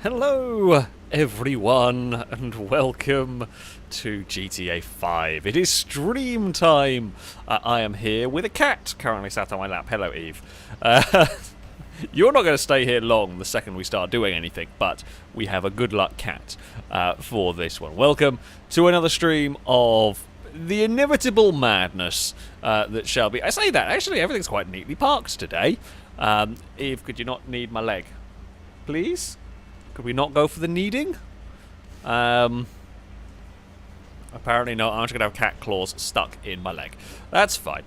Hello, everyone, and welcome to GTA 5. It is stream time. I am here with a cat currently sat on my lap. Hello, Eve. You're not going to stay here long the second we start doing anything, but we have a good luck cat for this one. Welcome to another stream of the inevitable madness that shall be. I say that, actually, everything's quite neatly parked today. Eve, could you not knead my leg? Please? Could we not go for the kneading? Apparently not. I'm just going to have cat claws stuck in my leg. That's fine.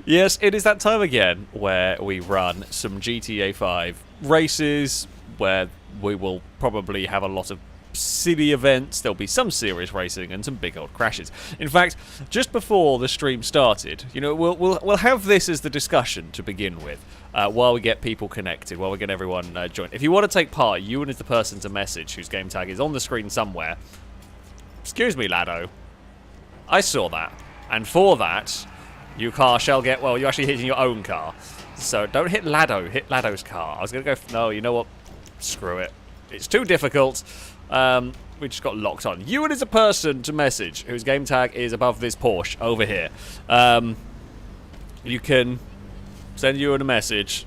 Yes, it is that time again where we run some GTA 5 races, where we will probably have a lot of silly events. There'll be some serious racing and some big old crashes. In fact, just before the stream started, you know, we'll have this as the discussion to begin with, while we get people connected, while we get everyone joined. If you want to take part, you and the person to message whose game tag is on the screen somewhere. Excuse me, Laddo. I saw that, and for that, your car shall get. Well, you're actually hitting your own car, so don't hit Laddo. Hit Laddo's car. I was gonna go. No, you know what? Screw it. It's too difficult. We just got locked on. You and as a person to message whose game tag is above this Porsche over here. You can send you a message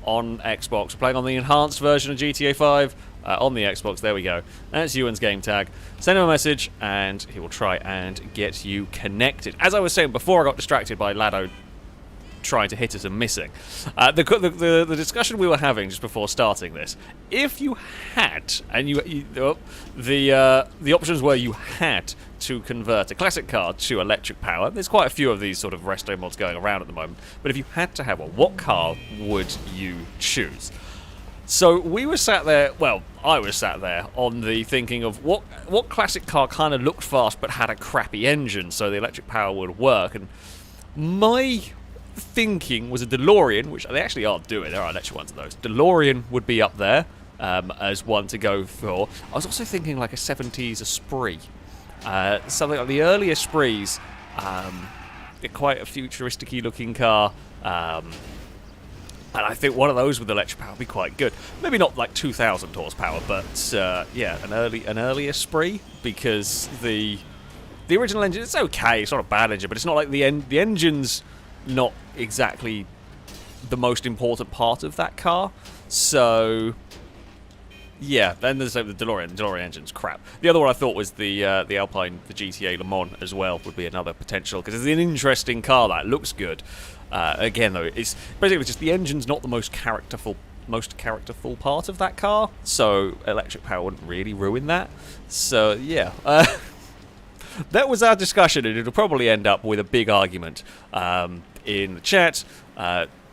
on Xbox. We're playing on the enhanced version of GTA 5 on the Xbox. There we go. That's Ewan's game tag. Send him a message and he will try and get you connected. As I was saying before I got distracted by Laddo trying to hit us and missing. The discussion we were having just before starting this, if you had, and the options were you had to convert a classic car to electric power. There's quite a few of these sort of resto mods going around at the moment, but if you had to have one, what car would you choose? So we were sat there, well, I was sat there on the thinking of what classic car kind of looked fast but had a crappy engine so the electric power would work, and my thinking was a DeLorean, which they actually are doing. There are electric ones of those. DeLorean would be up there as one to go for. I was also thinking like a 70s Esprit. Something like the earlier Esprits. Quite a futuristic-y looking car. And I think one of those with electric power would be quite good. Maybe not like 2,000 horsepower, but yeah, an early Esprit, because the original engine, it's okay. It's not a bad engine, but it's not like the engine's not exactly the most important part of that car. So yeah, then there's the DeLorean. The DeLorean engine's crap. The other one I thought was the Alpine, the GTA Le Mans as well, would be another potential, because it's an interesting car that looks good. Again though, it's basically just the engine's not the most characterful part of that car, so electric power wouldn't really ruin that. So yeah. That was our discussion, and it'll probably end up with a big argument in the chat.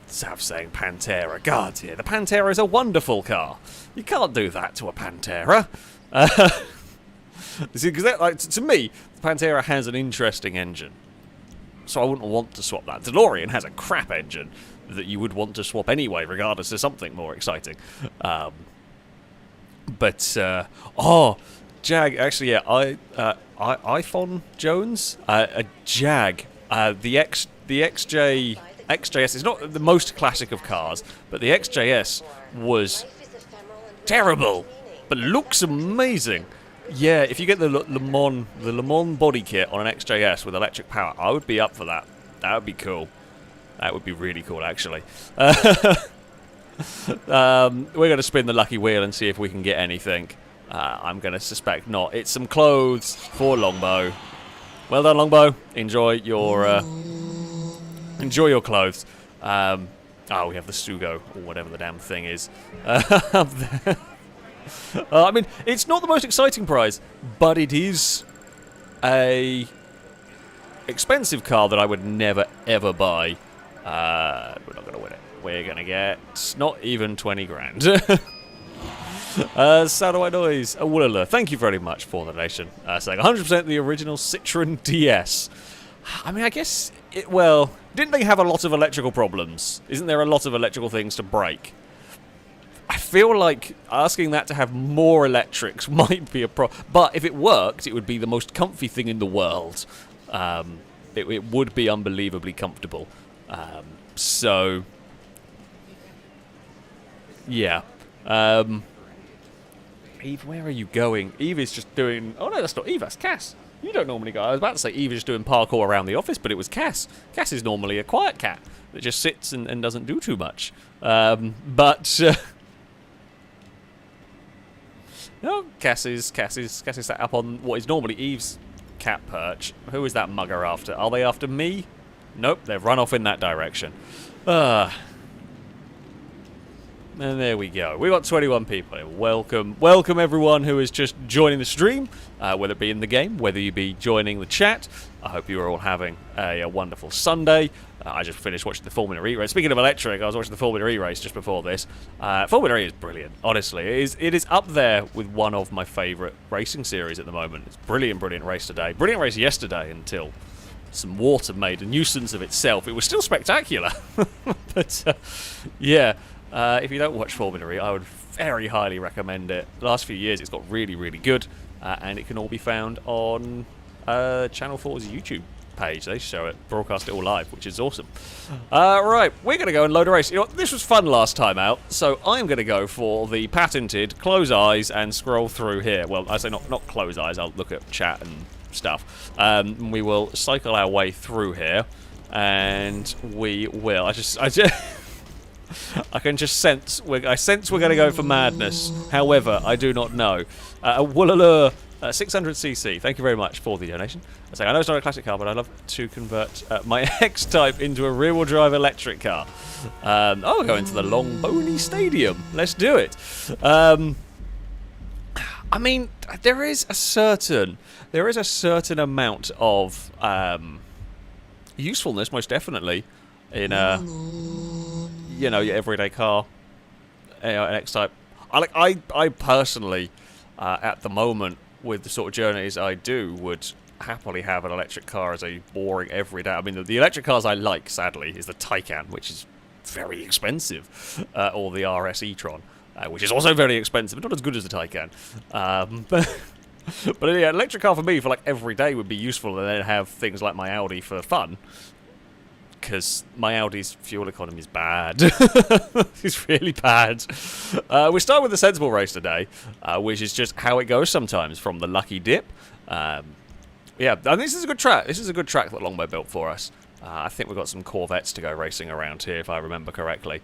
Sav saying Pantera. God, yeah, the Pantera is a wonderful car. You can't do that to a Pantera. See, because like, to me, the Pantera has an interesting engine, so I wouldn't want to swap that. DeLorean has a crap engine that you would want to swap anyway, regardless of something more exciting. Jag, actually, yeah, iPhone Jones, a Jag, the XJS is not the most classic of cars, but the XJS was terrible, but looks amazing. Yeah, if you get the Le Mans body kit on an XJS with electric power, I would be up for that. That would be cool. That would be really cool, actually. We're going to spin the lucky wheel and see if we can get anything. I'm going to suspect not. It's some clothes for Longbow. Well done, Longbow. Enjoy your clothes. We have the Sugo, or whatever the damn thing is, up there. I mean, it's not the most exciting prize, but it is a expensive car that I would never, ever buy. We're not going to win it. We're going to get not even 20 grand. Satellite Noise, Wooler, thank you very much for the donation. Saying 100% the original Citroen DS. I mean, I guess didn't they have a lot of electrical problems? Isn't there a lot of electrical things to break? I feel like asking that to have more electrics might be a problem. But if it worked, it would be the most comfy thing in the world. It would be unbelievably comfortable. So, yeah. Eve, where are you going? Eve is just doing... Oh, no, that's not Eve. That's Cass. You don't normally go... I was about to say Eve is just doing parkour around the office, but it was Cass. Cass is normally a quiet cat that just sits and doesn't do too much. No, Cass is sat up on what is normally Eve's cat perch. Who is that mugger after? Are they after me? Nope, they've run off in that direction. And there we go. We've got 21 people here. Welcome everyone who is just joining the stream, whether it be in the game, whether you be joining the chat. I hope you are all having a wonderful Sunday. I just finished watching the Formula E race. Speaking of electric, I was watching the Formula E race just before this. Formula E is brilliant, honestly. It is up there with one of my favourite racing series at the moment. It's brilliant race today. Brilliant race yesterday until some water made a nuisance of itself. It was still spectacular. But, yeah, if you don't watch Formula E, I would very highly recommend it. The last few years, it's got really, really good. And it can all be found on Channel 4's YouTube page. They show it, broadcast it all live, which is awesome. Right, we're going to go and load a race. You know what, this was fun last time out, so I'm going to go for the patented close eyes and scroll through here. Well, I say not close eyes, I'll look at chat and stuff. We will cycle our way through here, and we will. I can just sense. I sense we're going to go for madness. However, I do not know. Woolaloo 600cc. Thank you very much for the donation. I know it's not a classic car, but I'd love to convert my X-Type into a rear-wheel drive electric car. I'll go into the Long Boney Stadium. Let's do it. I mean, there is a certain amount of usefulness, most definitely, in you know, your everyday car, an X-Type. I personally, at the moment, with the sort of journeys I do, would happily have an electric car as a boring everyday. I mean, the electric cars I like, sadly, is the Taycan, which is very expensive, or the RS e-tron, which is also very expensive, but not as good as the Taycan. But yeah, an electric car for me, for like every day, would be useful, and then have things like my Audi for fun. Because my Audi's fuel economy is bad. It's really bad. We start with the sensible race today, which is just how it goes sometimes from the lucky dip. Yeah, and this is a good track. This is a good track that Longbow built for us. I think we've got some Corvettes to go racing around here, if I remember correctly.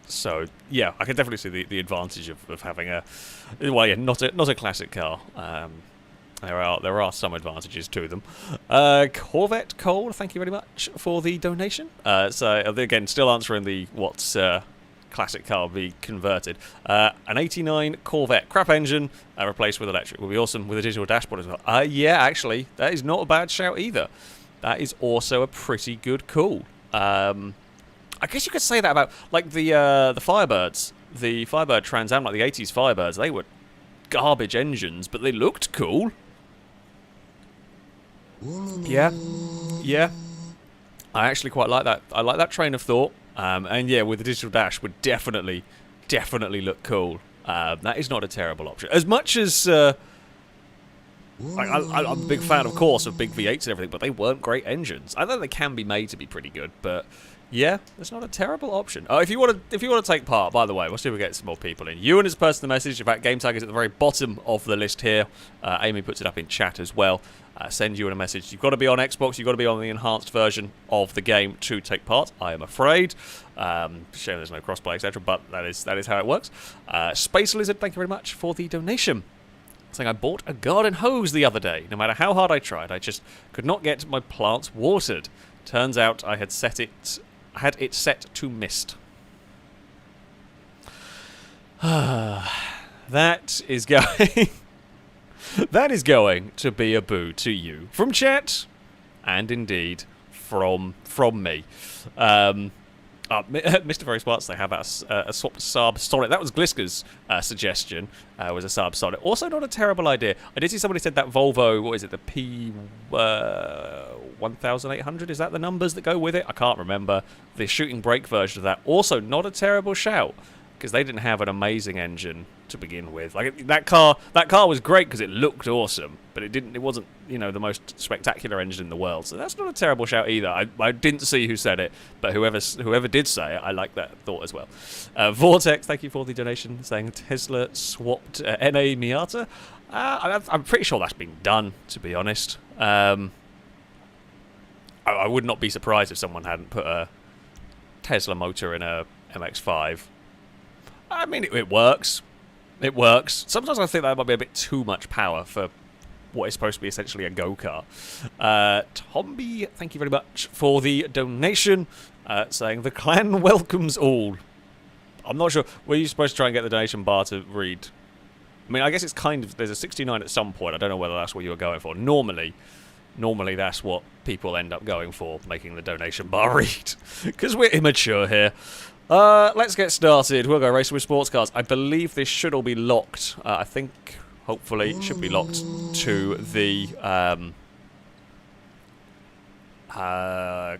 So yeah, I can definitely see the advantage of having a, well, yeah, not a classic car. There are some advantages to them. Corvette Cole, thank you very much for the donation. So again, still answering the what's classic car be converted. An 89 Corvette, crap engine, replaced with electric. Will be awesome with a digital dashboard as well. Yeah, actually, that is not a bad shout either. That is also a pretty good call. I guess you could say that about like the Firebirds, the Firebird Trans Am, like the 80s Firebirds. They were garbage engines, but they looked cool. Yeah. I actually quite like that. I like that train of thought. And yeah, with the digital dash would definitely look cool. That is not a terrible option. As much as I'm a big fan, of course, of big V8s and everything, but they weren't great engines. I know they can be made to be pretty good, but yeah, it's not a terrible option. If you want to take part, by the way, we'll see if we get some more people in. Ewan has posted the message. In fact, game tag is at the very bottom of the list here. Amy puts it up in chat as well. Send Ewan a message. You've got to be on Xbox. You've got to be on the enhanced version of the game to take part, I am afraid. Shame there's no crossplay, etc., but that is how it works. Space Lizard, thank you very much for the donation. Saying I bought a garden hose the other day. No matter how hard I tried, I just could not get my plants watered. Turns out I had it set to mist. That is going that is going to be a boo to you from chat, and indeed from me. Mr. Very Smarts, they have a swapped Saab Sonnet. That was Gliska's suggestion, was a Saab Sonnet. Also not a terrible idea. I did see somebody said that Volvo, what is it, the P1800, is that the numbers that go with it? I can't remember. The shooting brake version of that, also not a terrible shout, because they didn't have an amazing engine to begin with. Like that car was great because it looked awesome, but it wasn't, you know, the most spectacular engine in the world. So that's not a terrible shout either. I didn't see who said it, but whoever did say it, I like that thought as well. Vortex, thank you for the donation, saying Tesla swapped NA Miata. I'm pretty sure that's been done, to be honest. I would not be surprised if someone hadn't put a Tesla motor in a MX-5. I mean, it works. It works. Sometimes I think that might be a bit too much power for what is supposed to be essentially a go-kart. Tomby, thank you very much for the donation, saying the clan welcomes all. I'm not sure. Were you supposed to try and get the donation bar to read? I mean, I guess it's kind of... There's a 69 at some point. I don't know whether that's what you were going for. Normally that's what people end up going for, making the donation bar read. Because we're immature here. Let's get started. We'll go racing with sports cars. I believe this should all be locked. I think, hopefully, it should be locked to the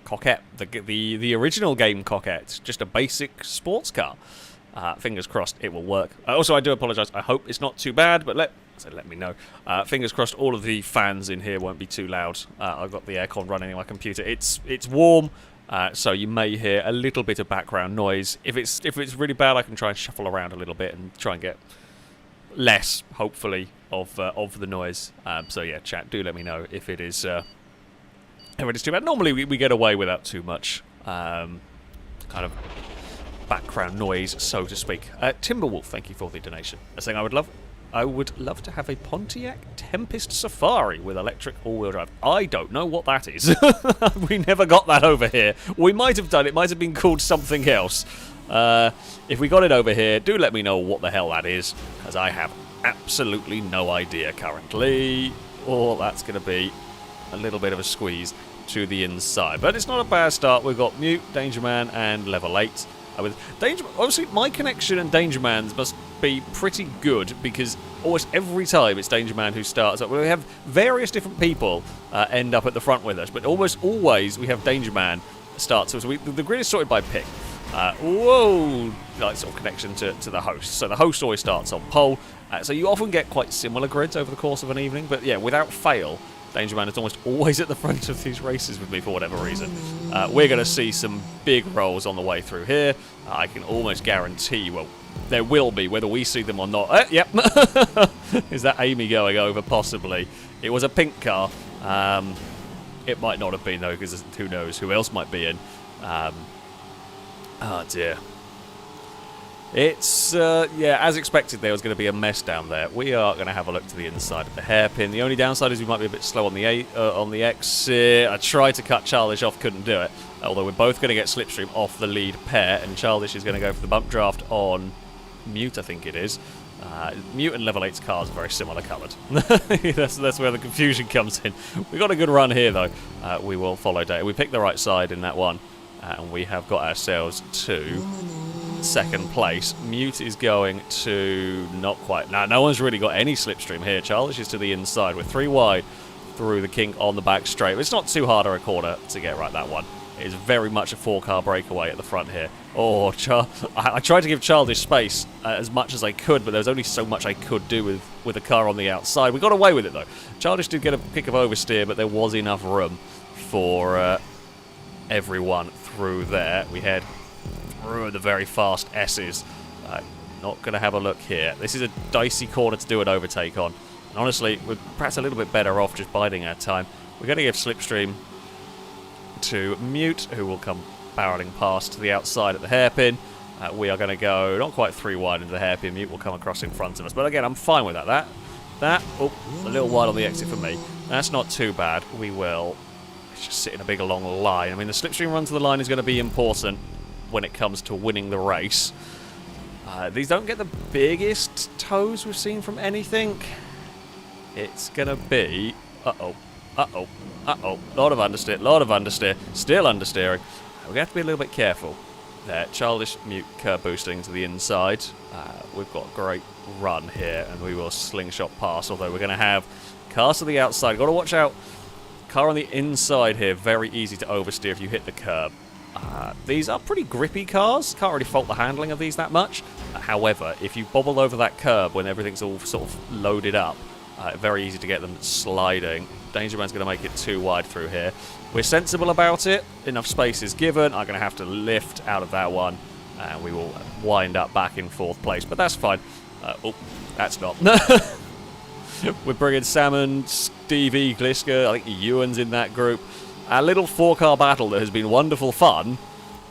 Coquette, the original game Coquette, just a basic sports car. Fingers crossed it will work. Also, I do apologise. I hope it's not too bad, but let me know. Fingers crossed all of the fans in here won't be too loud. I've got the aircon running in my computer. It's warm. So you may hear a little bit of background noise. If it's really bad, I can try and shuffle around a little bit and try and get less, hopefully, of the noise. So yeah, chat, do let me know if it is too bad. Normally we get away without too much kind of background noise, so to speak. Timberwolf, thank you for the donation. A thing I would love to have a Pontiac Tempest Safari with electric all-wheel drive. I don't know what that is. We never got that over here. We might have done. It might have been called something else. If we got it over here, do let me know what the hell that is, because I have absolutely no idea currently. Oh, that's going to be a little bit of a squeeze to the inside. But it's not a bad start. We've got Mute, Danger Man, and Level 8. With Danger, obviously, my connection and Danger Man's must be pretty good because almost every time it's Danger Man who starts up. We have various different people end up at the front with us, but almost always we have Danger Man start. So the grid is sorted by pick. Whoa, like sort of connection to the host. So the host always starts on pole. So you often get quite similar grids over the course of an evening, but yeah, without fail, Danger Man is almost always at the front of these races with me for whatever reason. We're going to see some big rolls on the way through here. I can almost guarantee, well, there will be, whether we see them or not. Yep. Is that Amy going over? Possibly. It was a pink car. It might not have been, though, because who knows who else might be in. Oh, dear. It's, yeah, as expected, there was going to be a mess down there. We are going to have a look to the inside of the hairpin. The only downside is we might be a bit slow on the exit. I tried to cut Childish off, couldn't do it. Although we're both going to get Slipstream off the lead pair, and Childish is going to go for the bump draft on Mute, I think it is. Mute and Level 8's cars are very similar coloured. that's where the confusion comes in. We got a good run here, though. We will follow data. We picked the right side in that one, and we have got ourselves to second place. Mute is going to not quite. No one's really got any Slipstream here. Childish is to the inside. We're 3 wide through the kink on the back straight. It's not too hard a corner to get right that one. It is very much a 4-car breakaway at the front here. Oh, I tried to give Childish space as much as I could, but there was only so much I could do with a car on the outside. We got away with it, though. Childish did get a kick of oversteer, but there was enough room for everyone through there. We head through the very fast S's. Not going to have a look here. This is a dicey corner to do an overtake on. And honestly, we're perhaps a little bit better off just biding our time. We're going to give Slipstream to Mute, who will come barreling past to the outside at the hairpin. We are going to go not quite 3 wide into the hairpin. Mute will come across in front of us. But again, I'm fine with that. Oh, a little wide on the exit for me. That's not too bad. We will just sit in a big long line. I mean, the Slipstream run to the line is going to be important when it comes to winning the race. These don't get the biggest toes we've seen from anything. It's going to be... Uh-oh. Lot of understeer. Still understeering. We're going to have to be a little bit careful there. Childish, Mute, curb boosting to the inside. We've got a great run here, and we will slingshot past, although we're going to have cars to the outside. Got to watch out. Car on the inside here, very easy to oversteer if you hit the curb. These are pretty grippy cars. Can't really fault the handling of these that much. However, if you bobble over that curb when everything's all sort of loaded up, very easy to get them sliding. Danger Man's going to make it too wide through here. We're sensible about it. Enough space is given. I'm going to have to lift out of that one. And we will wind up back in 4th place. But that's fine. Oh, that's not. We're bringing Salmon, Stevie, Gliska. I think Ewan's in that group. Our little 4-car battle that has been wonderful fun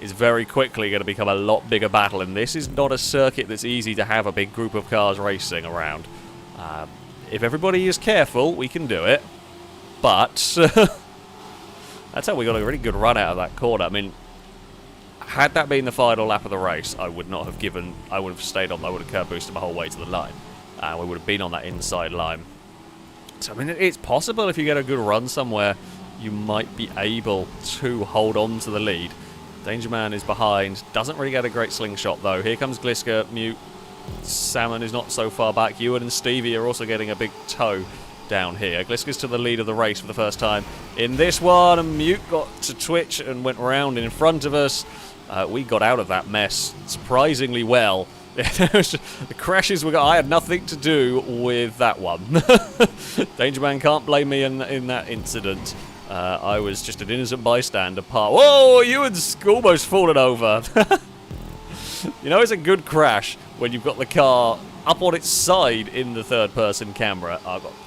is very quickly going to become a lot bigger battle. And this is not a circuit that's easy to have a big group of cars racing around. If everybody is careful, we can do it. But that's how we got a really good run out of that corner. I mean, had that been the final lap of the race, I would not have given... I would have stayed on... I would have curb boosted my whole way to the line. We would have been on that inside line. So, I mean, it's possible if you get a good run somewhere, you might be able to hold on to the lead. Danger Man is behind. Doesn't really get a great slingshot, though. Here comes Gliska. Mute. Salmon is not so far back. Ewan and Stevie are also getting a big tow down here. Gliska's to the lead of the race for the first time in this one, and Mute got to twitch and went round in front of us. We got out of that mess surprisingly well. The crashes were... I had nothing to do with that one. Danger Man can't blame me in that incident. I was just an innocent bystander. Whoa, Ewan's almost fallen over. You know, it's a good crash when you've got the car up on its side in the third-person camera.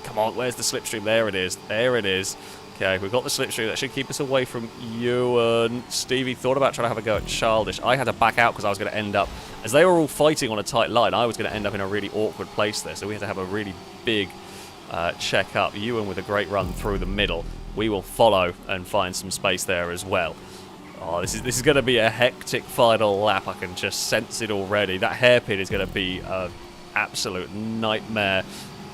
Come on, where's the slipstream? There it is. There it is. Okay, we've got the slipstream. That should keep us away from Ewan. Stevie thought about trying to have a go at Childish. I had to back out because I was going to end up... As they were all fighting on a tight line, I was going to end up in a really awkward place there. So we had to have a really big check up. Ewan with a great run through the middle. We will follow and find some space there as well. Oh, this is going to be a hectic final lap. I can just sense it already. That hairpin is going to be an absolute nightmare.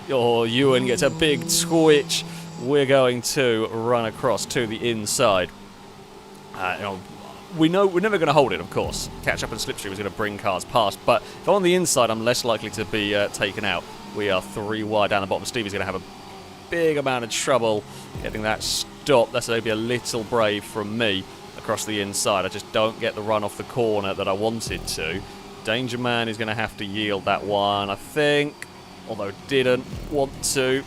Oh, Ewan gets a big twitch. We're going to run across to the inside. We know we're never going to hold it, of course. Catch up and slipstream is going to bring cars past. But if I'm on the inside, I'm less likely to be taken out. We are 3 wide down the bottom. Stevie's going to have a big amount of trouble getting that stopped. That's maybe a little brave from me across the inside. I just don't get the run off the corner that I wanted to. Danger Man is going to have to yield that one, I think. Although didn't want to.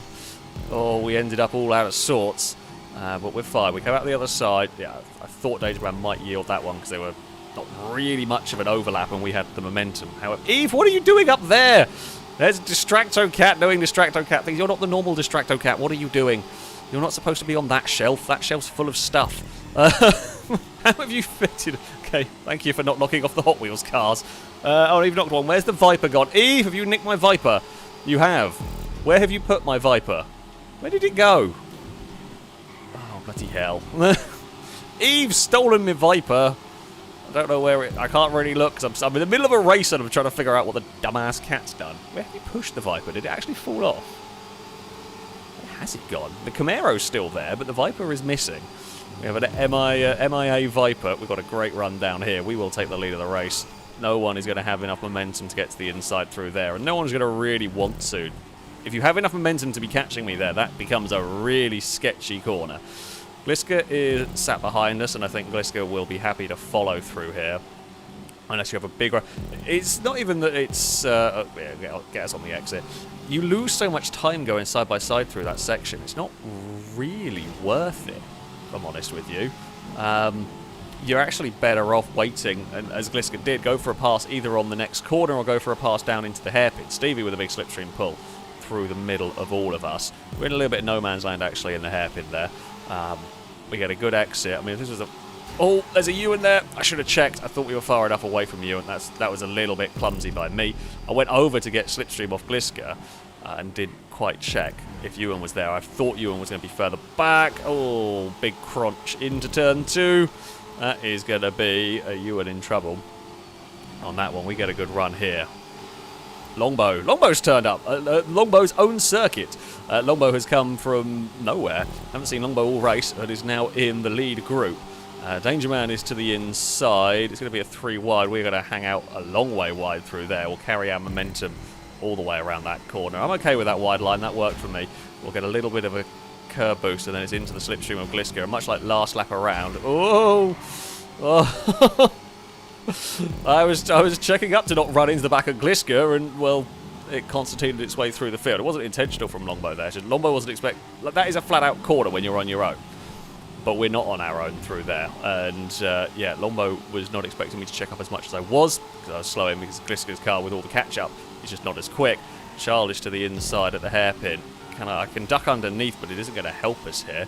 Oh, we ended up all out of sorts. But we're fine. We come out the other side. Yeah, I thought Danger Man might yield that one because they were not really much of an overlap and we had the momentum. However, Eve, what are you doing up there? There's Distracto Cat doing Distracto Cat things. You're not the normal Distracto Cat. What are you doing? You're not supposed to be on that shelf. That shelf's full of stuff. How have you fitted? Okay, thank you for not knocking off the Hot Wheels cars. Oh, you've knocked one. Where's the Viper gone? Eve, have you nicked my Viper? You have. Where have you put my Viper? Where did it go? Oh, bloody hell. Eve's stolen my Viper. I don't know where it... I can't really look because I'm in the middle of a race and I'm trying to figure out what the dumbass cat's done. Where have you pushed the Viper? Did it actually fall off? Where has it gone? The Camaro's still there, but the Viper is missing. We have an MIA Viper. We've got a great run down here. We will take the lead of the race. No one is going to have enough momentum to get to the inside through there, and no one's going to really want to. If you have enough momentum to be catching me there, that becomes a really sketchy corner. Gliska is sat behind us, and I think Gliska will be happy to follow through here. Unless you have a big run. It's not even that it's... yeah, get us on the exit. You lose so much time going side by side through that section. It's not really worth it, if I'm honest with you. You're actually better off waiting, and as Gliska did, go for a pass either on the next corner or go for a pass down into the hairpin. Stevie with a big slipstream pull through the middle of all of us. We're in a little bit of no man's land actually in the hairpin there. We get a good exit. I mean, if this was a... Oh, there's a Ewan there. I should have checked. I thought we were far enough away from Ewan. That was a little bit clumsy by me. I went over to get slipstream off Gliska and didn't quite check if Ewan was there. I thought Ewan was going to be further back. Oh, big crunch into turn 2. That is going to be a Ewan in trouble. On that one, we get a good run here. Longbow. Longbow's turned up. Longbow's own circuit. Longbow has come from nowhere. Haven't seen Longbow all race, but is now in the lead group. Danger Man is to the inside. It's going to be a 3 wide. We're going to hang out a long way wide through there. We'll carry our momentum all the way around that corner. I'm okay with that wide line. That worked for me. We'll get a little bit of a curb boost, and then it's into the slipstream of Gliska. And much like last lap around. Oh! Oh. I was checking up to not run into the back of Gliska, and well, it concertinaed its way through the field. It wasn't intentional from Longbow there. Longbow wasn't like, that is a flat-out corner when you're on your own, but we're not on our own through there. And yeah, Longbow was not expecting me to check up as much as I was, because I was slowing because Gliska's car with all the catch-up is just not as quick. Childish to the inside at the hairpin. I can duck underneath, but it isn't going to help us here.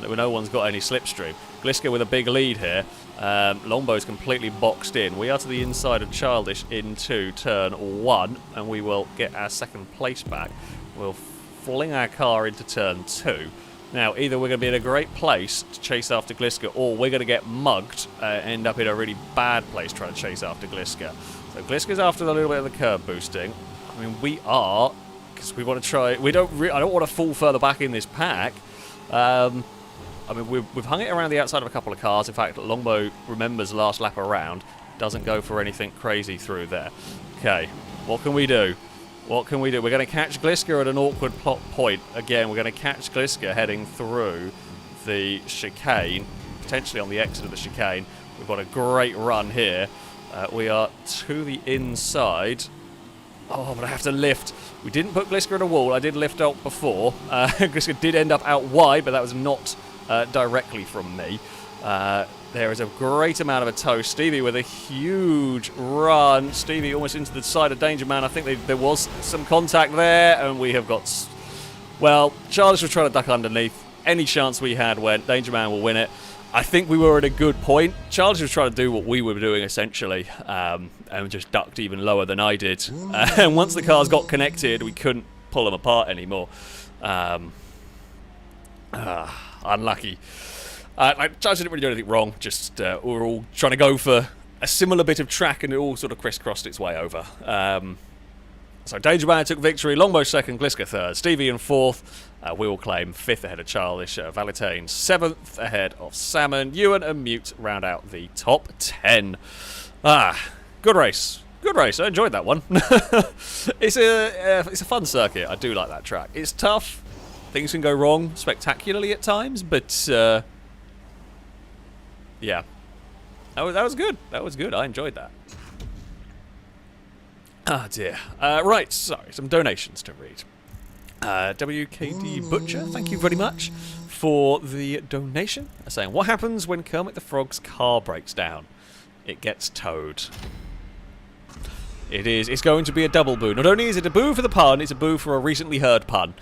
No one's got any slipstream. Gliska with a big lead here. Longbow's completely boxed in. We are to the inside of Childish into turn 1, and we will get our second place back. We'll fling our car into turn 2. Now, either we're going to be in a great place to chase after Gliska, or we're going to get mugged, end up in a really bad place trying to chase after Gliska. So Gliska's after a little bit of the curb boosting. I mean, we are, because we want to try. I don't want to fall further back in this pack. I mean, we've hung it around the outside of a couple of cars. In fact, Longbow remembers last lap around. Doesn't go for anything crazy through there. Okay, what can we do? What can we do? We're going to catch Gliska at an awkward plot point. Again, we're going to catch Gliska heading through the chicane, potentially on the exit of the chicane. We've got a great run here. We are to the inside. Oh, but I have to lift. We didn't put Gliska in a wall. I did lift out before. Gliska did end up out wide, but that was not directly from me. There is a great amount of a tow. Stevie with a huge run. Stevie almost into the side of Danger Man. I think there was some contact there, and we have got... Well, Childish was trying to duck underneath. Any chance we had went. Danger Man will win it. I think we were at a good point. Childish was trying to do what we were doing, essentially, and just ducked even lower than I did. And once the cars got connected, we couldn't pull them apart anymore. Unlucky. Childish didn't really do anything wrong, just we were all trying to go for a similar bit of track, and it all sort of crisscrossed its way over. So Danger Man took victory, Longbow second, Gliska third, Stevie in fourth, we will claim fifth ahead of Childish, Valentine seventh ahead of Salmon, Ewan and Mute round out the top 10. Good race. Good race. I enjoyed that one. It's a fun circuit. I do like that track. It's tough. Things can go wrong spectacularly at times, but yeah, that was good. That was good. I enjoyed that. Ah dear. Right, so some donations to read. WKD Butcher, thank you very much for the donation. Saying, what happens when Kermit the Frog's car breaks down? It gets towed. It's going to be a double boo. Not only is it a boo for the pun, it's a boo for a recently heard pun.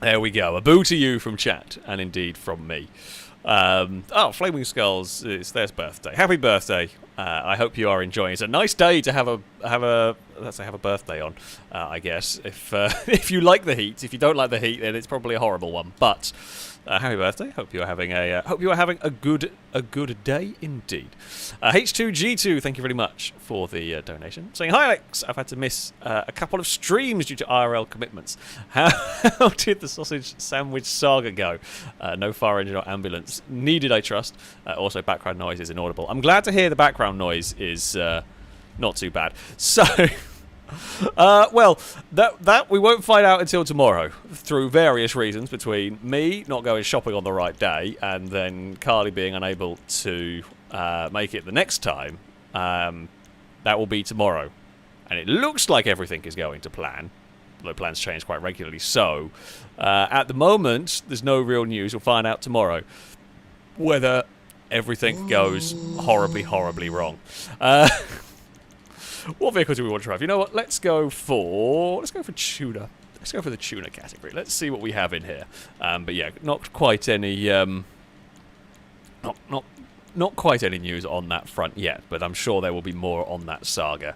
There we go. A boo to you from chat, and indeed from me. Flaming Skulls, it's their birthday. Happy birthday. I hope you are enjoying it. It's a nice day to have a birthday on, I guess. If you like the heat. If you don't like the heat, then it's probably a horrible one. But happy birthday. Hope you are having a good day indeed. H2G2, thank you very much for the donation. Saying, hi Alex, I've had to miss a couple of streams due to IRL commitments. How did the sausage sandwich saga go? No fire engine or ambulance needed, I trust. Also, background noise is inaudible. I'm glad to hear the background noise is not too bad. So... well, that we won't find out until tomorrow, through various reasons, between me not going shopping on the right day and then Carly being unable to make it the next time. That will be tomorrow. And it looks like everything is going to plan, although plans change quite regularly. So, at the moment, there's no real news. We'll find out tomorrow whether everything goes horribly, horribly wrong. What vehicle do we want to drive? You know what? Let's go for tuna. Let's go for the tuna category. Let's see what we have in here. But yeah, not quite any not quite any news on that front yet. But I'm sure there will be more on that saga.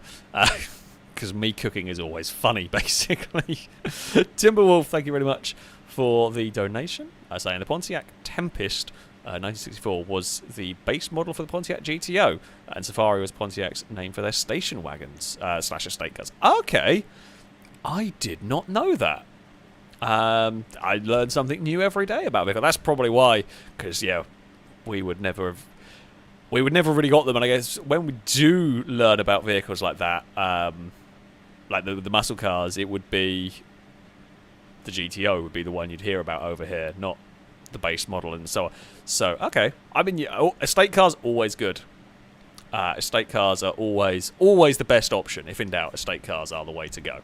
Because me cooking is always funny, basically. Timberwolf, thank you very much for the donation. Saying the Pontiac Tempest 1964 was the base model for the Pontiac GTO, and Safari was Pontiac's name for their station wagons / estate cars. Okay, I did not know that. I learn something new every day about vehicle. That's probably why, because yeah, we would never really got them. And I guess when we do learn about vehicles like that, like the muscle cars, it would be the GTO would be the one you'd hear about over here, not the base model and so on. So, okay. I mean, estate cars, always good. Estate cars are always the best option. If in doubt, estate cars are the way to go.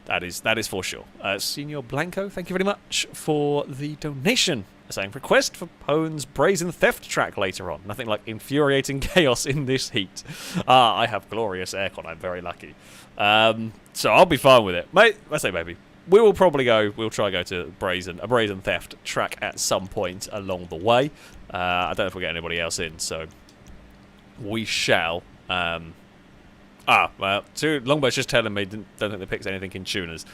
That is for sure. Senor Blanco, thank you very much for the donation. Saying, request for Pone's brazen theft track later on. Nothing like infuriating chaos in this heat. I have glorious aircon. I'm very lucky. So I'll be fine with it. Mate, I say maybe. We'll try to go to a brazen theft track at some point along the way. I don't know if we'll get anybody else in, so we shall. Well, Longboat's just telling me don't think they picked anything in tuners.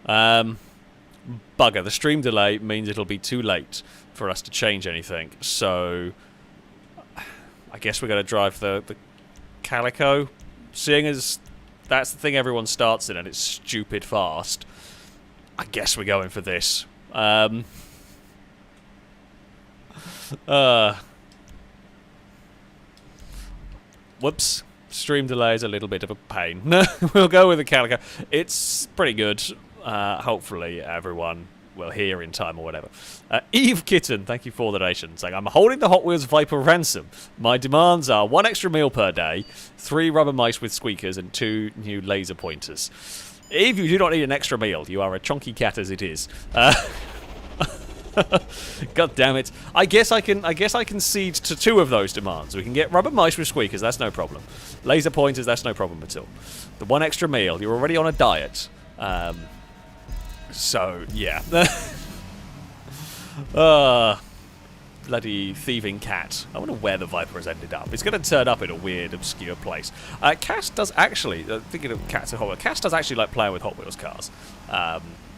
Bugger, the stream delay means it'll be too late for us to change anything, so I guess we're going to drive the Calico, seeing as that's the thing everyone starts in and it's stupid fast. I guess we're going for this. Whoops. Stream delay is a little bit of a pain. We'll go with the Calico. It's pretty good. Hopefully everyone will hear in time or whatever. Eve Kitten, thank you for the donation, saying, I'm holding the Hot Wheels Viper ransom. My demands are 1 extra meal per day, 3 rubber mice with squeakers, and 2 new laser pointers. Eve, you do not need an extra meal. You are a chunky cat as it is. God damn it. I guess I can cede to 2 of those demands. We can get rubber mice with squeakers, that's no problem. Laser pointers, that's no problem at all. The 1 extra meal, you're already on a diet. So, yeah. Bloody thieving cat. I wonder where the Viper has ended up. It's going to turn up in a weird, obscure place. Cass does actually, thinking of cats and Hot Wheels, Cass does actually like playing with Hot Wheels cars.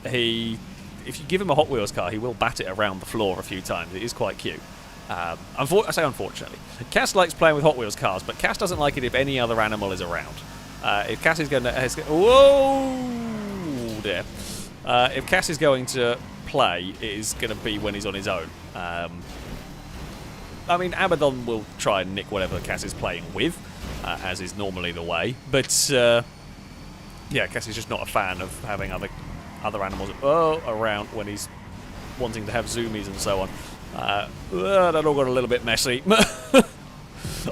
If you give him a Hot Wheels car, he will bat it around the floor a few times. It is quite cute. I say unfortunately. Cass likes playing with Hot Wheels cars, but Cass doesn't like it if any other animal is around. If Cass is going to... Whoa! Dear. If Cass is going to play, it is going to be when he's on his own. I mean, Abaddon will try and nick whatever Cass is playing with, as is normally the way. But, yeah, Cass is just not a fan of having other animals around when he's wanting to have zoomies and so on. That all got a little bit messy. I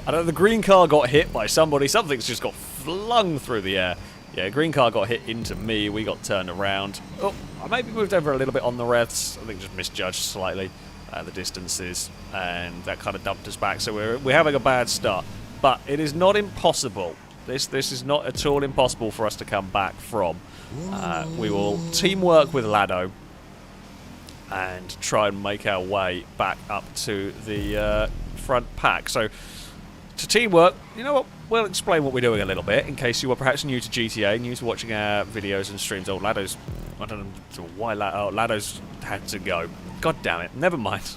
don't know, the green car got hit by somebody. Something's just got flung through the air. Yeah, green car got hit into me. We got turned around. Oh, I maybe moved over a little bit on the revs. I think just misjudged slightly the distances, and that kind of dumped us back. So we're having a bad start. But it is not impossible. This is not at all impossible for us to come back from. We will teamwork with Lado and try and make our way back up to the front pack. So to teamwork, you know what? We'll explain what we're doing a little bit in case you were perhaps new to GTA, new to watching our videos and streams. Oh, Lado's... I don't know why Lado's had to go. God damn it. Never mind.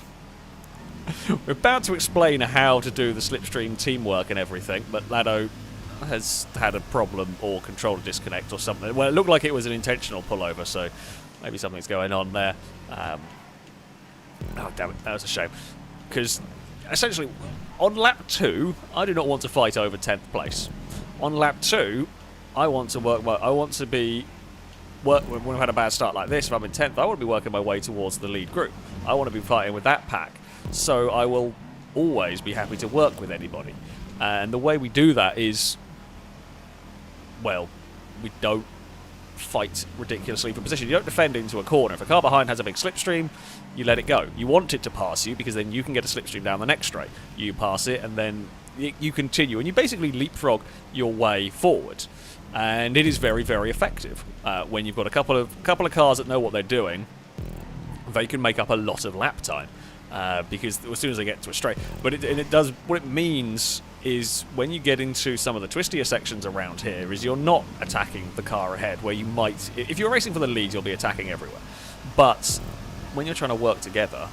We're about to explain how to do the slipstream teamwork and everything, but Lado has had a problem or controller disconnect or something. Well, it looked like it was an intentional pullover, so maybe something's going on there. Oh, damn it. That was a shame. Because, essentially, on lap 2, I do not want to fight over 10th place. On lap 2, I want to work... I want to be... when I've had a bad start like this, if I'm in 10th, I want to be working my way towards the lead group. I want to be fighting with that pack. So I will always be happy to work with anybody. And the way we do that is... well, we don't fight ridiculously for position. You don't defend into a corner. If a car behind has a big slipstream, you let it go. You want it to pass you because then you can get a slipstream down the next straight. You pass it and then you continue. And you basically leapfrog your way forward. And it is very, very effective. When you've got a couple of cars that know what they're doing, they can make up a lot of lap time. Because as soon as they get to a straight. But it does... what it means is when you get into some of the twistier sections around here is you're not attacking the car ahead where you might... if you're racing for the lead, you'll be attacking everywhere. But when you're trying to work together,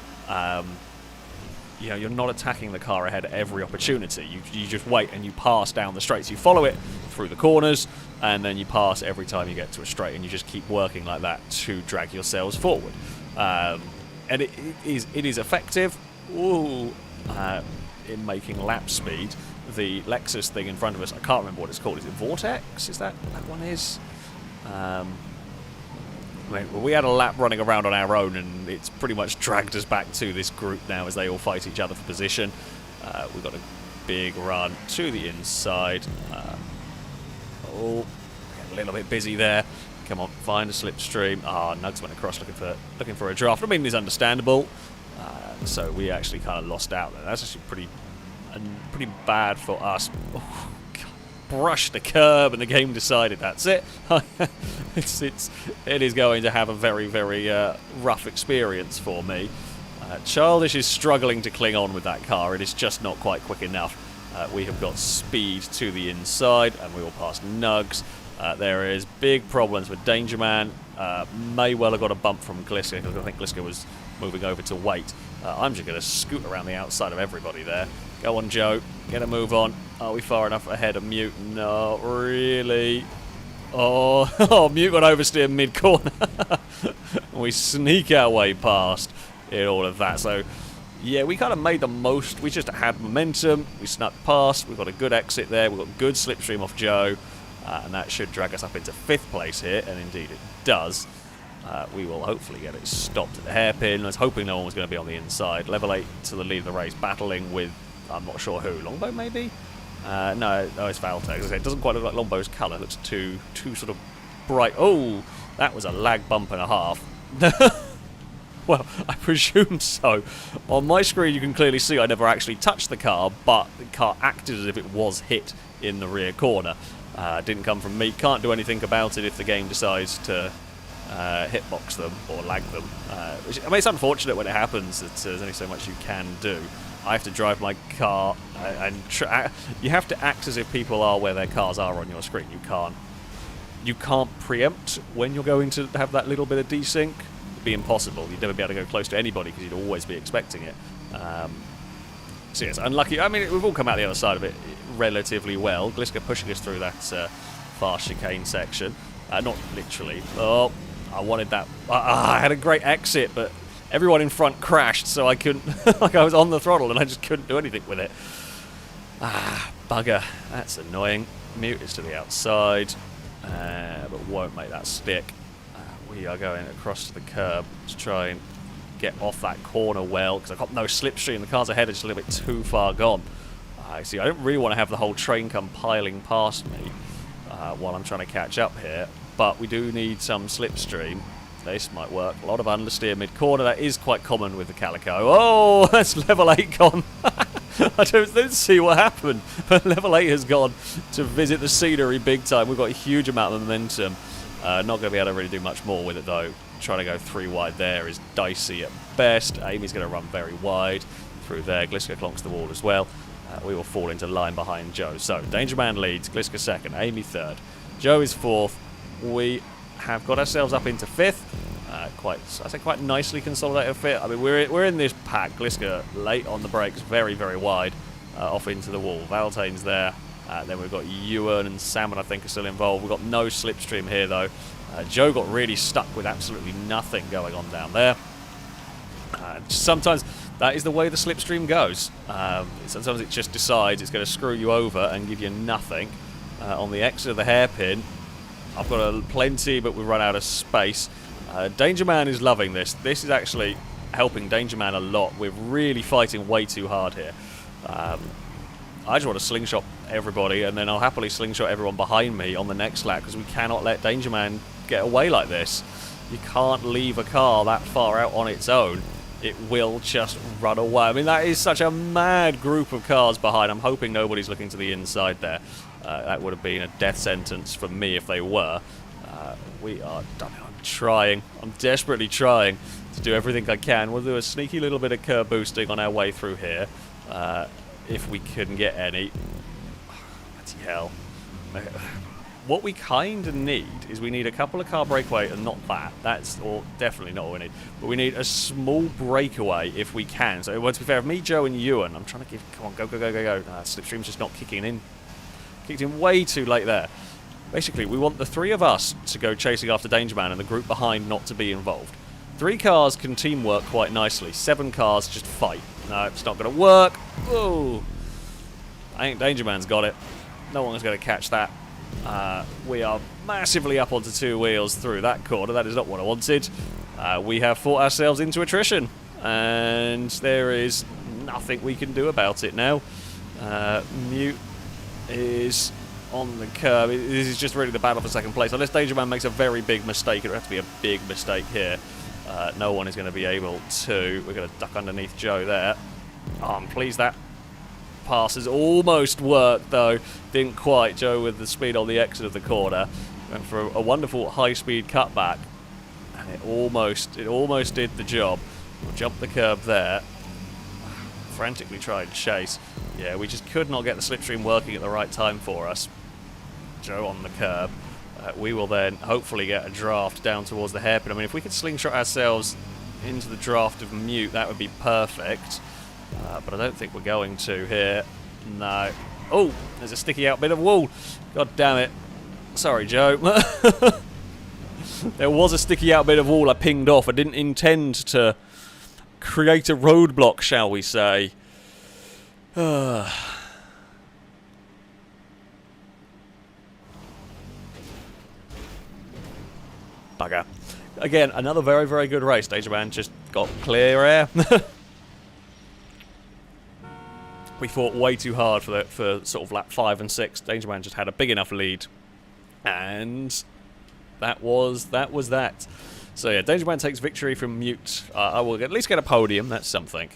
you know, you're not attacking the car ahead at every opportunity. You just wait and you pass down the straights. You follow it through the corners and then you pass every time you get to a straight and you just keep working like that to drag yourselves forward. And it is effective. Ooh, in making lap speed. The Lexus thing in front of us, I can't remember what it's called. Is it Vortex? Is that one is? I mean, we had a lap running around on our own, and it's pretty much dragged us back to this group now as they all fight each other for position. We've got a big run to the inside. Oh, a little bit busy there. Come on, find a slipstream. Nugs went across looking for a draft. I mean, it's understandable. So we actually kind of lost out there. That's actually pretty bad for us. Oh, God. Brushed the curb, and the game decided that's it. It is going to have a very, very rough experience for me. Childish is struggling to cling on with that car. It is just not quite quick enough. We have got speed to the inside, and we will pass Nugs. There is big problems with Danger Man. May well have got a bump from Gliska, because I think Gliska was moving over to wait. I'm just going to scoot around the outside of everybody there. Go on, Joe. Get a move on. Are we far enough ahead of Mute? No, really. Oh, Mute got oversteered mid-corner. We sneak our way past in all of that. So, yeah, we kind of made the most. We just had momentum. We snuck past. We've got a good exit there. We've got good slipstream off Joe. And that should drag us up into 5th place here. And indeed it does. We will hopefully get it stopped at the hairpin. I was hoping no one was going to be on the inside. Level 8 to the lead of the race, battling with, I'm not sure who. Longbow, maybe? No, it's Valtex. It doesn't quite look like Longbow's colour. It looks too sort of bright. Oh, that was a lag bump and a half. Well, I presume so. On my screen, you can clearly see I never actually touched the car, but the car acted as if it was hit in the rear corner. Didn't come from me. Can't do anything about it if the game decides to hitbox them or lag them. Which, I mean, it's unfortunate when it happens. There's only so much you can do. I have to drive my car, and you have to act as if people are where their cars are on your screen. You can't preempt when you're going to have that little bit of desync. It'd be impossible. You'd never be able to go close to anybody because you'd always be expecting it. So yes, unlucky. I mean, we've all come out the other side of it relatively well. Gliska pushing us through that fast chicane section. Not literally. Oh, I wanted that. I had a great exit, but everyone in front crashed, so I couldn't. Like, I was on the throttle and I just couldn't do anything with it. Bugger. That's annoying. Mute is to the outside, but won't make that stick. We are going across to the curb to try and get off that corner well, because I've got no slipstream. The cars ahead are just a little bit too far gone. See, I don't really want to have the whole train come piling past me while I'm trying to catch up here, but we do need some slipstream. This might work. A lot of understeer mid-corner. That is quite common with the Calico. Oh, that's level 8 gone. I didn't see what happened, but level 8 has gone to visit the scenery big time. We've got a huge amount of momentum. Not going to be able to really do much more with it, though. Trying to go 3 wide there is dicey at best. Amy's going to run very wide through there. Gliska clonks the wall as well. We will fall into line behind Joe. So, Danger Man leads, Gliska 2nd, Amy 3rd. Joe is 4th. We have got ourselves up into 5th. Quite nicely consolidated 5th. I mean, we're in this pack. Gliska late on the brakes, very, very wide, off into the wall. Valtain's there. Then we've got Ewan and Salmon, I think, are still involved. We've got no slipstream here, though. Joe got really stuck with absolutely nothing going on down there. Sometimes that is the way the slipstream goes. Sometimes it just decides it's going to screw you over and give you nothing. On the exit of the hairpin, I've got plenty, but we run out of space. Danger Man is loving this. This is actually helping Danger Man a lot. We're really fighting way too hard here. I just want to slingshot everybody, and then I'll happily slingshot everyone behind me on the next lap, because we cannot let Danger Man get away like this. You can't leave a car that far out on its own. It will just run away. I mean, that is such a mad group of cars behind. I'm hoping nobody's looking to the inside there. That would have been a death sentence for me if they were. We are done. I'm trying. I'm desperately trying to do everything I can. We'll do a sneaky little bit of curb boosting on our way through here. If we couldn't get any. Bloody hell. What we kind of need is we need a couple of car breakaway, and not that. That's definitely not what we need. But we need a small breakaway if we can. So, well, to be fair, me, Joe, and Ewan, I'm trying to give. Come on, go. Slipstream's just not kicking in. Kicked in way too late there. Basically, we want the 3 of us to go chasing after Danger Man and the group behind not to be involved. 3 cars can teamwork quite nicely. 7 cars just fight. No, it's not going to work. Oh, I think Danger Man's got it. No one's going to catch that. We are massively up onto 2 wheels through that corner. That is not what I wanted. We have fought ourselves into attrition, and there is nothing we can do about it now. Mute is on the curb. This is just really the battle for second place. Unless Danger Man makes a very big mistake, it would have to be a big mistake here. No one is going to be able to. We're going to duck underneath Joe there. Oh, I'm pleased that pass has almost worked, though. Didn't quite. Joe with the speed on the exit of the corner. Went for a wonderful high-speed cutback. And it almost did the job. We'll jump the curb there. Frantically try and chase. Yeah, we just could not get the slipstream working at the right time for us. Joe on the curb. We will then hopefully get a draft down towards the hairpin. I mean, if we could slingshot ourselves into the draft of Mute, that would be perfect. But I don't think we're going to here. No. Oh, there's a sticky out bit of wool. God damn it. Sorry, Joe. There was a sticky out bit of wool I pinged off. I didn't intend to create a roadblock, shall we say. Bugger. Again, another very, very good race. Danger Man just got clear air. We fought way too hard for sort of lap 5 and 6. Danger Man just had a big enough lead. And that was that. So yeah, Danger Man takes victory from Mute. I will at least get a podium. That's something.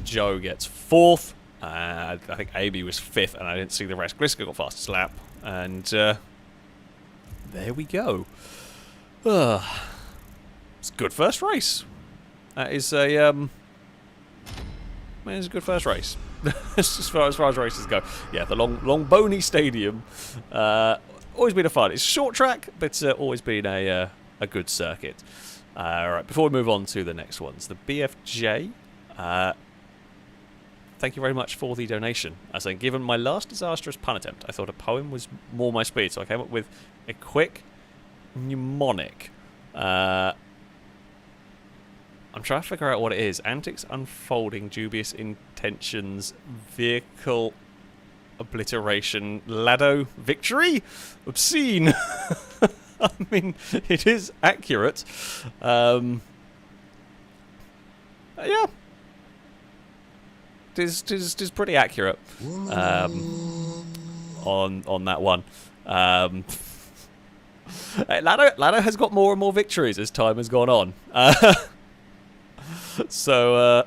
Joe gets 4th. I think AB was 5th, and I didn't see the rest. Gliska got fastest lap. And there we go. It's a good first race. That is a it's a good first race. as far as races go. Yeah, the long bony stadium. Always been a fun. It's a short track, but always been a good circuit. Alright, before we move on to the next ones, the BFJ. Thank you very much for the donation. As I given my last disastrous pun attempt, I thought a poem was more my speed, so I came up with a quick mnemonic. I'm trying to figure out what it is. Antics unfolding, dubious intentions, vehicle obliteration, Lado victory? Obscene. I mean, it is accurate. Yeah. It is pretty accurate on that one. Lado has got more and more victories as time has gone on. So,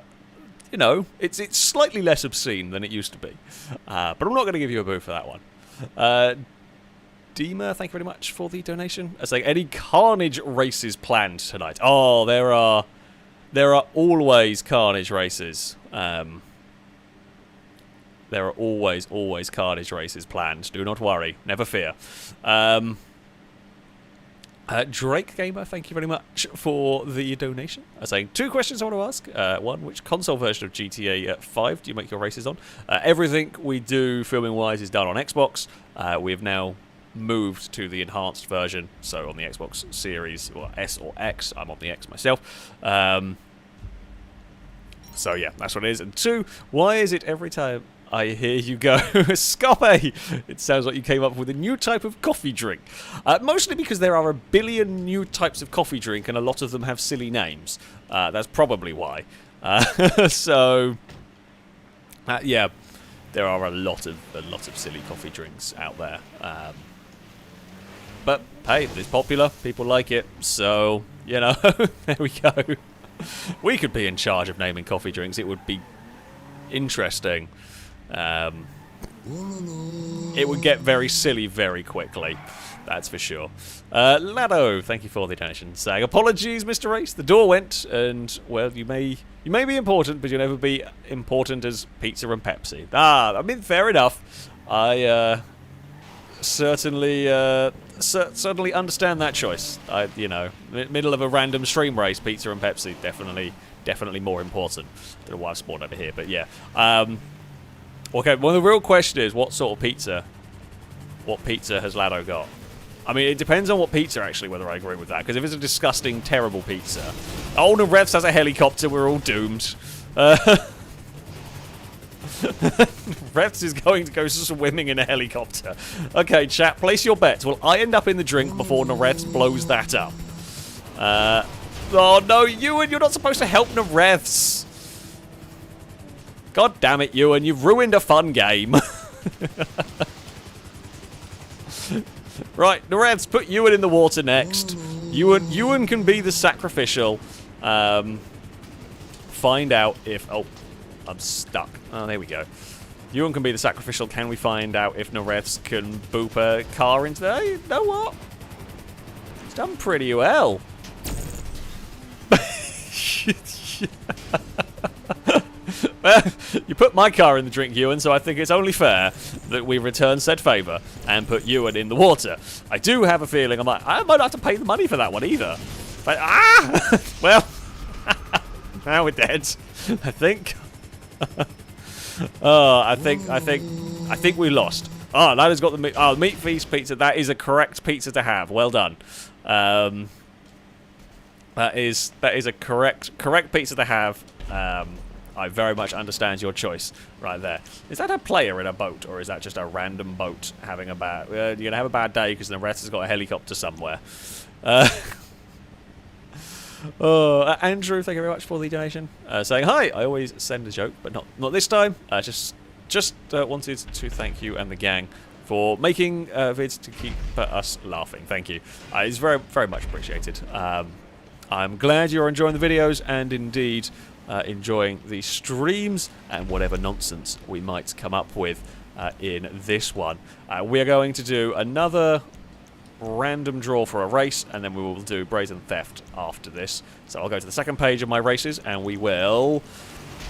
you know, it's slightly less obscene than it used to be. But I'm not going to give you a boo for that one. Deemer, thank you very much for the donation. I say, any Carnage races planned tonight? Oh, there are always Carnage races. There are always Carnage races planned. Do not worry. Never fear. Drake Gamer, thank you very much for the donation. I say 2 questions I want to ask. One, which console version of GTA 5 do you make your races on? Everything we do filming-wise is done on Xbox. We have now moved to the enhanced version, so on the Xbox Series or S or X. I'm on the X myself. So yeah, that's what it is. And 2, why is it every time I hear you go, Scope, it sounds like you came up with a new type of coffee drink. Mostly because there are a billion new types of coffee drink and a lot of them have silly names. That's probably why. So, yeah, there are a lot of silly coffee drinks out there. But hey, it's popular, people like it, so, you know, there we go. We could be in charge of naming coffee drinks, it would be interesting. It would get very silly very quickly, that's for sure. Lado, thank you for the donation. Saying, apologies, Mr. Race, the door went, and, well, you may be important, but you'll never be important as pizza and Pepsi. I mean, fair enough. I, certainly understand that choice. You know, middle of a random stream race, pizza and Pepsi, definitely more important. Don't know why I've spawned over here, but yeah. Okay, well, the real question is, what pizza has Lado got? I mean, it depends on what pizza, actually, whether I agree with that. Because if it's a disgusting, terrible pizza... Oh, no, Revs has a helicopter, we're all doomed. Revs is going to go swimming in a helicopter. Okay, chat, place your bets. Will I end up in the drink before Narevs blows that up? Oh no, Ewan, you're not supposed to help Narevs. God damn it, Ewan, you've ruined a fun game. Right, Narevs, put Ewan in the water next. Ewan can be the sacrificial. Find out if... Oh, I'm stuck. Oh, there we go. Ewan can be the sacrificial. Can we find out if Narevs can boop a car into there? You know what? He's done pretty well. Well, you put my car in the drink, Ewan, so I think it's only fair that we return said favour and put Ewan in the water. I do have a feeling I might not have to pay the money for that one either. But, well, now we're dead, I think. I think we lost. Oh, that has got the meat. Oh, Meat Feast pizza. That is a correct pizza to have. Well done. That is a correct pizza to have. I very much understand your choice right there. Is that a player in a boat, or is that just a random boat having a bad... you're going to have a bad day because the rest has got a helicopter somewhere. Andrew, thank you very much for the donation. Saying, hi, I always send a joke, but not this time. Just wanted to thank you and the gang for making vids to keep us laughing. Thank you. It's very, very much appreciated. I'm glad you're enjoying the videos and indeed... enjoying the streams and whatever nonsense we might come up with in this one. We are going to do another random draw for a race, and then we will do Brazen Theft after this. So I'll go to the second page of my races, and we will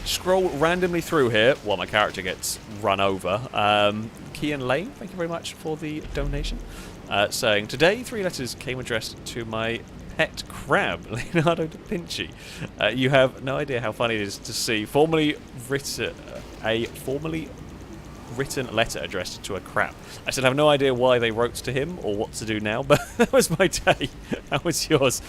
scroll randomly through here while my character gets run over. Kian Lane, thank you very much for the donation. Saying, today 3 letters came addressed to my pet crab, Leonardo da Vinci. You have no idea how funny it is to see a formally written letter addressed to a crab. I still have no idea why they wrote to him or what to do now, but that was my day. How was yours?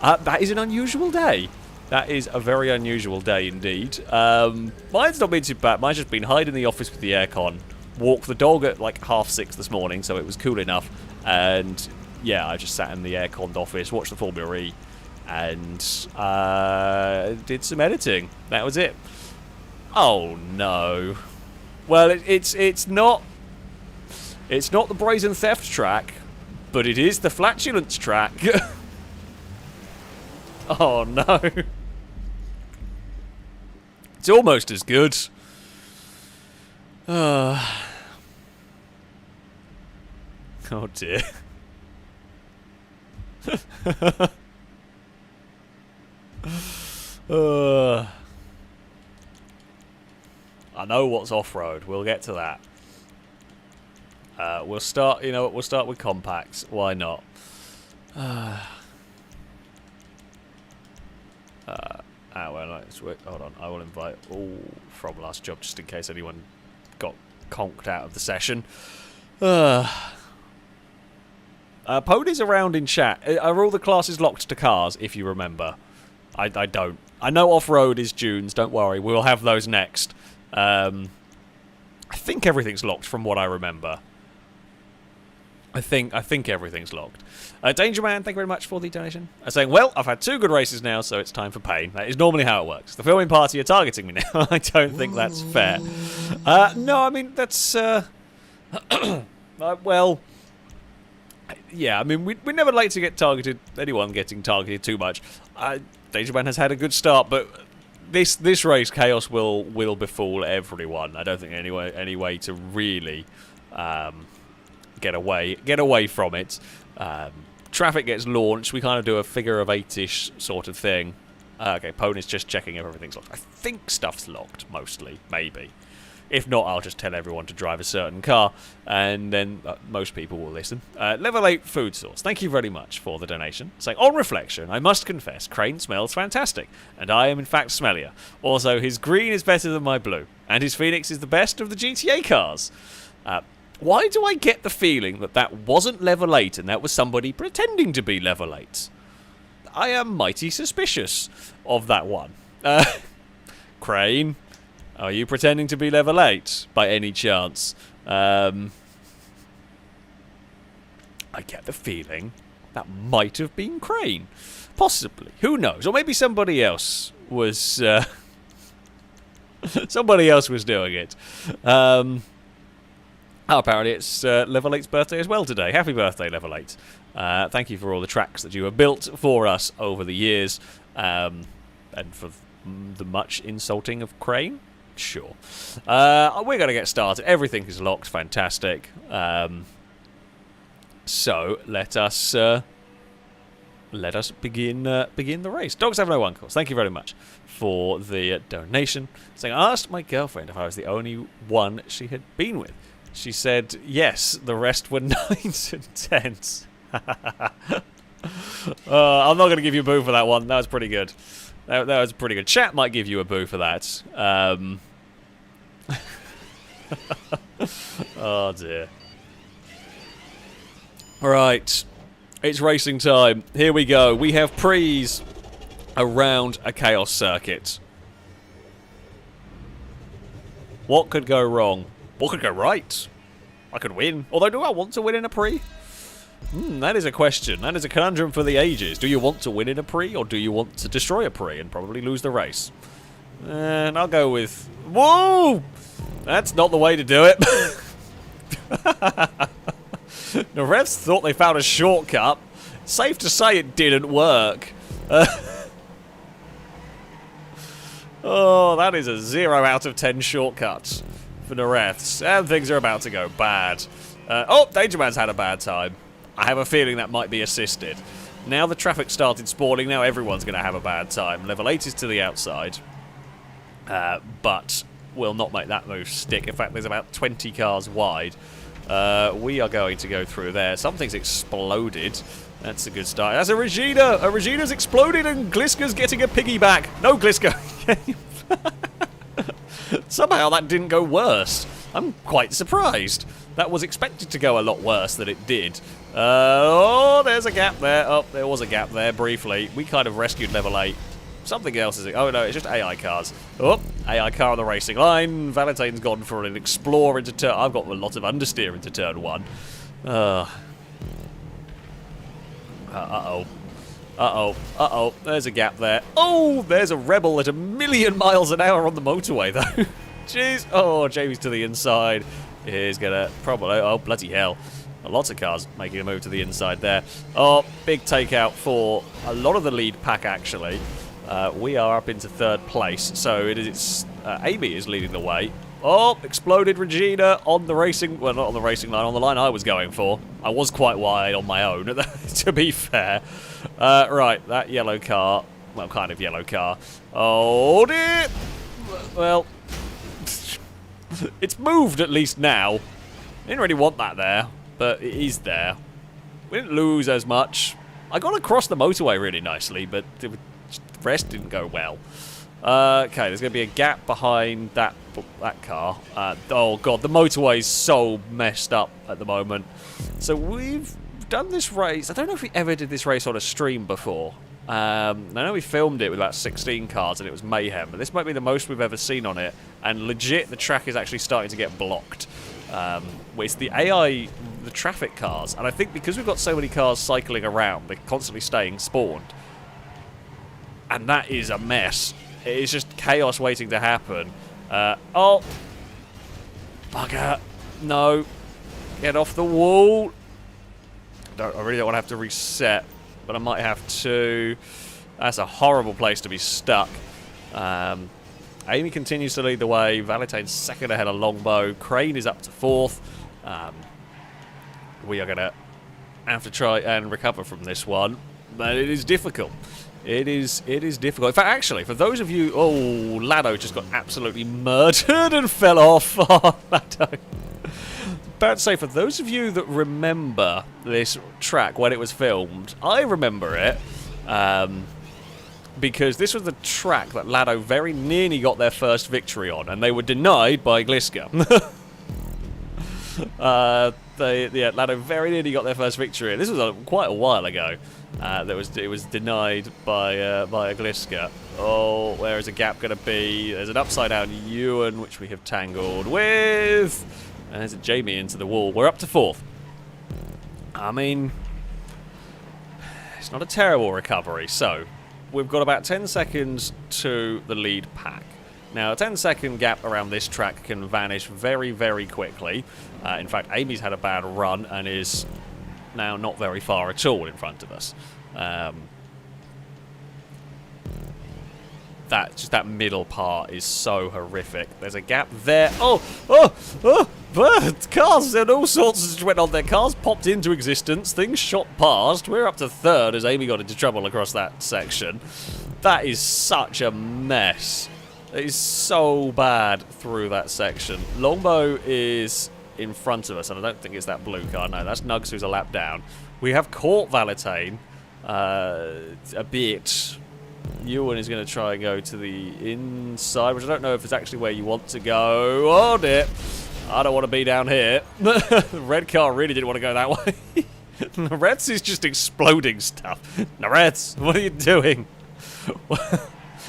That is an unusual day. That is a very unusual day indeed. Mine's not been too bad. Mine's just been hide in the office with the aircon, walk the dog at like 6:30 this morning, so it was cool enough, and yeah, I just sat in the air-conned office, watched the Formula E, and did some editing. That was it. Oh no. Well, it's not the Brazen Theft track, but it is the Flatulence track. Oh no. It's almost as good. Oh dear. I know what's off-road. We'll get to that. We'll start. You know what? We'll start with compacts. Why not? Well, hold on. I will invite all from last job just in case anyone got conked out of the session. Pony's around in chat. Are all the classes locked to cars, if you remember? I don't. I know off-road is dunes, don't worry. We'll have those next. I think everything's locked from what I remember. I think everything's locked. Danger Man, thank you very much for the donation. Saying, well, I've had 2 good races now, so it's time for pain. That is normally how it works. The filming party are targeting me now. I don't think that's fair. No, I mean, that's... well... Yeah, I mean, we're never late to get targeted. Anyone getting targeted too much. Danger Man has had a good start, but this race, chaos will befall everyone. I don't think any way to really get away from it. Traffic gets launched. We kind of do a figure of 8-ish sort of thing. Okay, Pony's just checking if everything's locked. I think stuff's locked, mostly, maybe. If not, I'll just tell everyone to drive a certain car, and then most people will listen. Level 8 food source. Thank you very much for the donation. Saying, on reflection, I must confess, Crane smells fantastic, and I am in fact smellier. Also, his green is better than my blue, and his Phoenix is the best of the GTA cars. Why do I get the feeling that wasn't level 8 and that was somebody pretending to be level 8? I am mighty suspicious of that one. Crane. Are you pretending to be level 8 by any chance? I get the feeling that might have been Crane. Possibly. Who knows? Or maybe somebody else was... somebody else was doing it. Apparently it's Level 8's birthday as well today. Happy birthday, Level 8. Thank you for all the tracks that you have built for us over the years. And for the much insulting of Crane. Sure. We're going to get started. Everything is locked. Fantastic. So let us begin the race. Dogs have no one course. Thank you very much for the donation. Saying, I asked my girlfriend if I was the only one she had been with. She said yes. The rest were 9s and 10s. I'm not going to give you a boo for that one. That was pretty good. That was pretty good. Chat might give you a boo for that. Oh dear. Right, it's racing time. Here we go. We have prees around a chaos circuit. What could go wrong? What could go right? I could win. Although, do I want to win in a pre? That is a question. That is a conundrum for the ages. Do you want to win in a pre, or do you want to destroy a pre and probably lose the race? And I'll go with... Whoa! That's not the way to do it. The refs thought they found a shortcut. Safe to say it didn't work. Oh, that is a 0 out of 10 shortcut for the refs. And things are about to go bad. Oh, Danger Man's had a bad time. I have a feeling that might be assisted. Now the traffic started spawning, now everyone's going to have a bad time. Level 8 is to the outside. But will not make that move stick. In fact, there's about 20 cars wide. We are going to go through there. Something's exploded. That's a good start. That's a Regina! A Regina's exploded and Gliska's getting a piggyback. No, Gliska! Somehow that didn't go worse. I'm quite surprised. That was expected to go a lot worse than it did. Oh, there's a gap there. Oh, there was a gap there briefly. We kind of rescued level 8. Something else is it? Oh no, it's just AI cars. Oh, AI car on the racing line. Valentine's gone for an explore into turn. I've got a lot of understeer into turn 1. Uh-oh. Uh-oh. There's a gap there. Oh, there's a rebel at 1,000,000 miles an hour on the motorway, though. Jeez. Oh, Jamie's to the inside. He's gonna probably... Oh, bloody hell. Lots of cars making a move to the inside there. Oh, big takeout for a lot of the lead pack, actually. We are up into 3rd place, so it is... Amy is leading the way. Oh, exploded Regina on the racing... Well, not on the racing line, on the line I was going for. I was quite wide on my own, to be fair. Right, that yellow car... Well, kind of yellow car. Oh, dear! Well... It's moved at least now. Didn't really want that there, but it is there. We didn't lose as much. I got across the motorway really nicely, but the rest didn't go well. Okay, there's going to be a gap behind that car. Oh god, the motorway's so messed up at the moment. So we've done this race. I don't know if we ever did this race on a stream before. I know we filmed it with about 16 cars and it was mayhem, but this might be the most we've ever seen on it. And legit, the track is actually starting to get blocked. It's the AI, the traffic cars, and I think because we've got so many cars cycling around, they're constantly staying spawned. And that is a mess. It is just chaos waiting to happen. Oh! Bugger! No! Get off the wall! I really don't want to have to reset, but I might have to. That's a horrible place to be stuck. Amy continues to lead the way. Valentine's 2nd ahead of Longbow. Crane is up to 4th. We are going to have to try and recover from this one. But it is difficult. It is difficult. In fact, actually, for those of you... Oh, Lado just got absolutely murdered and fell off. Oh, Lado. About to say, for those of you that remember this track when it was filmed, I remember it. Because this was the track that Lado very nearly got their first victory on, and they were denied by Gliska. Lado very nearly got their first victory. This was quite a while ago. It was denied by a Gliska. Oh, where is a gap going to be? There's an upside down Ewan, which we have tangled with. And there's a Jamie into the wall. We're up to 4th. I mean, it's not a terrible recovery. So, we've got about 10 seconds to the lead pack. Now, a 10-second gap around this track can vanish very, very quickly. In fact, Amy's had a bad run and is now not very far at all in front of us. That middle part is so horrific. There's a gap there. Cars and all sorts just went on there. Cars popped into existence. Things shot past. We're up to 3rd as Amy got into trouble across that section. That is such a mess. It is so bad through that section. Longbow is in front of us, and I don't think it's that blue car. No, that's Nugs who's a lap down. We have caught Valentine a bit. Ewan is going to try and go to the inside, which I don't know if it's actually where you want to go. Oh dear. I don't want to be down here. The red car really didn't want to go that way. Nareds is just exploding stuff. Nareds, what are you doing?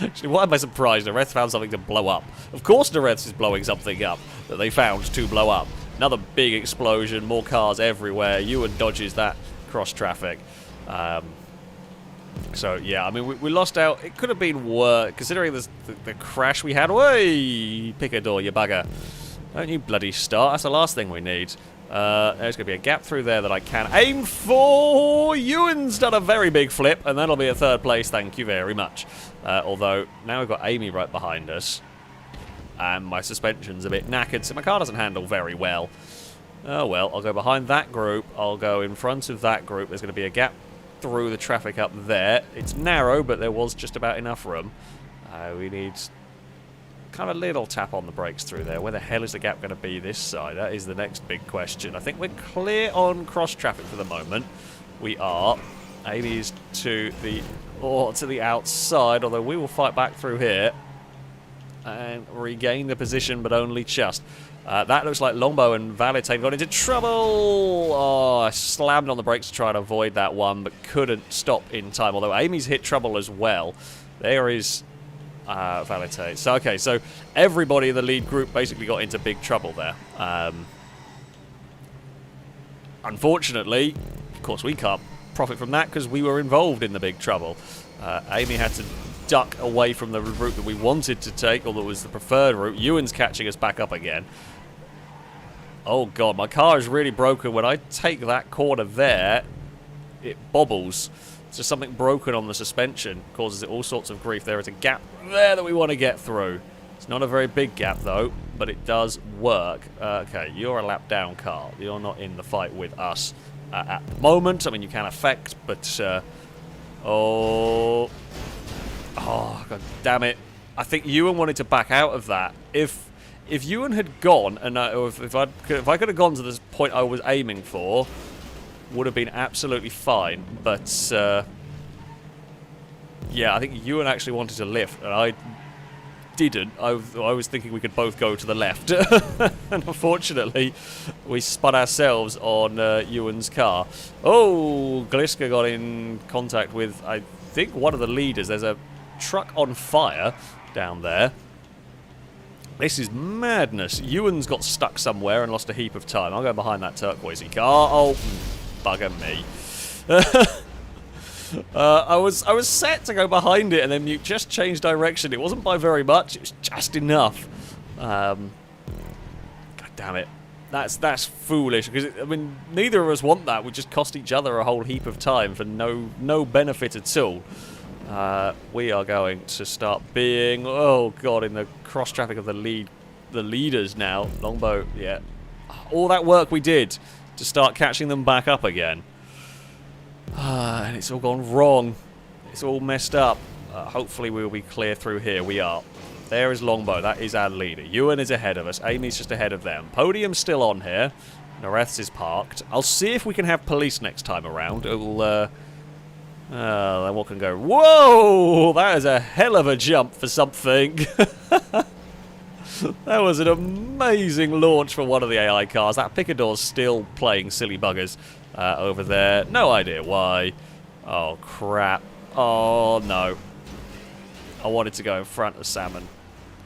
Actually, why am I surprised? Nareds found something to blow up. Of course Nareds is blowing something up that they found to blow up. Another big explosion, more cars everywhere. Ewan dodges that cross traffic. So, yeah, I mean, we lost out. It could have been worse, considering the crash we had. Way, pick a door, you bugger. Don't you bloody start. That's the last thing we need. There's going to be a gap through there that I can aim for. Ewan's done a very big flip, and that'll be a 3rd place. Thank you very much. Although, now we've got Amy right behind us. And my suspension's a bit knackered, so my car doesn't handle very well. Oh, well, I'll go behind that group. I'll go in front of that group. There's going to be a gap through the traffic up there. It's narrow, but there was just about enough room. We need kind of a little tap on the brakes through there. Where the hell is the gap going to be this side? That is the next big question. I think we're clear on cross traffic for the moment. We are. Amy's to the outside, although we will fight back through here and regain the position, but only just. That looks like Longbow and Valentine got into trouble. Oh, I slammed on the brakes to try and avoid that one, but couldn't stop in time. Although Amy's hit trouble as well. There is Valentine. So, okay, so everybody in the lead group basically got into big trouble there. Unfortunately, of course, we can't profit from that because we were involved in the big trouble. Amy had to duck away from the route that we wanted to take, although it was the preferred route. Ewan's catching us back up again. Oh god, my car is really broken. When I take that corner there, it bobbles. It's just something broken on the suspension. Causes it all sorts of grief. There is a gap there that we want to get through. It's not a very big gap though, but it does work. Okay, you're a lap down car. You're not in the fight with us at the moment. I mean, you can affect, but oh, god damn it. I think Ewan wanted to back out of that. If Ewan had gone, and if I could have gone to this point I was aiming for, would have been absolutely fine. But, yeah, I think Ewan actually wanted to lift, and I didn't. I was thinking we could both go to the left. And unfortunately, we spun ourselves on Ewan's car. Oh, Gliska got in contact with, I think, one of the leaders. There's a truck on fire down there. This is madness. Ewan's got stuck somewhere and lost a heap of time. I'll go behind that turquoisey car. Oh, bugger me. I was set to go behind it, and then Mute just changed direction. It wasn't by very much. It was just enough. God damn it. That's foolish, because I mean, neither of us want that. We just cost each other a whole heap of time for no benefit at all. We are going to start being, oh god, in the cross traffic of the leaders now. Longbow, yeah. All that work we did to start catching them back up again. And it's all gone wrong. It's all messed up. Hopefully we'll be clear through here. We are. There is Longbow. That is our leader. Ewan is ahead of us. Amy's just ahead of them. Podium's still on here. Nareth's is parked. I'll see if we can have police next time around. It'll, then what can go? Whoa! That is a hell of a jump for something. That was an amazing launch for one of the AI cars. That Picador's still playing silly buggers over there. No idea why. Oh, crap. Oh, no. I wanted to go in front of Salmon.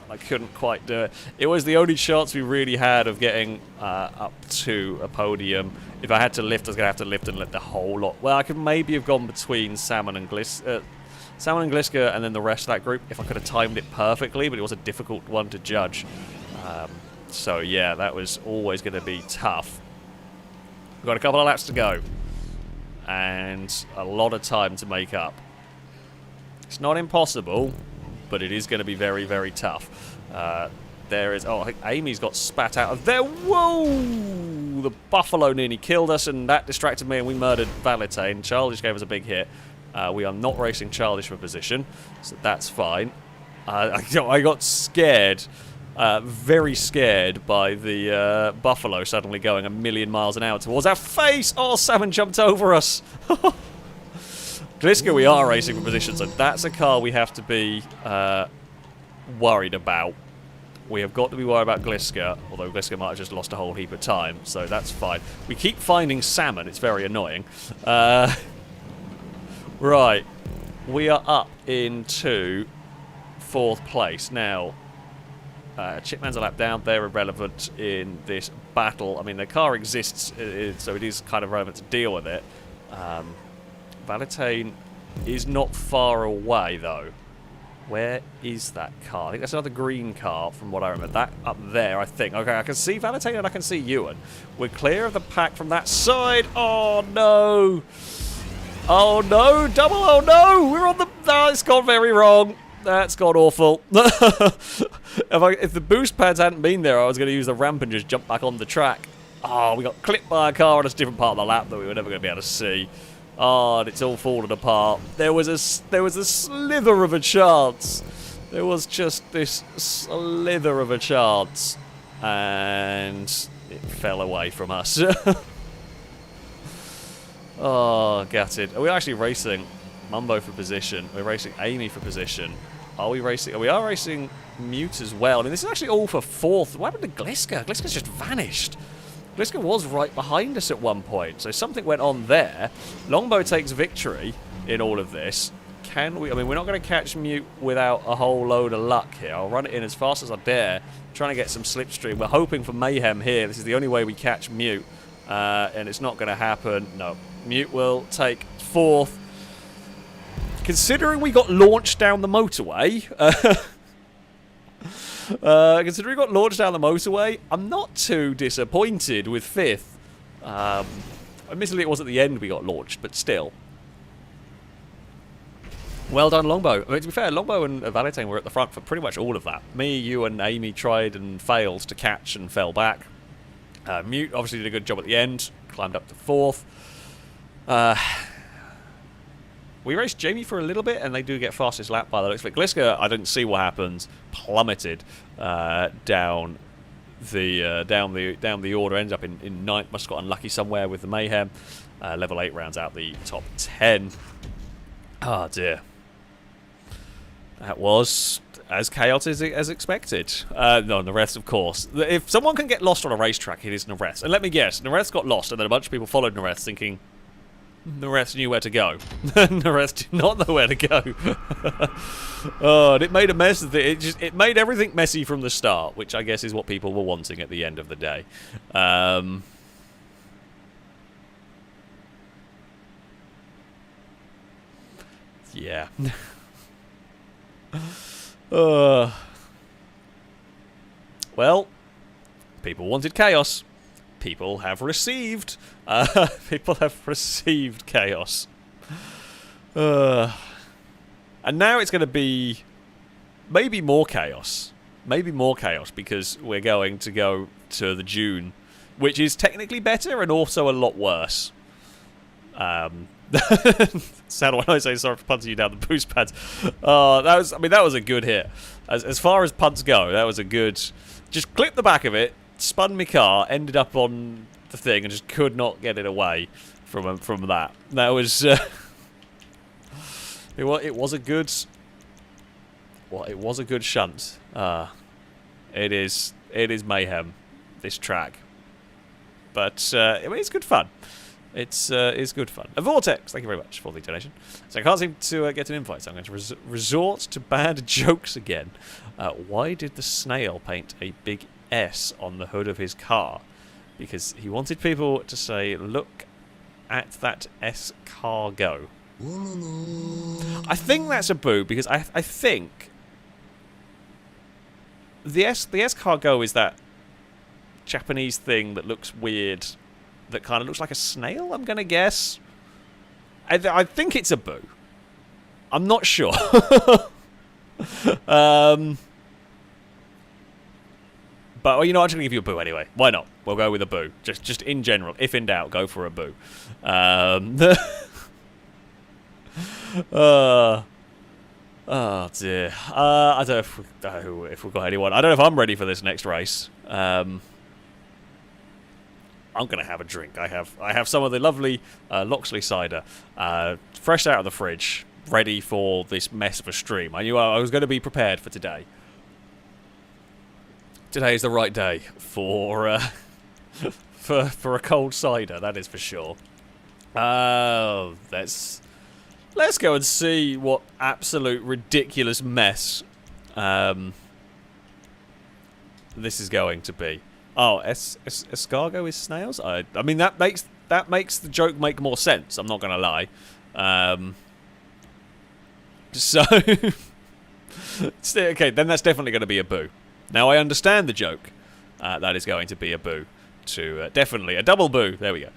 I couldn't quite do it. It was the only chance we really had of getting up to a podium. If I had to lift, I was going to have to lift and let the whole lot... Well, I could maybe have gone between Salmon and Gliska, and then the rest of that group if I could have timed it perfectly, but it was a difficult one to judge. So, yeah, that was always going to be tough. We've got a couple of laps to go. And a lot of time to make up. It's not impossible, but it is going to be very, very tough. There is... Oh, I think Amy's got spat out of there. Whoa! The Buffalo nearly killed us, and that distracted me, and we murdered Valentine. Childish gave us a big hit. We are not racing Childish for position, so that's fine. I got scared, very scared by the Buffalo suddenly going a million miles an hour towards our face. Oh, Salmon jumped over us. Gliska, we are racing for position, so that's a car we have to be worried about. We have got to be worried about Gliska, although Gliska might have just lost a whole heap of time, so that's fine. We keep finding Salmon, it's very annoying. Right, we are up into 4th place. Now, Chipman's a lap down, they're irrelevant in this battle. I mean, their car exists, so it is kind of relevant to deal with it. Valentine is not far away, though. Where is that car? I think that's another green car, from what I remember. That up there, I think. Okay, I can see Valentine and I can see Ewan. We're clear of the pack from that side. Oh, no. Oh, no. Double, oh, no. We're on the... Oh, it's gone very wrong. That's gone awful. If the boost pads hadn't been there, I was going to use the ramp and just jump back on the track. Oh, we got clipped by a car on a different part of the lap that we were never going to be able to see. Oh, and it's all fallen apart. There was a slither of a chance. There was just this slither of a chance. And it fell away from us. Oh, gutted. Are we actually racing Mumbo for position? We're racing Amy for position. Are we racing... We are racing Mute as well. I mean, this is actually all for 4th. What happened to Gliska? Gliska's just vanished. Gliska was right behind us at one point, so something went on there. Longbow takes victory in all of this. Can we... I mean, we're not going to catch Mute without a whole load of luck here. I'll run it in as fast as I dare, trying to get some slipstream. We're hoping for mayhem here. This is the only way we catch Mute, and it's not going to happen. No, Mute will take 4th. Considering we got launched down the motorway... considering we got launched down the motorway, I'm not too disappointed with 5th. Admittedly, it was at the end we got launched, but still. Well done, Longbow. I mean, to be fair, Longbow and Valentine were at the front for pretty much all of that. Me, you, and Amy tried and failed to catch and fell back. Mute obviously did a good job at the end, climbed up to 4th. We raced Jamie for a little bit, and they do get fastest lap by the looks of it. Gliska, I didn't see what happens, plummeted down the order, ends up in 9th. Must have got unlucky somewhere with the mayhem. Level 8 rounds out the top 10. Oh dear. That was as chaotic as expected. No, Nareth, of course. If someone can get lost on a racetrack, it is Nareth. And let me guess, Nareth got lost, and then a bunch of people followed Nareth thinking... Nareth knew where to go. Nareth did not know where to go. Oh, and it made a mess of it. It made everything messy from the start, which I guess is what people were wanting at the end of the day. Yeah. Well, people wanted chaos. People have received. People have received chaos. And now it's going to be maybe more chaos. Maybe more chaos because we're going to go to the June, which is technically better and also a lot worse. Sad when I say sorry for punting you down the boost pads. That was a good hit. As far as punts go, that was a good... Just clipped the back of it, spun my car, ended up on the thing, and just could not get it away from that. That was... it was a good... Well, it was a good shunt. It is mayhem, this track. But, I mean, it's good fun. It's good fun. A Vortex, thank you very much for the donation. So I can't seem to get an invite, so I'm going to resort to bad jokes again. Why did the snail paint a big S on the hood of his car? Because he wanted people to say, look at that S cargo. I think that's a boo, because I think the S cargo is that Japanese thing that looks weird, that kind of looks like a snail, I'm going to guess. I think it's a boo. I'm not sure. But, well, you know, I'm just going to give you a boo anyway. Why not? We'll go with a boo. Just in general. If in doubt, go for a boo. Oh, dear. I don't know if we've got anyone. I don't know if I'm ready for this next race. I'm going to have a drink. I have some of the lovely Loxley cider, fresh out of the fridge, ready for this mess of a stream. I knew I was going to be prepared for today. Today is the right day for for a cold cider, that is for sure. Let's go and see what absolute ridiculous mess this is going to be. Oh, escargot is snails? I mean that makes the joke make more sense, I'm not gonna lie. So okay, then that's definitely gonna be a boo. Now I understand the joke. That is going to be a boo. To definitely a double boo. There we go.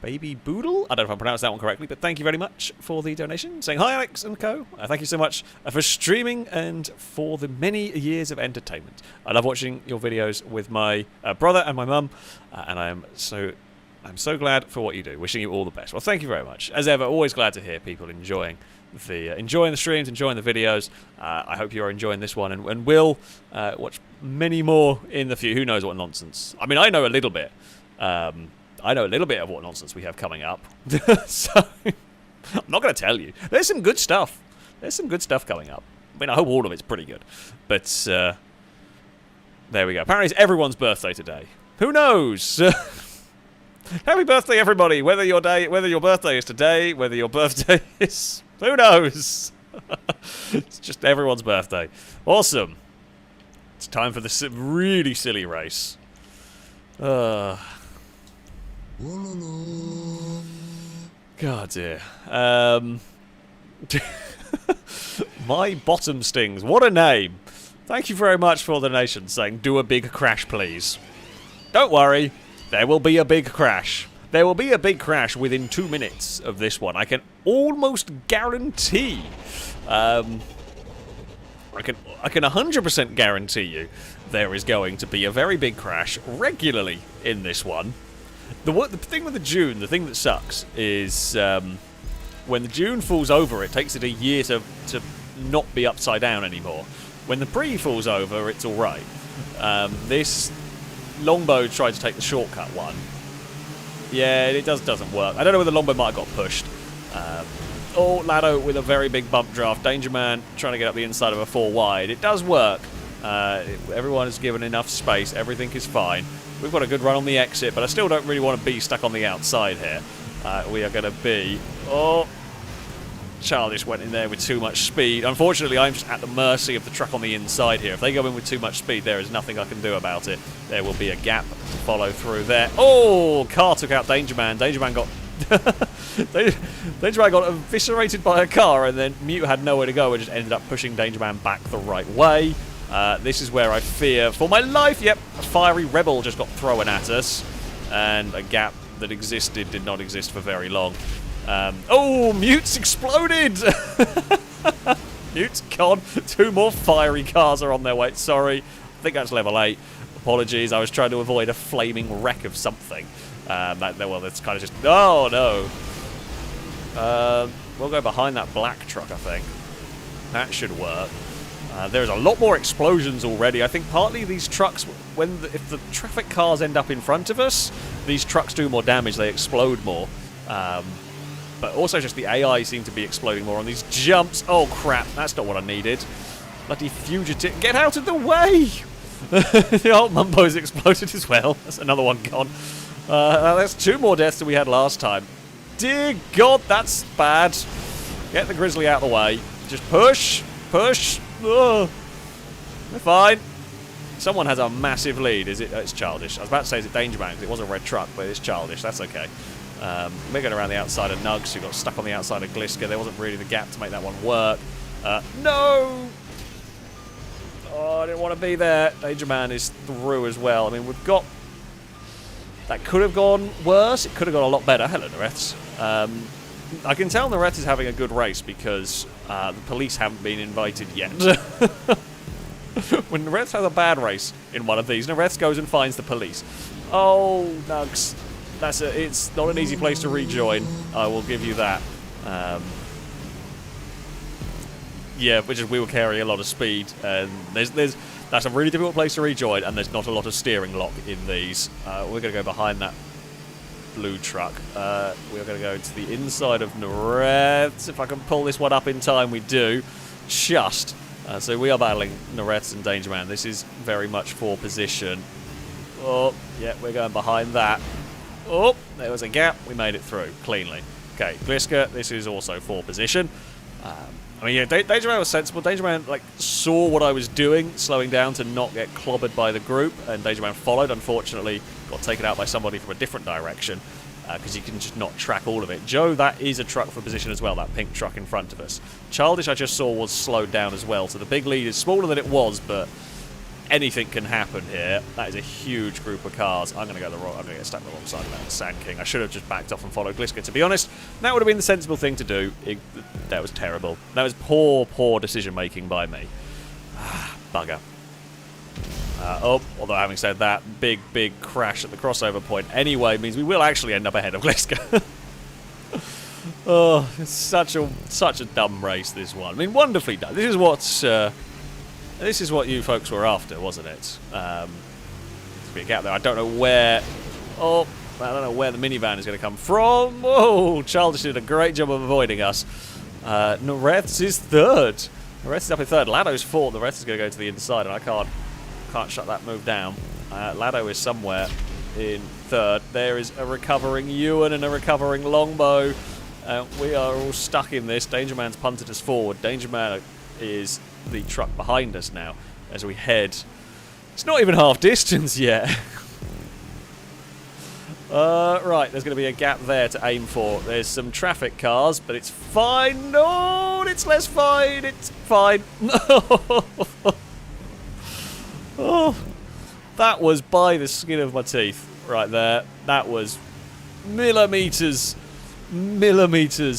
Baby Boodle? I don't know if I pronounced that one correctly, but thank you very much for the donation. Saying hi, Alex and co. Thank you so much for streaming and for the many years of entertainment. I love watching your videos with my brother and my mum, and I'm so glad for what you do. Wishing you all the best. Well, thank you very much. As ever, always glad to hear people enjoying the streams, enjoying the videos. I hope you're enjoying this one, and will watch many more in the future. Who knows what nonsense? I mean, I know a little bit. I know a little bit of what nonsense we have coming up. So I'm not going to tell you. There's some good stuff. There's some good stuff coming up. I mean, I hope all of it's pretty good. But there we go. Apparently, it's everyone's birthday today. Who knows? Happy birthday, everybody! Whether your birthday is today, whether your birthday is... Who knows? It's just everyone's birthday. Awesome. It's time for the really silly race. God dear. My bottom stings. What a name. Thank you very much for the donation saying, do a big crash, please. Don't worry. There will be a big crash. There will be a big crash within 2 minutes of this one. I can almost guarantee. I can 100% guarantee you there is going to be a very big crash regularly in this one. The thing with the dune, the thing that sucks is when the dune falls over, it takes it a year to not be upside down anymore. When the pre falls over, it's all right. This longbow tried to take the shortcut one. Yeah, it doesn't work. I don't know whether the longbow might have got pushed. Oh, Lado with a very big bump draft. Danger Man trying to get up the inside of a 4 wide. It does work. Everyone is given enough space. Everything is fine. We've got a good run on the exit, but I still don't really want to be stuck on the outside here. We are going to be... Oh, Childish went in there with too much speed. Unfortunately, I'm just at the mercy of the truck on the inside here. If they go in with too much speed, there is nothing I can do about it. There will be a gap to follow through there. Oh, car took out Danger Man. Danger Man got... Danger Man got eviscerated by a car, and then Mute had nowhere to go and just ended up pushing Danger Man back the right way. This is where I fear for my life. Yep, a fiery rebel just got thrown at us, and a gap that existed did not exist for very long. Oh, Mute's exploded! Mute's gone. 2 more fiery cars are on their way. Sorry, I think that's level 8. Apologies, I was trying to avoid a flaming wreck of something. Well, that's kind of just... Oh, no. We'll go behind that black truck, I think. That should work. There's a lot more explosions already. I think partly these trucks, if the traffic cars end up in front of us, these trucks do more damage, they explode more. But also just the AI seem to be exploding more on these jumps. Oh crap, that's not what I needed. Bloody fugitive, get out of the way! The old Mumbo's exploded as well. That's another one gone. That's 2 more deaths than we had last time. Dear God, that's bad. Get the Grizzly out of the way. Just push. Push. Ugh. We're fine. Someone has a massive lead. Is it? It's childish. I was about to say, is it Danger Man? Because it was a red truck, but it's childish. That's okay. We're going around the outside of Nugs, who got stuck on the outside of Gliska. There wasn't really the gap to make that one work. No! Oh, I didn't want to be there. Danger Man is through as well. I mean, we've got... That could have gone worse. It could have gone a lot better. Hello, Nareths. I can tell Nareth is having a good race because the police haven't been invited yet. When Nareth has a bad race in one of these, Nareth goes and finds the police. Oh, Nugs. It's not an easy place to rejoin. I will give you that. Yeah, which is we will carry a lot of speed, and that's a really difficult place to rejoin, and there's not a lot of steering lock in these. We're going to go behind that blue truck. We're going to go to the inside of Nareth. If I can pull this one up in time, we do. Just. So we are battling Nareth and Danger Man. This is very much for position. Oh, yeah, we're going behind that. Oh, there was a gap. We made it through cleanly. Okay, Gliska, this is also for position. I mean, yeah, Danger Man was sensible. Danger Man, saw what I was doing, slowing down to not get clobbered by the group, and Danger Man followed. Unfortunately, got taken out by somebody from a different direction, because you can just not track all of it. Joe, that is a truck for position as well, that pink truck in front of us. Childish, I just saw, was slowed down as well, so the big lead is smaller than it was, but anything can happen here. That is a huge group of cars. I'm going to get stuck on the wrong side of that Sand King. I should have just backed off and followed Gliska, to be honest. That would have been the sensible thing to do. That was terrible. That was poor decision-making by me. Bugger. Although having said that, big crash at the crossover point anyway means we will actually end up ahead of Gliska. Oh, it's such a dumb race, this one. I mean, wonderfully done. This is what you folks were after, wasn't it? There's a gap there. I don't know where... Oh, I don't know where the minivan is going to come from. Oh, Childish did a great job of avoiding us. Nareth's is third. Nareth's is up in third. Lado's fourth. The rest is going to go to the inside, and I can't shut that move down. Lado is somewhere in third. There is a recovering Ewan and a recovering Longbow. We are all stuck in this. Danger Man's punted us forward. Danger Man is the truck behind us now as we head. It's not even half distance yet. Right, there's going to be a gap there to aim for. There's some traffic cars, but it's fine. No, it's less fine. It's fine. Oh, that was by the skin of my teeth right there. That was millimeters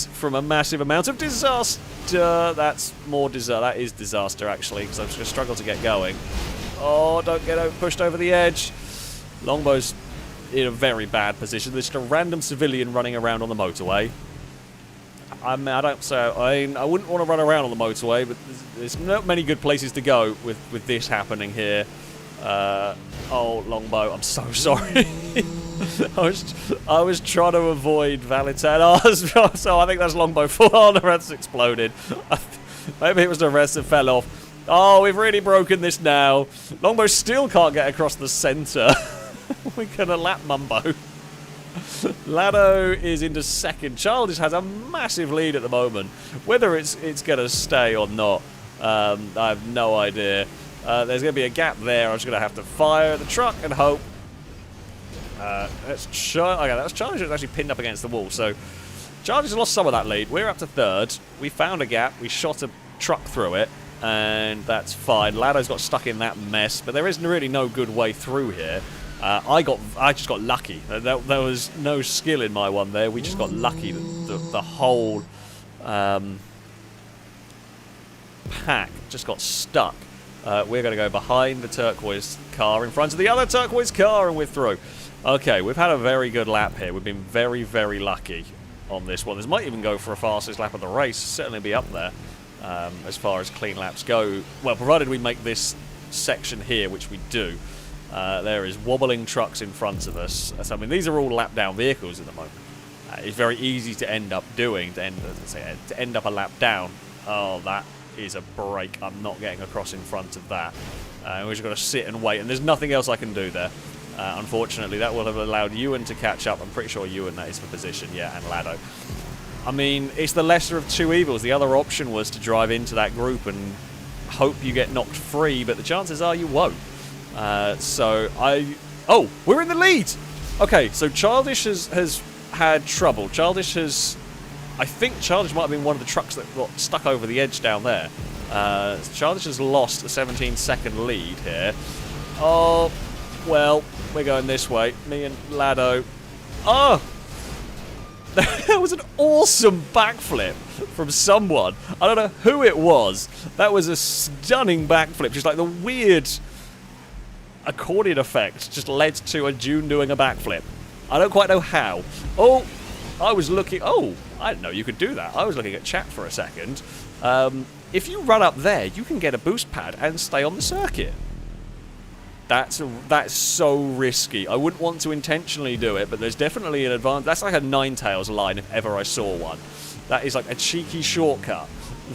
from a massive amount of disaster. That's more disaster. That is disaster, actually, because I'm just going to struggle to get going. Oh, don't get pushed over the edge. Longbow's in a very bad position. There's just a random civilian running around on the motorway. I wouldn't want to run around on the motorway, but there's not many good places to go with this happening here. Oh, Longbow, I'm so sorry. I was trying to avoid Valitan. So I think that's Longbow full on. The rest exploded. Maybe it was the rest that fell off. Oh, we've really broken this now. Longbow still can't get across the centre. We're going to lap Mumbo. Lado is into second. Childish has a massive lead at the moment. Whether it's going to stay or not, I have no idea. There's going to be a gap there. I'm just going to have to fire the truck and hope. Okay, that's Childish was actually pinned up against the wall. So Childish has lost some of that lead. We're up to third. We found a gap. We shot a truck through it, and that's fine. Lado's got stuck in that mess, but there isn't really no good way through here. I just got lucky. There was no skill in my one there. We just got lucky that the whole pack just got stuck. We're going to go behind the turquoise car in front of the other turquoise car, and we're through. Okay, we've had a very good lap here. We've been very, very lucky on this one. This might even go for a fastest lap of the race. Certainly be up there as far as clean laps go. Well, provided we make this section here, which we do. There is wobbling trucks in front of us. So, I mean, these are all lap-down vehicles at the moment. It's very easy to end up doing, to end up a lap down. Oh, that is a break. I'm not getting across in front of that. We've just got to sit and wait, and there's nothing else I can do there. Unfortunately, that will have allowed Ewan to catch up. I'm pretty sure Ewan, that is for position, yeah, and Lado. I mean, it's the lesser of two evils. The other option was to drive into that group and hope you get knocked free, but the chances are you won't. Oh, we're in the lead! Okay, so Childish has had trouble. I think Childish might have been one of the trucks that got stuck over the edge down there. Childish has lost a 17-second lead here. Oh, well, we're going this way. Me and Lado. Oh! That was an awesome backflip from someone. I don't know who it was. That was a stunning backflip. Just like the weird accordion effect just led to a June doing a backflip. I don't quite know how. Oh, I was looking... Oh, I didn't know you could do that. I was looking at chat for a second. If you run up there, you can get a boost pad and stay on the circuit. That's so risky. I wouldn't want to intentionally do it, but there's definitely an advantage. That's like a Ninetales line if ever I saw one. That is like a cheeky shortcut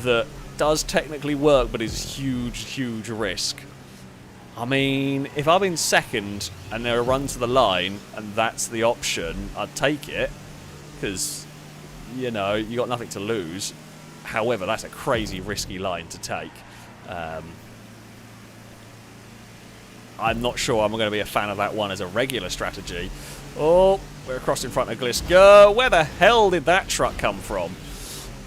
that does technically work, but is huge risk. I mean, if I'm in second and they're a run to the line and that's the option, I'd take it because, you know, you got nothing to lose. However, that's a crazy risky line to take. I'm not sure I'm going to be a fan of that one as a regular strategy. Oh, we're across in front of Gliska. Where the hell did that truck come from?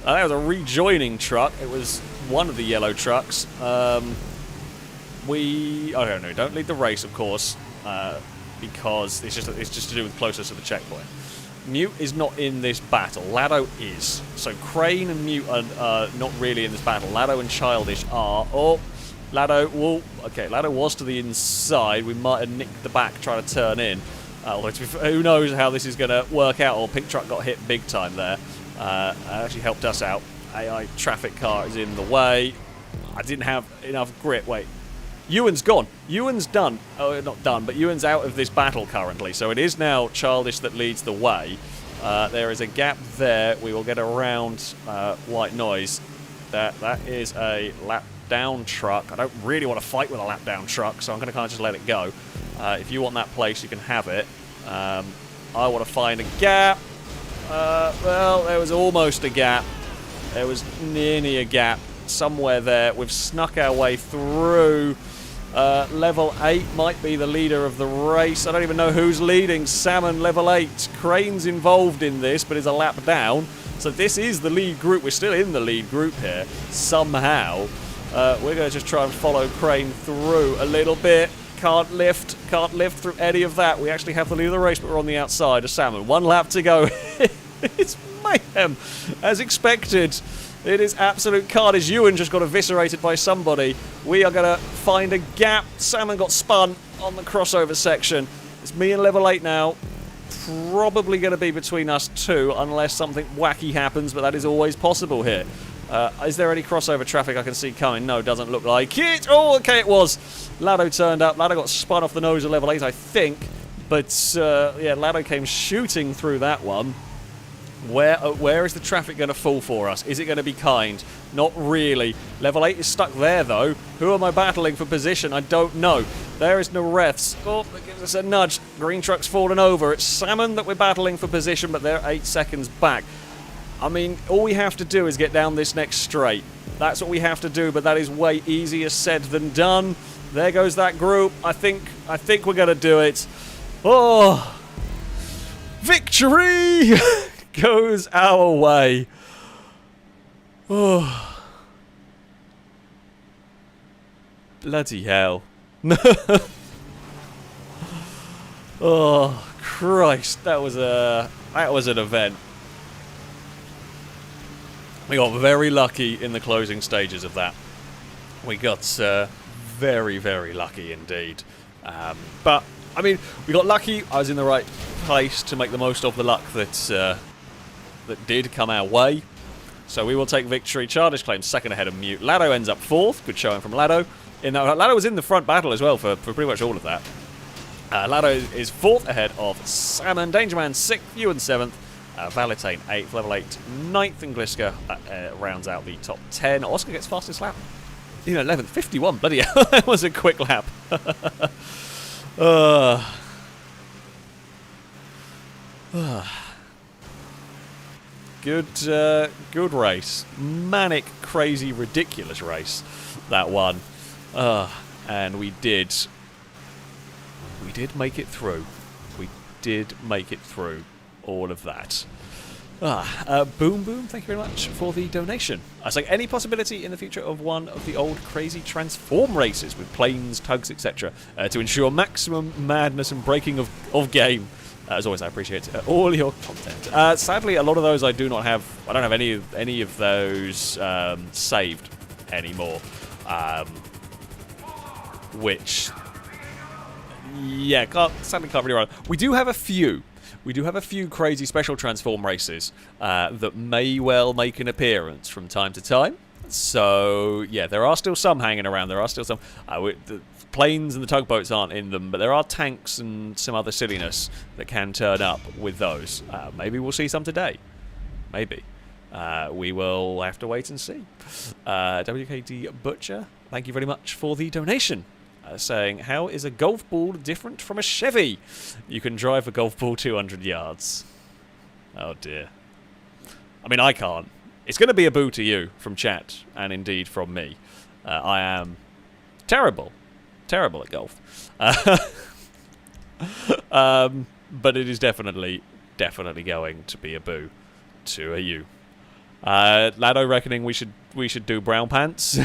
That was a rejoining truck. It was one of the yellow trucks. I don't know. Don't lead the race, of course, because it's just to do with closeness to the checkpoint. Mute is not in this battle. Lado is. So Crane and Mute are not really in this battle. Lado and Childish are. Oh. Lado, well, okay, Lado was to the inside. We might have nicked the back trying to turn in. Although, who knows how this is going to work out. Or Pink Truck got hit big time there. Actually helped us out. AI traffic car is in the way. I didn't have enough grip. Wait. Ewan's gone. Ewan's done. Oh, not done, but Ewan's out of this battle currently. So it is now Childish that leads the way. There is a gap there. We will get around White Noise. That is a lap down truck. I don't really want to fight with a lap down truck, so I'm going to kind of just let it go. If you want that place, you can have it. I want to find a gap. Well, there was almost a gap. There was nearly a gap somewhere there. We've snuck our way through. Level 8 might be the leader of the race. I don't even know who's leading. Salmon, level 8. Crane's involved in this, but is a lap down. So this is the lead group. We're still in the lead group here, somehow. We're going to just try and follow Crane through a little bit. Can't lift through any of that. We actually have the lead of the race, but we're on the outside of Salmon. 1 lap to go. It's mayhem, as expected. It is absolute carnage. Ewan just got eviscerated by somebody. We are going to find a gap. Salmon got spun on the crossover section. It's me and level 8 now. Probably going to be between us two, unless something wacky happens, but that is always possible here. Is there any crossover traffic I can see coming? No, doesn't look like it. Oh, okay, it was. Lado turned up. Lado got spun off the nose of level 8, I think. But, yeah, Lado came shooting through that one. Where is the traffic going to fall for us? Is it going to be kind? Not really. Level 8 is stuck there, though. Who am I battling for position? I don't know. There is Nareths. Oh, that gives us a nudge. Green truck's fallen over. It's Salmon that we're battling for position, but they're 8 seconds back. I mean, all we have to do is get down this next straight. That's what we have to do, but that is way easier said than done. There goes that group. I think we're going to do it. Oh, victory goes our way. Oh, bloody hell. Oh, Christ, that was an event. We got very lucky in the closing stages of that. We got very, very lucky indeed. But, I mean, we got lucky. I was in the right place to make the most of the luck that did come our way. So we will take victory. Childish claims second ahead of Mute. Lado ends up fourth. Good showing from Lado. Lado was in the front battle as well for pretty much all of that. Lado is fourth ahead of Salmon. Dangerman sixth. Ewan seventh. Valitane 8th, level 8 9th, and Gliska rounds out the top 10. Oscar gets fastest lap. 11th, 51, bloody hell, that was a quick lap. Good race. Manic, crazy, ridiculous race. That one. And we did make it through. We did make it through all of that. Boom Boom, thank you very much for the donation. I say, any possibility in the future of one of the old crazy transform races with planes, tugs, etc. To ensure maximum madness and breaking of game. As always, I appreciate all your content. Sadly, a lot of those I do not have. I don't have any of those saved anymore. Which, yeah, sadly can't really run. We do have a few. We do have a few crazy special transform races that may well make an appearance from time to time. So, yeah, there are still some hanging around. There are still some. The planes and the tugboats aren't in them, but there are tanks and some other silliness that can turn up with those. Maybe we'll see some today. Maybe. We will have to wait and see. WKD Butcher, thank you very much for the donation. Saying, how is a golf ball different from a Chevy? You can drive a golf ball 200 yards. Oh dear. I mean, I can't. It's going to be a boo to you from chat, and indeed from me. I am terrible at golf. But it is definitely going to be a boo to a you. Lado reckoning we should do brown pants.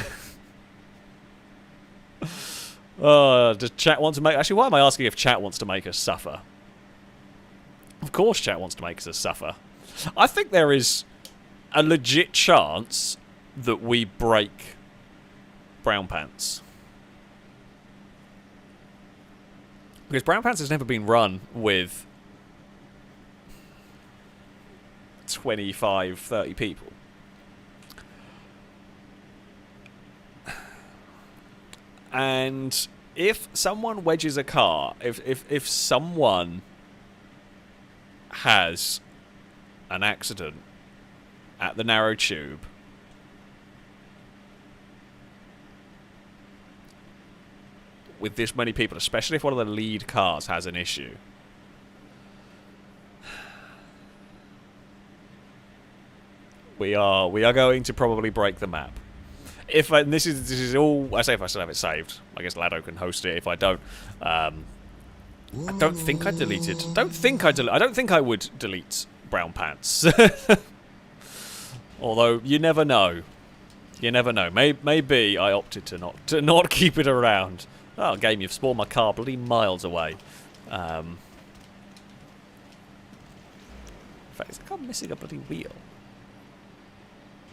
Does chat want to make... Actually, why am I asking if chat wants to make us suffer? Of course chat wants to make us suffer. I think there is a legit chance that we break brown pants. Because brown pants has never been run with 25, 30 people. And if someone wedges a car, if someone has an accident at the narrow tube, with this many people, especially if one of the lead cars has an issue, we are going to probably break the map. And this is all I say if I still have it saved. I guess Lado can host it if I don't. I don't think I deleted. I don't think I would delete brown pants. Although you never know. You never know. Maybe I opted to not keep it around. Oh, game! You've spawned my car bloody miles away. In fact, it's like I'm missing a bloody wheel.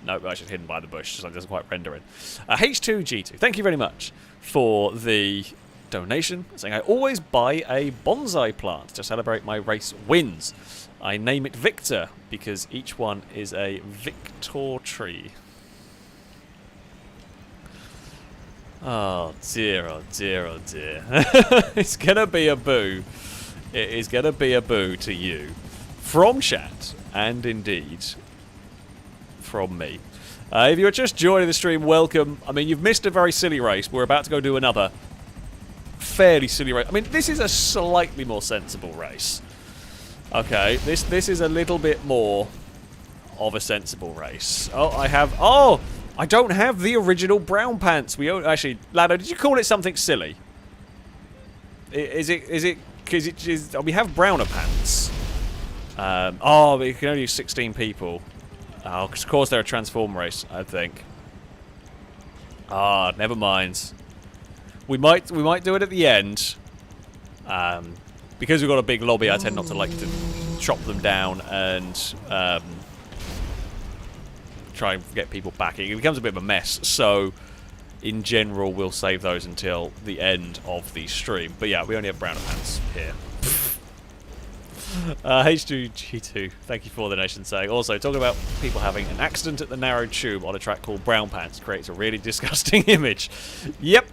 No, I should hidden by the bush, so it doesn't quite render in. H2G2, thank you very much for the donation. Saying, I always buy a bonsai plant to celebrate my race wins. I name it Victor because each one is a victor tree. Oh dear, oh dear, oh dear. It's going to be a boo. It is going to be a boo to you. From chat, and indeed from me. If you're just joining the stream, welcome. I mean, you've missed a very silly race. We're about to go do another fairly silly race. I mean, this is a slightly more sensible race. Okay, this is a little bit more of a sensible race. Oh, I don't have the original brown pants. Actually, Lado, did you call it something silly? Is it because we have browner pants. We can only use 16 people. Oh, of course they're a transform race, I think. Never mind. We might do it at the end. Because we've got a big lobby, I tend not to like to chop them down and try and get people back. It becomes a bit of a mess, so in general we'll save those until the end of the stream. But yeah, we only have browner pants here. H2G2, thank you for the donation. Saying also, talking about people having an accident at the narrow tube on a track called Brown Pants creates a really disgusting image. Yep.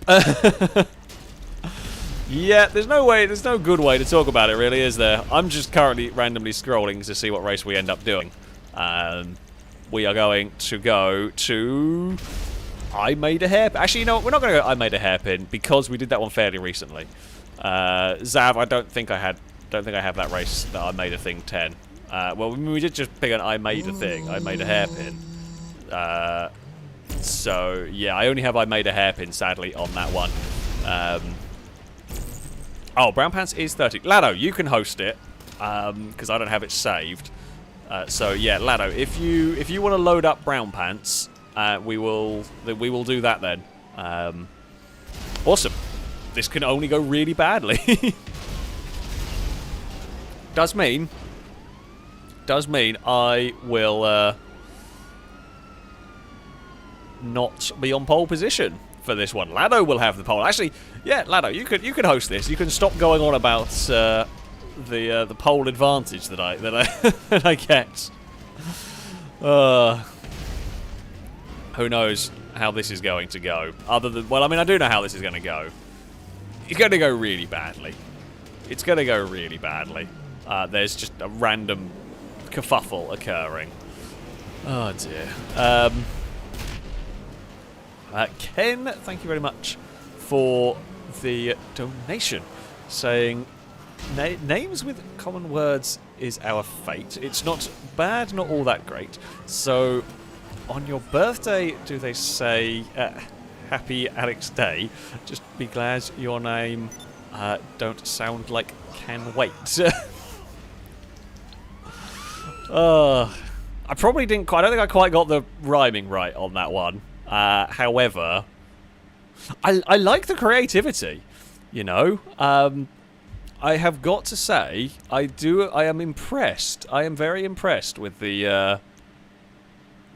Yeah, there's no good way to talk about it, really, is there? I'm just currently randomly scrolling to see what race we end up doing. We are going to go to I Made a Hairpin. Actually, you know what? We're not going to go I Made a Hairpin because we did that one fairly recently. Zav, I don't think I had don't think I have that race that I made a thing 10. Well, we did just pick an I made a thing. I made a hairpin. So, yeah, I only have I made a hairpin, sadly, on that one. Oh, Brown Pants is 30. Lado, you can host it, because I don't have it saved. So, yeah, Lado, if you want to load up Brown Pants, we will do that then. Awesome. This can only go really badly. Does mean I will not be on pole position for this one. Lado will have the pole. Actually, yeah, Lado, you could host this. You can stop going on about the pole advantage that I get. Who knows how this is going to go? Other than, well, I mean, I do know how this is going to go. It's going to go really badly. It's going to go really badly. There's just a random kerfuffle occurring. Oh dear. Ken, thank you very much for the donation, saying names with common words is our fate. It's not bad, not all that great. So, on your birthday, do they say Happy Alex Day? Just be glad your name don't sound like Can Wait. I probably didn't quite. I don't think I quite got the rhyming right on that one. However, I like the creativity. You know, I have got to say, I am impressed. I am very impressed with the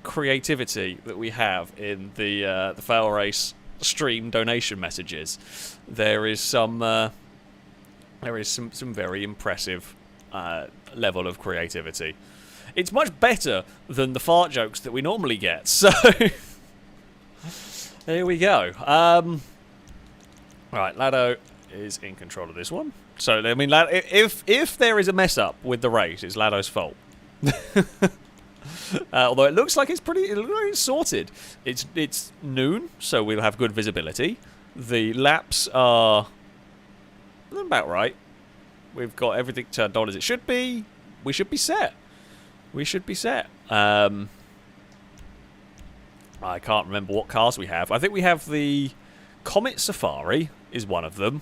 creativity that we have in the FailRace stream donation messages. There is some very impressive level of creativity. It's much better than the fart jokes that we normally get. So here we go. Right, Lado is in control of this one. So I mean, if there is a mess up with the race, it's Lado's fault. Although it looks like it's sorted. It's noon, so we'll have good visibility. The laps are about right. We've got everything turned on as it should be. We should be set. We should be set. I can't remember what cars we have. I think we have the Comet Safari is one of them.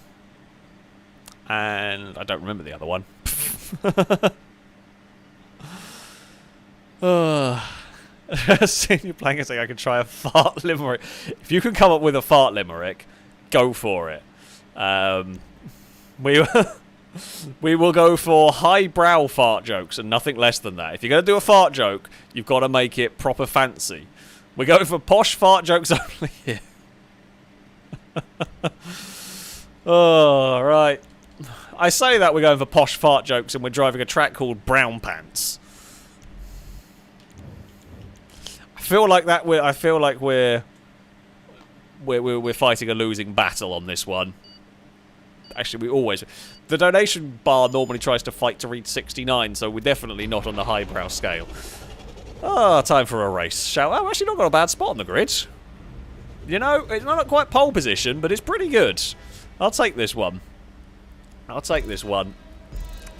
And I don't remember the other one. Seeing you playing it, saying I can try a fart limerick. If you can come up with a fart limerick, go for it. We will go for highbrow fart jokes and nothing less than that. If you're going to do a fart joke, you've got to make it proper fancy. We're going for posh fart jokes only here. Oh, right. I say that we're going for posh fart jokes and we're driving a track called Brown Pants. I feel like we're fighting a losing battle on this one. Actually, we always... The donation bar normally tries to fight to reach 69, so we're definitely not on the highbrow scale. Ah, time for a race. I've actually not got a bad spot on the grid. You know, it's not quite pole position, but it's pretty good. I'll take this one. I'll take this one.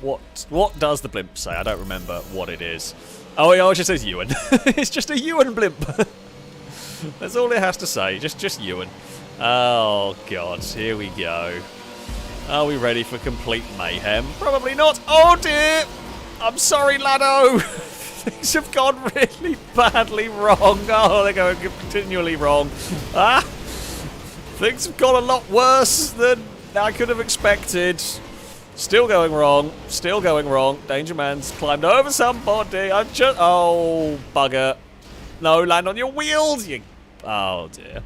What does the blimp say? I don't remember what it is. Oh, it just says Ewan. It's just a Ewan blimp. That's all it has to say. Just Ewan. Oh, God. Here we go. Are we ready for complete mayhem? Probably not. Oh, dear. I'm sorry, Lado. Things have gone really badly wrong. Oh, they're going continually wrong. Things have gone a lot worse than I could have expected. Still going wrong. Still going wrong. Danger Man's climbed over somebody. Oh, bugger. No, land on your wheels. Oh, dear.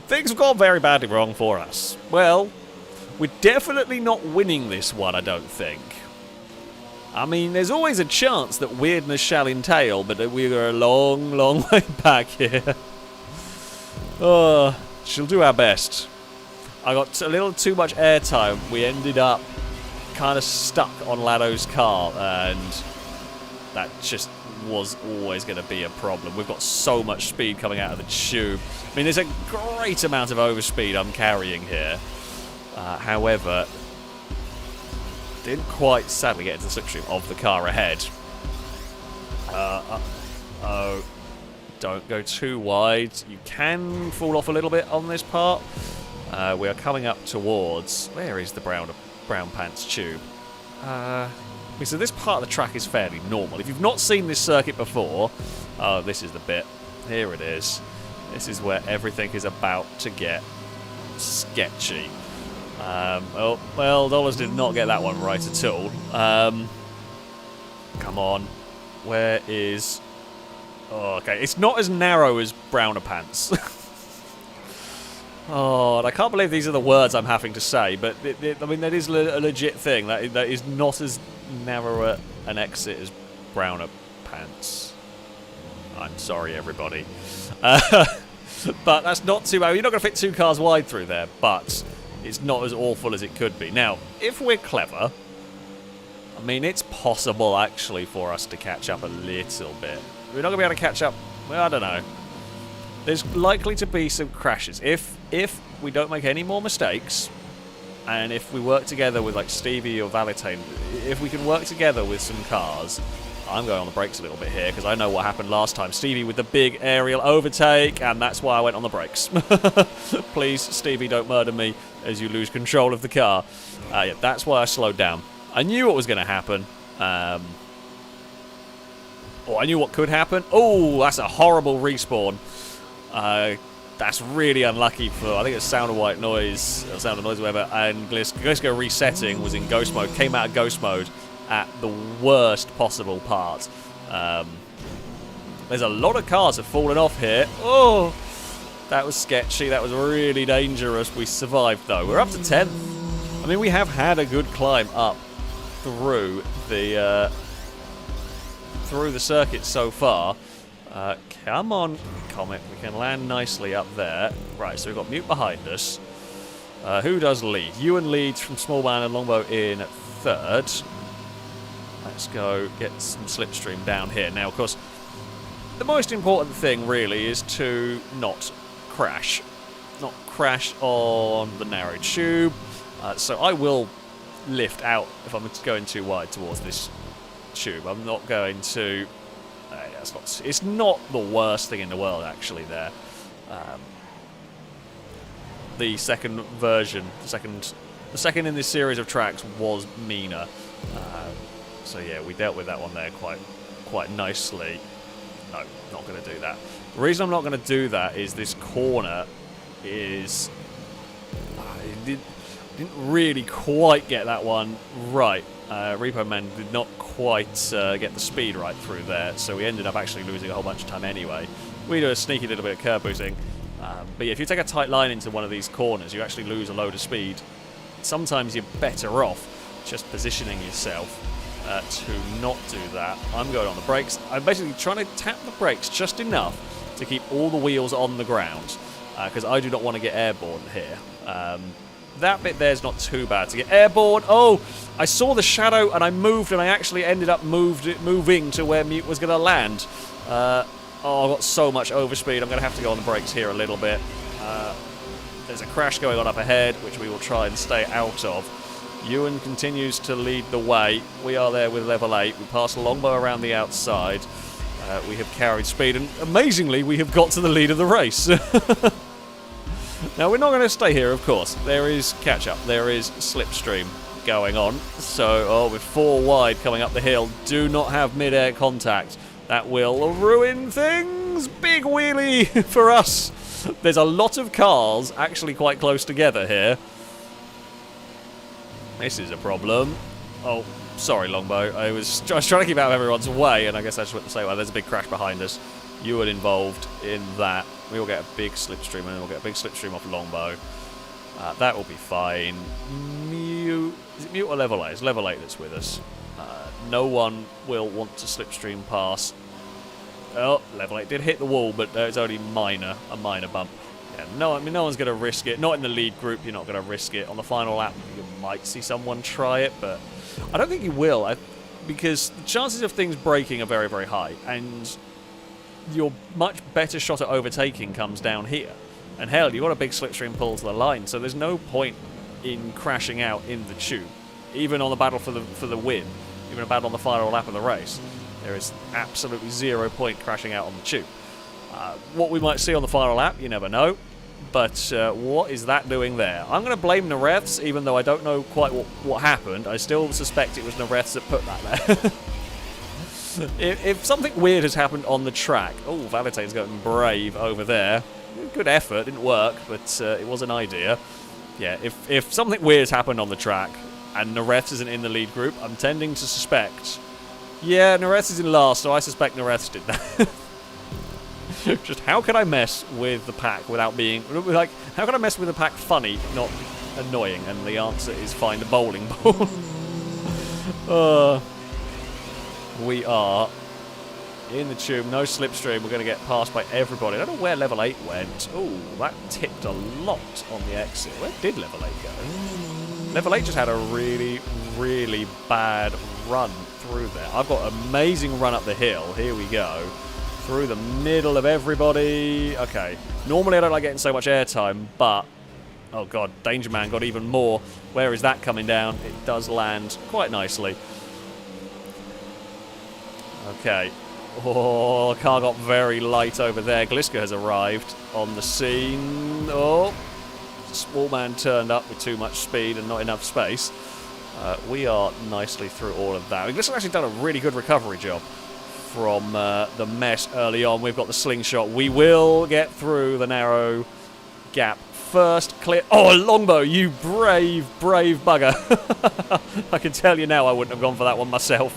Things have gone very badly wrong for us. Well, we're definitely not winning this one, I don't think. I mean, there's always a chance that weirdness shall entail, but we're a long, long way back here. She'll do our best. I got a little too much airtime. We ended up kind of stuck on Lado's car, and that just was always going to be a problem. We've got so much speed coming out of the tube. I mean, there's a great amount of overspeed I'm carrying here. However, didn't quite, sadly, get into the slipstream of the car ahead. Oh, don't go too wide. You can fall off a little bit on this part. We are coming up towards... Where is the brown pants tube? So this part of the track is fairly normal. If you've not seen this circuit before... Oh, this is the bit. Here it is. This is where everything is about to get sketchy. Oh, well, Dollars did not get that one right at all. Come on. Where is... Oh, okay. It's not as narrow as Browner Pants. Oh, and I can't believe these are the words I'm having to say, but I mean, that is a legit thing. That is not as narrow an exit as Browner Pants. I'm sorry, everybody. But that's not too bad. You're not going to fit 2 cars wide through there, but it's not as awful as it could be. Now, if we're clever, I mean, it's possible, actually, for us to catch up a little bit. We're not going to be able to catch up. Well, I don't know. There's likely to be some crashes. If we don't make any more mistakes, and if we work together with, like, Stevie or Valentine, if we can work together with some cars... I'm going on the brakes a little bit here, because I know what happened last time. Stevie with the big aerial overtake, and that's why I went on the brakes. Please, Stevie, don't murder me as you lose control of the car. Yeah, that's why I slowed down. I knew what was going to happen. I knew what could happen. Oh, that's a horrible respawn. That's really unlucky for, I think it's Sound of White Noise, or Sound of Noise or whatever, and Glisco resetting was in Ghost Mode, came out of Ghost Mode at the worst possible part. There's a lot of cars have fallen off here. Oh, that was sketchy. That was really dangerous. We survived, though. We're up to 10th. I mean, we have had a good climb up through the circuit so far. Come on, Comet. We can land nicely up there. Right, so we've got Mute behind us. Who does lead? Ewan leads from Smallman and Longbow in 3rd. Let's go get some slipstream down here. Now, of course, the most important thing, really, is to not crash. Not crash on the narrow tube. So I will lift out if I'm going too wide towards this tube. I'm not going to... it's not the worst thing in the world, actually, there. The second version, the second in this series of tracks was meaner. So yeah, we dealt with that one there quite nicely. No, not going to do that. The reason I'm not going to do that is this corner is... It didn't really quite get that one right. Repo Man did not quite get the speed right through there, so we ended up actually losing a whole bunch of time anyway. We do a sneaky little bit of curb boosting. But yeah, if you take a tight line into one of these corners, you actually lose a load of speed. Sometimes you're better off just positioning yourself to not do that. I'm going on the brakes. I'm basically trying to tap the brakes just enough to keep all the wheels on the ground, because I do not want to get airborne here. That bit there's not too bad to get airborne. Oh, I saw the shadow and I moved, and I actually ended up moving to where Mute was going to land. Oh, I've got so much overspeed. I'm going to have to go on the brakes here a little bit. There's a crash going on up ahead, which we will try and stay out of. Ewan continues to lead the way. We are there with level 8. We pass Longbow around the outside. We have carried speed, and amazingly, we have got to the lead of the race. Now, we're not going to stay here, of course. There is catch-up. There is slipstream going on. So, with 4 wide coming up the hill, do not have mid-air contact. That will ruin things. Big wheelie for us. There's a lot of cars actually quite close together here. This is a problem. Oh, sorry, Longbow. I was trying to keep out of everyone's way, and I guess I just went to say, well, there's a big crash behind us. You were involved in that. We will get a big slipstream, and then we'll get a big slipstream off Longbow. That will be fine. Is it Mute or level 8? It's level 8 that's with us. No one will want to slipstream past. Oh, level 8 did hit the wall, but it's only a minor bump. Yeah, no, I mean, no one's going to risk it. Not in the lead group, you're not going to risk it. On the final lap, you might see someone try it, but I don't think you will. because the chances of things breaking are very, very high, and your much better shot at overtaking comes down here. And hell, you've got a big slipstream pull to the line, so there's no point in crashing out in the tube, even on the battle for the win, even a battle on the final lap of the race. There is absolutely 0 point crashing out on the tube. What we might see on the final lap, you never know. But what is that doing there? I'm going to blame Nareths, even though I don't know quite what happened. I still suspect it was Nareths that put that there. if something weird has happened on the track... Oh, Valetain's going brave over there. Good effort, didn't work, but it was an idea. Yeah, if something weird has happened on the track and Nareths isn't in the lead group, I'm tending to suspect... Yeah, Nareths is in last, so I suspect Nareths did that. Just how can I mess with the pack without being... Like, how can I mess with the pack funny, not annoying? And the answer is find a bowling ball. We are in the tube, no slipstream. We're going to get passed by everybody. I don't know where level 8 went. Oh, that tipped a lot on the exit. Where did level 8 go? Level 8 just had a really, really bad run through there. I've got an amazing run up the hill. Here we go. Through the middle of everybody. Okay. Normally I don't like getting so much airtime, but... Oh god, Danger Man got even more. Where is that coming down? It does land quite nicely. Okay. Oh, car got very light over there. Gliska has arrived on the scene. Oh. Small man turned up with too much speed and not enough space. We are nicely through all of that. Gliska's actually done a really good recovery job from the mess early on. We've got the slingshot. We will get through the narrow gap first. Clear. Oh, Longbow, you brave, brave bugger. I can tell you now I wouldn't have gone for that one myself.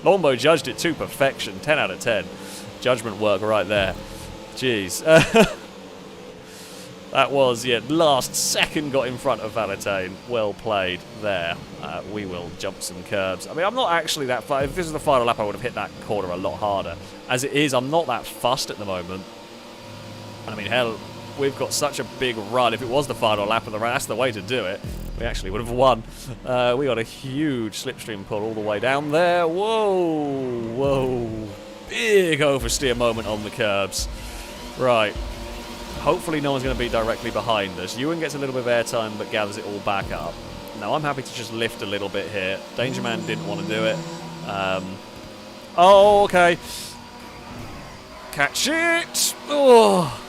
Longbow judged it to perfection. 10 out of 10. Judgment work right there. Jeez. That was, yeah, last second got in front of Valetain. Well played there. We will jump some curbs. I mean, I'm not actually that far. If this was the final lap, I would have hit that corner a lot harder. As it is, I'm not that fussed at the moment. I mean, hell, we've got such a big run. If it was the final lap of the run, that's the way to do it. We actually would have won. We got a huge slipstream pull all the way down there. Whoa, whoa. Big oversteer moment on the curbs. Right. Hopefully no one's going to be directly behind us. Ewan gets a little bit of airtime but gathers it all back up. Now I'm happy to just lift a little bit here. Danger Man didn't want to do it. Oh, okay. Catch it! Oh.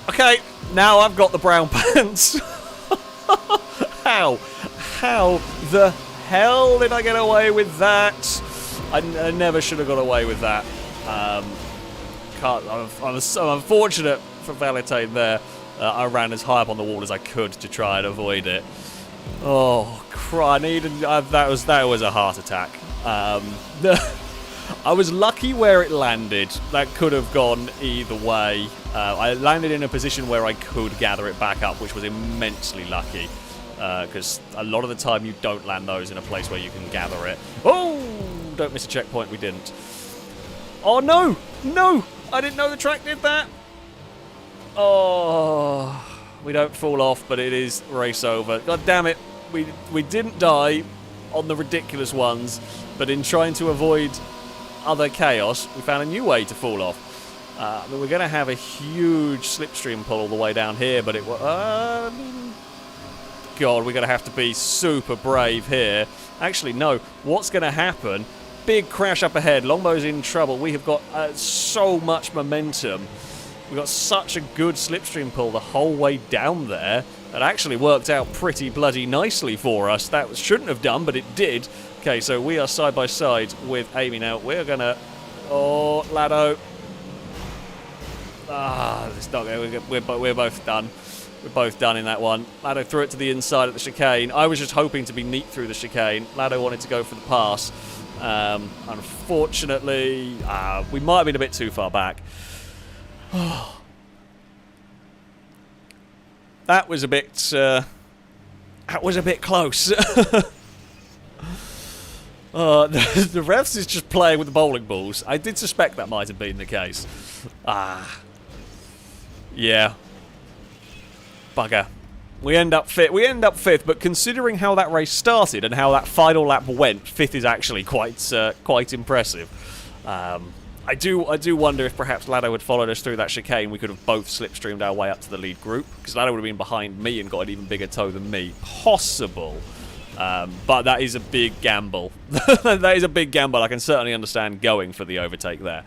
Okay, now I've got the brown pants. How? How the hell did I get away with that? I never should have got away with that. I'm unfortunate for Valetain there. I ran as high up on the wall as I could to try and avoid it. Oh, cry! That was a heart attack. I was lucky where it landed. That could have gone either way. I landed in a position where I could gather it back up, which was immensely lucky. Because a lot of the time you don't land those in a place where you can gather it. Oh! Don't miss a checkpoint, we didn't. Oh no! No! I didn't know the track did that! Oh... We don't fall off, but it is race over. God damn it! We didn't die on the ridiculous ones, but in trying to avoid other chaos, we found a new way to fall off. I mean, we're going to have a huge slipstream pull all the way down here, but it was... God, we're going to have to be super brave here. Actually, no. What's going to happen... Big crash up ahead. Longbow's in trouble. We have got so much momentum. We've got such a good slipstream pull the whole way down there. That actually worked out pretty bloody nicely for us. That shouldn't have done, but it did. Okay, so we are side by side with Amy now. We're going to... Oh, Lado. It's not good. We're both done. We're both done in that one. Lado threw it to the inside of the chicane. I was just hoping to be neat through the chicane. Lado wanted to go for the pass. Unfortunately, we might have been a bit too far back. That was a bit close. The refs is just playing with the bowling balls. I did suspect that might have been the case. Yeah. Bugger. We end up fifth, but considering how that race started and how that final lap went, fifth is actually quite impressive. I do wonder if perhaps Lado had followed us through that chicane, we could have both slipstreamed our way up to the lead group, because Lado would have been behind me and got an even bigger toe than me. Possible. But that is a big gamble. That is a big gamble. I can certainly understand going for the overtake there.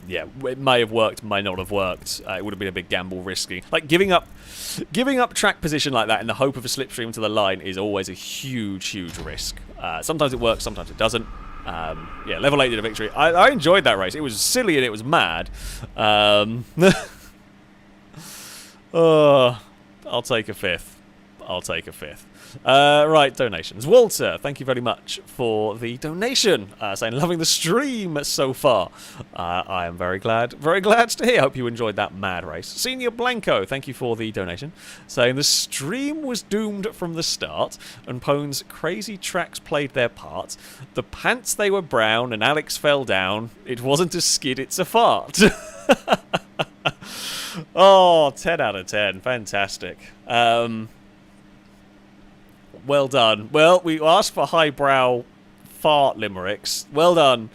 Yeah, it may have worked, may not have worked. It would have been a big gamble, risky. Like, giving up track position like that in the hope of a slipstream to the line is always a huge, huge risk. Sometimes it works, sometimes it doesn't. Yeah, level 8 did a victory. I enjoyed that race. It was silly and it was mad. I'll take a fifth. Right, donations. Walter, thank you very much for the donation. Saying, loving the stream so far. I am very glad to hear. Hope you enjoyed that mad race. Senior Blanco, thank you for the donation. Saying, the stream was doomed from the start, and Pone's crazy tracks played their part. The pants, they were brown, and Alex fell down. It wasn't a skid, it's a fart. Oh, 10 out of 10. Fantastic. Well done. Well, we asked for highbrow fart limericks. Well done,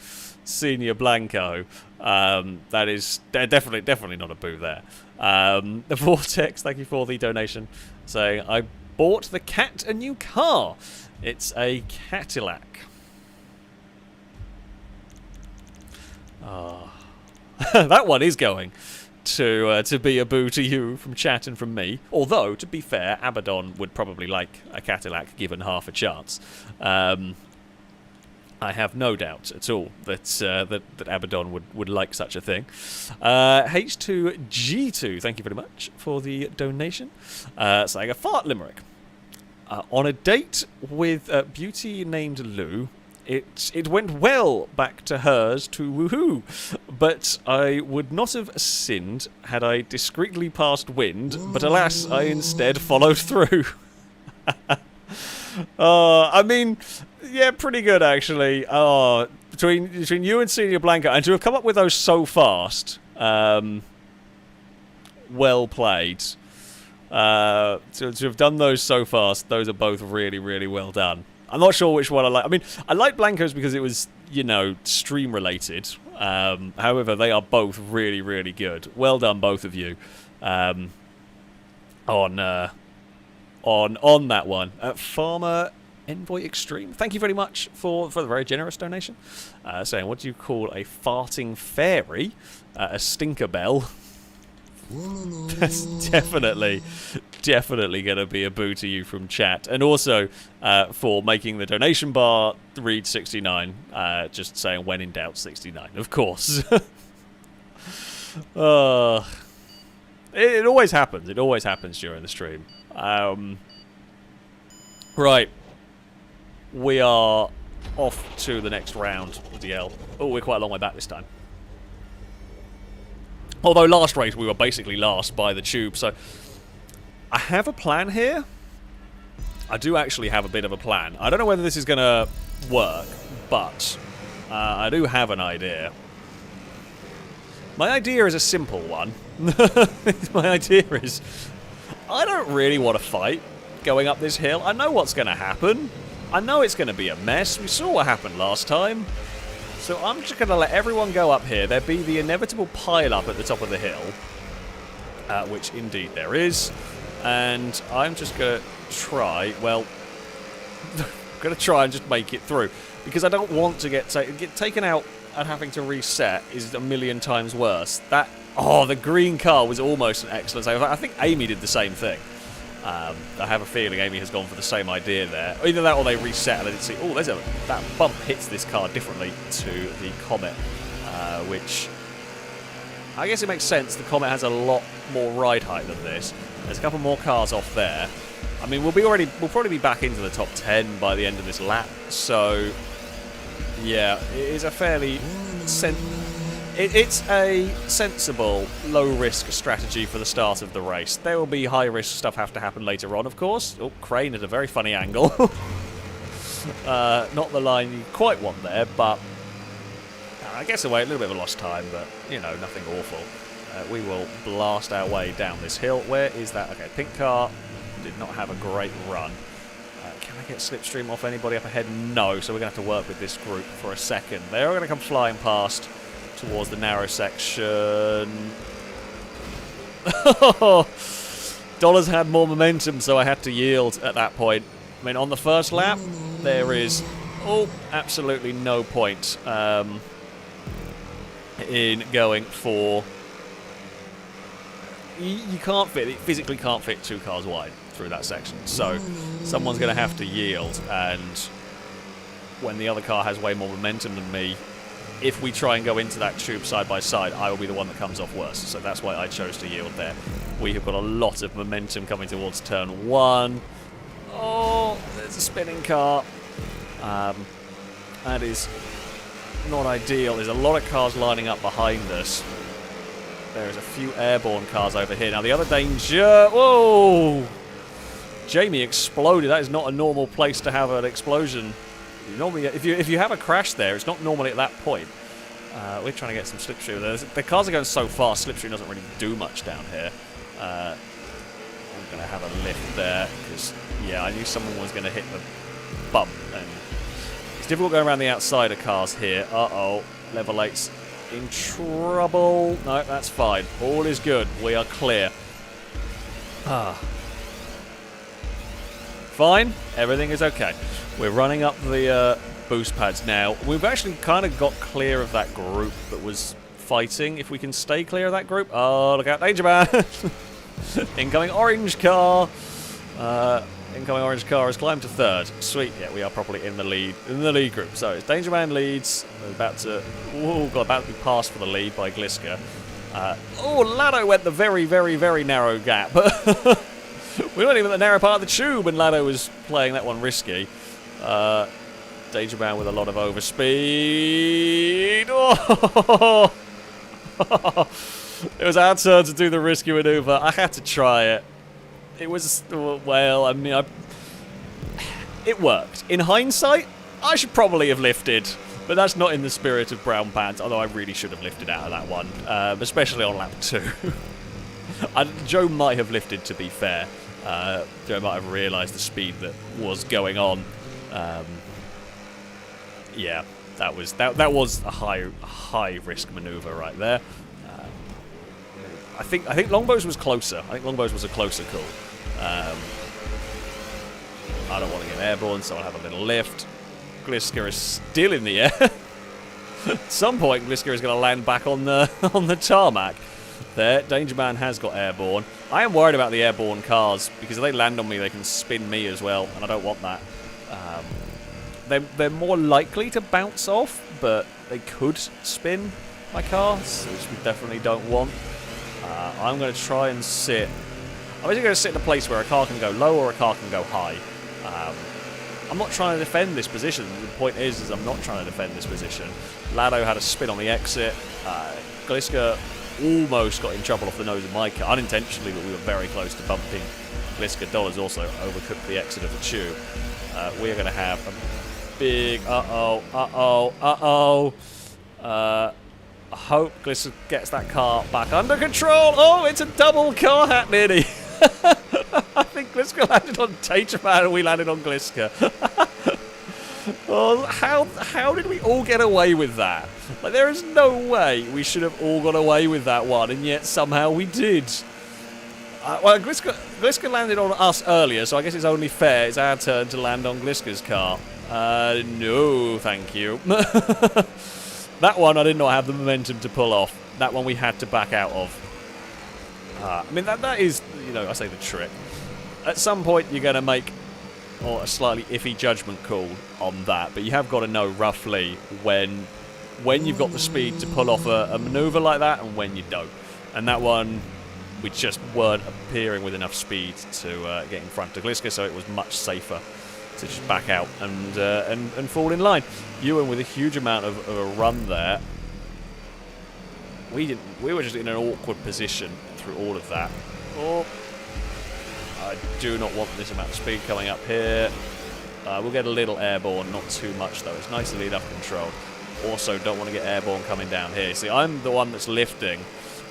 Senior Blanco. That is definitely not a boo there. The Vortex, thank you for the donation. Saying, I bought the cat a new car. It's a Cadillac. Oh. That one is going to be a boo to you from chat and from me. Although, to be fair, Abaddon would probably like a Cadillac given half a chance. I have no doubt at all that Abaddon would like such a thing. H2G2, thank you very much for the donation. Saying a fart limerick. On a date with a beauty named Lou, it went well back to hers to woohoo, but I would not have sinned had I discreetly passed wind, but alas, I instead followed through. I mean, yeah, pretty good actually. Between you and Senior Blanco, and to have come up with those so fast, well played. To have done those so fast, those are both really, really well done. I'm not sure which one I like. I mean, I like Blanco's because it was, stream related. However, they are both really, really good. Well done, both of you. On that one. Farmer Envoy Extreme, thank you very much for the very generous donation. Saying, what do you call a farting fairy? A stinker bell. That's definitely going to be a boo to you from chat. And also for making the donation bar read 69. Just saying, when in doubt, 69. Of course. It always happens. It always happens during the stream. Right. We are off to the next round of the L. Oh, we're quite a long way back this time. Although last race we were basically last by the tube, so I have a plan here. I do actually have a bit of a plan. I don't know whether this is going to work, but I do have an idea. My idea is a simple one. My idea is I don't really want to fight going up this hill. I know what's going to happen. I know it's going to be a mess. We saw what happened last time. So I'm just going to let everyone go up here. There'll be the inevitable pile-up at the top of the hill, which indeed there is. And I'm just going to try, well, I'm going to try and just make it through. Because I don't want to get taken out and having to reset is a million times worse. The green car was almost an excellent save. I think Amy did the same thing. I have a feeling Amy has gone for the same idea there. Either that or they reset and they didn't see, that bump hits this car differently to the Comet, which I guess it makes sense. The Comet has a lot more ride height than this. There's a couple more cars off there. I mean, we'll probably be back into the top 10 by the end of this lap. So, yeah, it is a fairly It's a sensible, low-risk strategy for the start of the race. There will be high-risk stuff have to happen later on, of course. Oh, crane at a very funny angle. Not the line you quite want there, but I guess away a little bit of a lost time, but, nothing awful. we will blast our way down this hill. Where is that? Okay, pink car did not have a great run. Can I get slipstream off anybody up ahead? No, so we're going to have to work with this group for a second. They're going to come flying past towards the narrow section. Dollars had more momentum, so I had to yield at that point. I mean, on the first lap, there is absolutely no point in going for... You can't fit, it physically can't fit 2 cars wide through that section. So someone's going to have to yield, and when the other car has way more momentum than me, if we try and go into that tube side by side, I will be the one that comes off worse. So that's why I chose to yield there. We have got a lot of momentum coming towards turn 1. Oh, there's a spinning car. That is not ideal. There's a lot of cars lining up behind us. There's a few airborne cars over here. Now the other danger... Whoa! Jamie exploded. That is not a normal place to have an explosion. Normally, if you have a crash there, it's not normally at that point. We're trying to get some slipstream. The cars are going so fast, slipstream doesn't really do much down here. I'm going to have a lift there, because, yeah, I knew someone was going to hit the bump. And it's difficult going around the outside of cars here. Uh-oh, level 8's in trouble. No, that's fine. All is good. We are clear. Fine. Everything is okay. We're running up the boost pads now. We've actually kind of got clear of that group that was fighting. If we can stay clear of that group... Oh, look out. Danger man! Incoming orange car! Incoming orange car has climbed to 3rd. Sweet. Yeah, we are properly in the lead group. So, it's Danger Man leads. We're about to... Oh, God, about to be passed for the lead by Gliska. Lado went the very, very, very narrow gap. We weren't even at the narrow part of the tube, and Lado was playing that one risky. Danger Man with a lot of overspeed. Oh! It was our turn to do the risky maneuver. I had to try it. It was, well, I mean, it worked. In hindsight, I should probably have lifted, but that's not in the spirit of brown pants, although I really should have lifted out of that one, especially on lap 2. Joe might have lifted, to be fair. Joe might have realised the speed that was going on. Yeah, that was a high risk manoeuvre right there. I think Longbows was closer. I think Longbows was a closer call. I don't want to get airborne, so I'll have a little lift. Gliska is still in the air. At some point, Gliska is going to land back on the tarmac. There, Danger Man has got airborne. I am worried about the airborne cars, because if they land on me, they can spin me as well, and I don't want that. They're more likely to bounce off, but they could spin my cars, which we definitely don't want. I'm going to try and sit... I'm basically going to sit in a place where a car can go low or a car can go high. I'm not trying to defend this position. The point is I'm not trying to defend this position. Lado had a spin on the exit. Gliska almost got in trouble off the nose of my car, unintentionally, but we were very close to bumping Gliska. Dollars also overcooked the exit of the tube. We are going to have a big I hope Gliska gets that car back under control. Oh, it's a double car hat nearly. I think Gliska landed on Danger Man and we landed on Gliska. Oh, how did we all get away with that? Like, there is no way we should have all got away with that one, and yet somehow we did. Well, Gliska landed on us earlier, so I guess it's only fair. It's our turn to land on Gliska's car. No, thank you. That one I did not have the momentum to pull off. That one we had to back out of. I mean, that is, you know, I say the trick. At some point you're going to make a slightly iffy judgment call on that, but you have got to know roughly when you've got the speed to pull off a manoeuvre like that and when you don't. And that one, we just weren't appearing with enough speed to get in front of Gliska, so it was much safer to just back out and fall in line. Ewan with a huge amount of a run there. We were just in an awkward position through all of that. Oh, I do not want this amount of speed coming up here. We'll get a little airborne, not too much though. It's nice to lead up control. Also, don't want to get airborne coming down here. See, I'm the one that's lifting.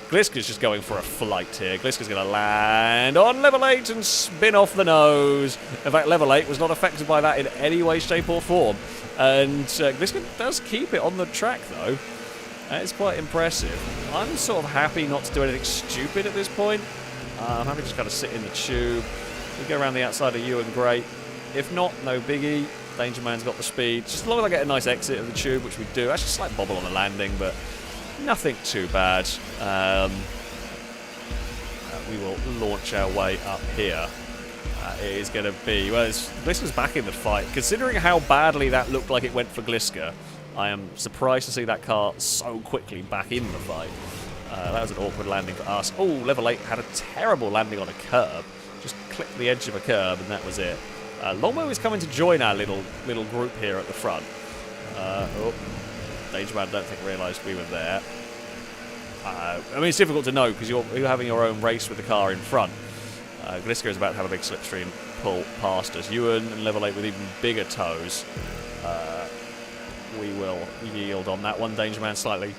Gliska's just going for a flight here. Gliska's going to land on level 8 and spin off the nose. In fact, level 8 was not affected by that in any way, shape or form. And Gliska does keep it on the track, though. That is quite impressive. I'm sort of happy not to do anything stupid at this point. I'm happy to just kind of sit in the tube. We go around the outside of Ewan, great. If not, no biggie. Danger Man's got the speed. Just as long as I get a nice exit of the tube, which we do. Actually, a slight bobble on the landing, but nothing too bad. We will launch our way up here. It is going to be... Well, Gliska's back in the fight. Considering how badly that looked like it went for Gliska, I am surprised to see that car so quickly back in the fight. That was an awkward landing for us. Oh, level 8 had a terrible landing on a curb. Just clipped the edge of a curb, and that was it. Longbow is coming to join our little group here at the front. Danger Man, I don't think realised we were there. I mean, it's difficult to know because you're having your own race with the car in front. Gliska is about to have a big slipstream pull past us. Ewan and level 8 with even bigger toes. We will yield on that one. Danger Man slightly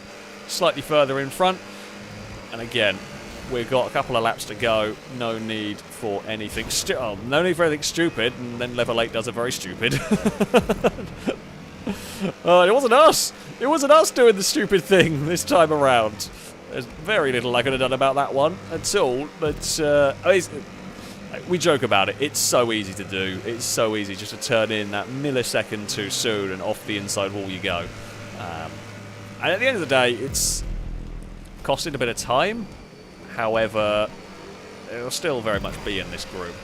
further in front. And again, we've got a couple of laps to go. No need for anything. No need for anything stupid. And then level 8 does a very stupid. It wasn't us. It wasn't us doing the stupid thing this time around. There's very little I could have done about that one at all. But we joke about it. It's so easy to do. It's so easy just to turn in that millisecond too soon, and off the inside wall you go. And at the end of the day, it's costing a bit of time. However, it'll still very much be in this group.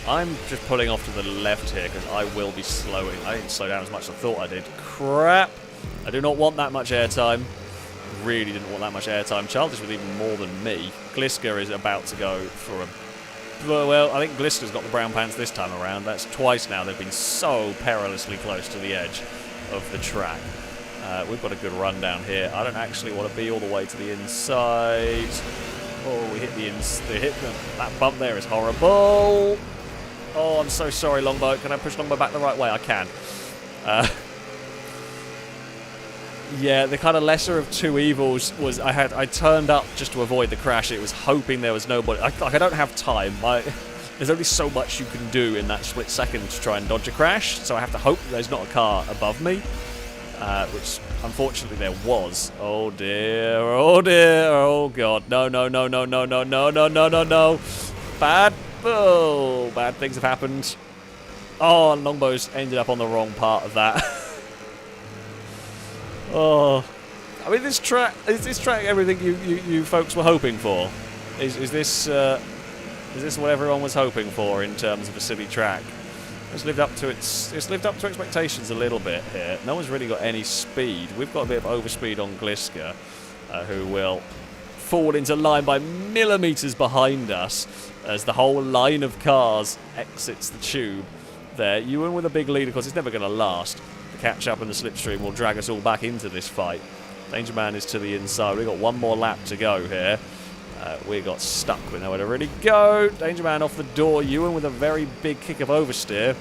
I'm just pulling off to the left here because I will be slowing. I didn't slow down as much as I thought I did. Crap! I do not want that much airtime. Really didn't want that much airtime. Childish with even more than me. Gliska is about to go for a... Well, I think Gliska's got the brown pants this time around. That's twice now. They've been so perilously close to the edge of the track. We've got a good run down here. I don't actually want to be all the way to the inside. Oh, we hit that bump there is horrible. Oh, I'm so sorry, Longbow. Can I push Longbow back the right way? I can. Yeah, the kind of lesser of two evils was I turned up just to avoid the crash. It was hoping there was nobody. I don't have time. There's only so much you can do in that split second to try and dodge a crash. So I have to hope that there's not a car above me, which unfortunately there was. Oh dear! Oh dear! Oh god! No! No! No! No! No! No! No! No! No! No! No! Bad! Oh, bad things have happened. Oh, and Longbow's ended up on the wrong part of that. Oh, I mean, is this track everything you folks were hoping for? Is this what everyone was hoping for in terms of a silly track? It's lived up to expectations a little bit here. No one's really got any speed. We've got a bit of overspeed on Gliska, who will fall into line by millimetres behind us as the whole line of cars exits the tube there. Ewan with a big lead, of course, it's never going to last. The catch-up and the slipstream will drag us all back into this fight. Danger Man is to the inside. We've got one more lap to go here. We got stuck with nowhere to really go. Danger Man off the door. Ewan with a very big kick of oversteer.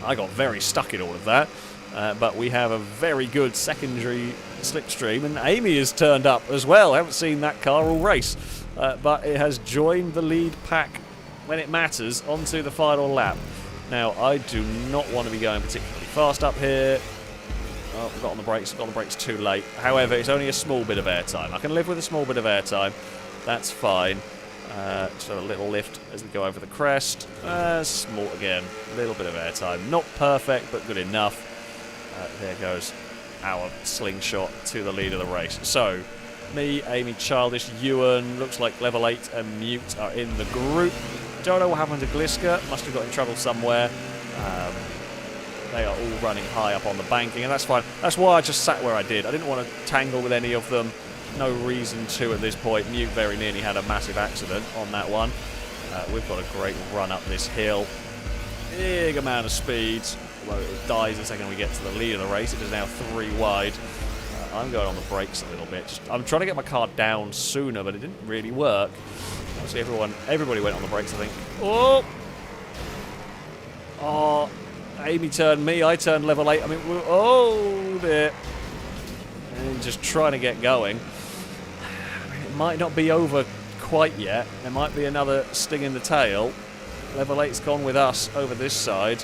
I got very stuck in all of that. But we have a very good secondary slipstream. And Amy has turned up as well. I haven't seen that car all race. But it has joined the lead pack when it matters onto the final lap. Now, I do not want to be going particularly fast up here. Oh, got on the brakes too late. However, it's only a small bit of airtime. I can live with a small bit of airtime. That's fine. Just a little lift as we go over the crest. Small again. A little bit of airtime. Not perfect, but good enough. There goes our slingshot to the lead of the race. So, me, Amy, Childish, Ewan, looks like level 8 and Mute are in the group. Don't know what happened to Gliska. Must have got in trouble somewhere. They are all running high up on the banking, and that's fine. That's why I just sat where I did. I didn't want to tangle with any of them. No reason to at this point. Mute very nearly had a massive accident on that one. We've got a great run up this hill. Big amount of speed. Although it dies the second we get to the lead of the race. It is now 3 wide. I'm going on the brakes a little bit. I'm trying to get my car down sooner, but it didn't really work. Obviously, everybody went on the brakes, I think. Oh! Oh! Amy turned me, I turned level 8. I mean, oh dear. And just trying to get going. might not be over quite yet. There might be another sting in the tail. Level 8's gone with us over this side.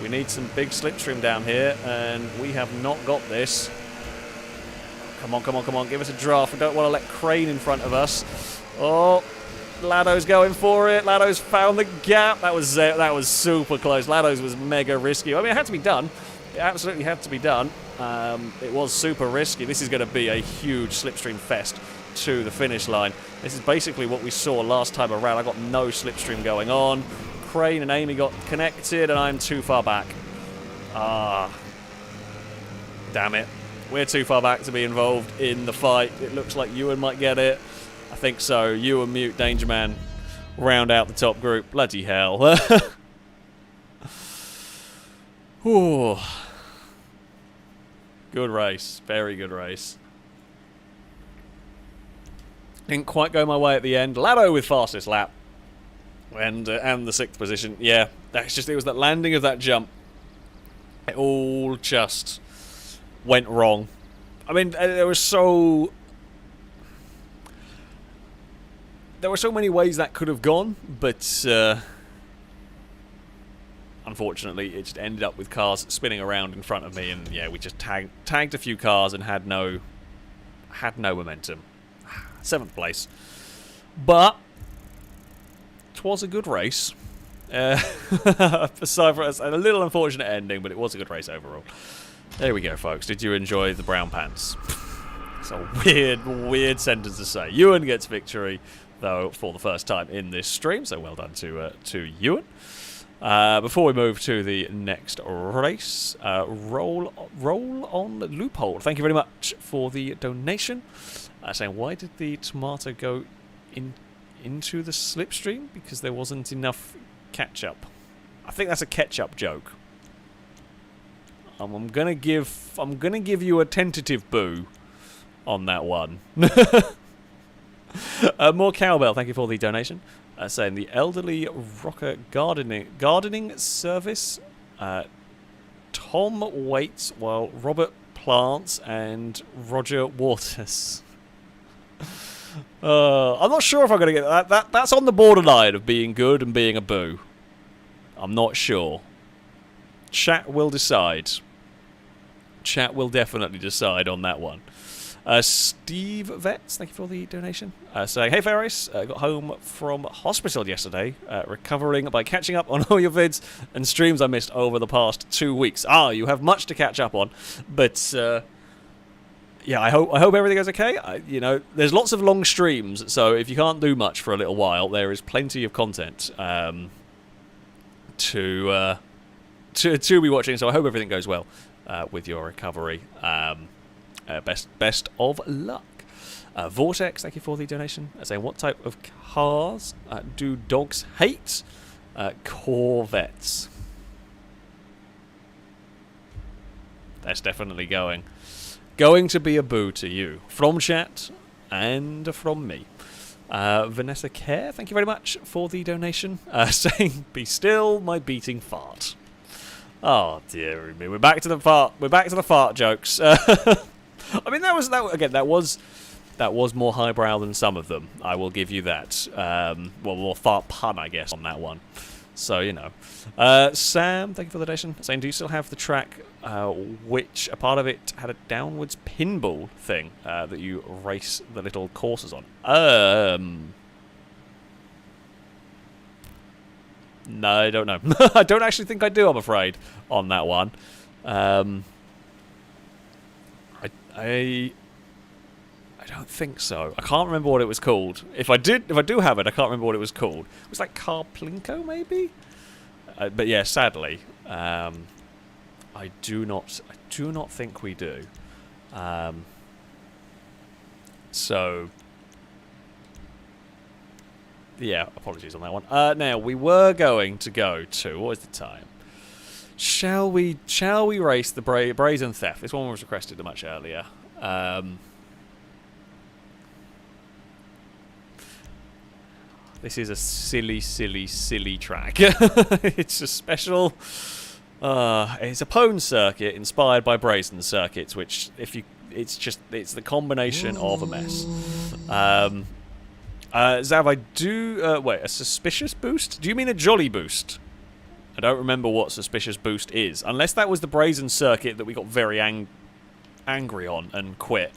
We need some big slipstream down here, and we have not got this. Come on, come on, come on. Give us a draft. We don't want to let Crane in front of us. Oh, Lado's going for it. Lado's found the gap. That was super close. Lado's was mega risky. I mean, it had to be done. It absolutely had to be done. It was super risky. This is going to be a huge slipstream fest to the finish line. This is basically what we saw last time around. I got no slipstream going on. Crane and Amy got connected, and I'm too far back. Ah, damn it. We're too far back to be involved in the fight. It looks like Ewan might get it. I think so. Ewan, Mute, Danger Man round out the top group. Bloody hell. Ooh. Good race. Very good race. Didn't quite go my way at the end. Lado with fastest lap. And the 6th position. Yeah, that's just, it was that landing of that jump. It all just went wrong. I mean, there were so many ways that could have gone, but unfortunately it just ended up with cars spinning around in front of me, and yeah, we just tagged a few cars and had no momentum. 7th place. But it was a good race. Aside from a little unfortunate ending, but it was a good race overall. There we go, folks. Did you enjoy the brown pants? It's a weird sentence to say. Ewan gets victory, though, for the first time in this stream, so well done to Ewan. Before we move to the next race, roll on Loophole. Thank you very much for the donation. Saying, why did the tomato go into the slipstream? Because there wasn't enough ketchup. I think that's a ketchup joke. I'm gonna give you a tentative boo on that one. More cowbell. Thank you for the donation. Saying the elderly rocker gardening service. Tom waits while Robert plants and Roger waters. I'm not sure if I'm going to get that. That's on the borderline of being good and being a boo. I'm not sure. Chat will decide. Chat will definitely decide on that one. Steve Vets, thank you for the donation. Saying, hey FailRace, got home from hospital yesterday, recovering by catching up on all your vids and streams I missed over the past 2 weeks. You have much to catch up on, but yeah, I hope everything goes okay. You know, there's lots of long streams, so if you can't do much for a little while, there is plenty of content to be watching. So I hope everything goes well with your recovery. Best of luck. Vortex, thank you for the donation. Saying, what type of cars do dogs hate? Corvettes. That's definitely going to be a boo to you. From chat and from me. Vanessa Care, thank you very much for the donation. Saying, be still my beating fart. Oh dear me. We're back to the fart. We're back to the fart jokes. I mean, that was more highbrow than some of them. I will give you that. Well, more fart pun, I guess, on that one. So, you know. Sam, thank you for the donation. Saying, do you still have the track which a part of it had a downwards pinball thing that you race the little courses on? No, I don't know. I don't actually think I do, I'm afraid, on that one. I don't think so. I can't remember what it was called. If I do have it, I can't remember what it was called. It was like Carplinko, maybe? But yeah, sadly, I do not think we do. So yeah, apologies on that one. Now we were going to go to, what is the time? Shall we race the Brazen Theft? This one was requested much earlier. This is a silly track. It's a special. It's a Pone circuit inspired by Brazen circuits, which it's the combination of a mess. Zav, I do... wait, a suspicious boost? Do you mean a jolly boost? I don't remember what suspicious boost is. Unless that was the brazen circuit that we got very angry on and quit.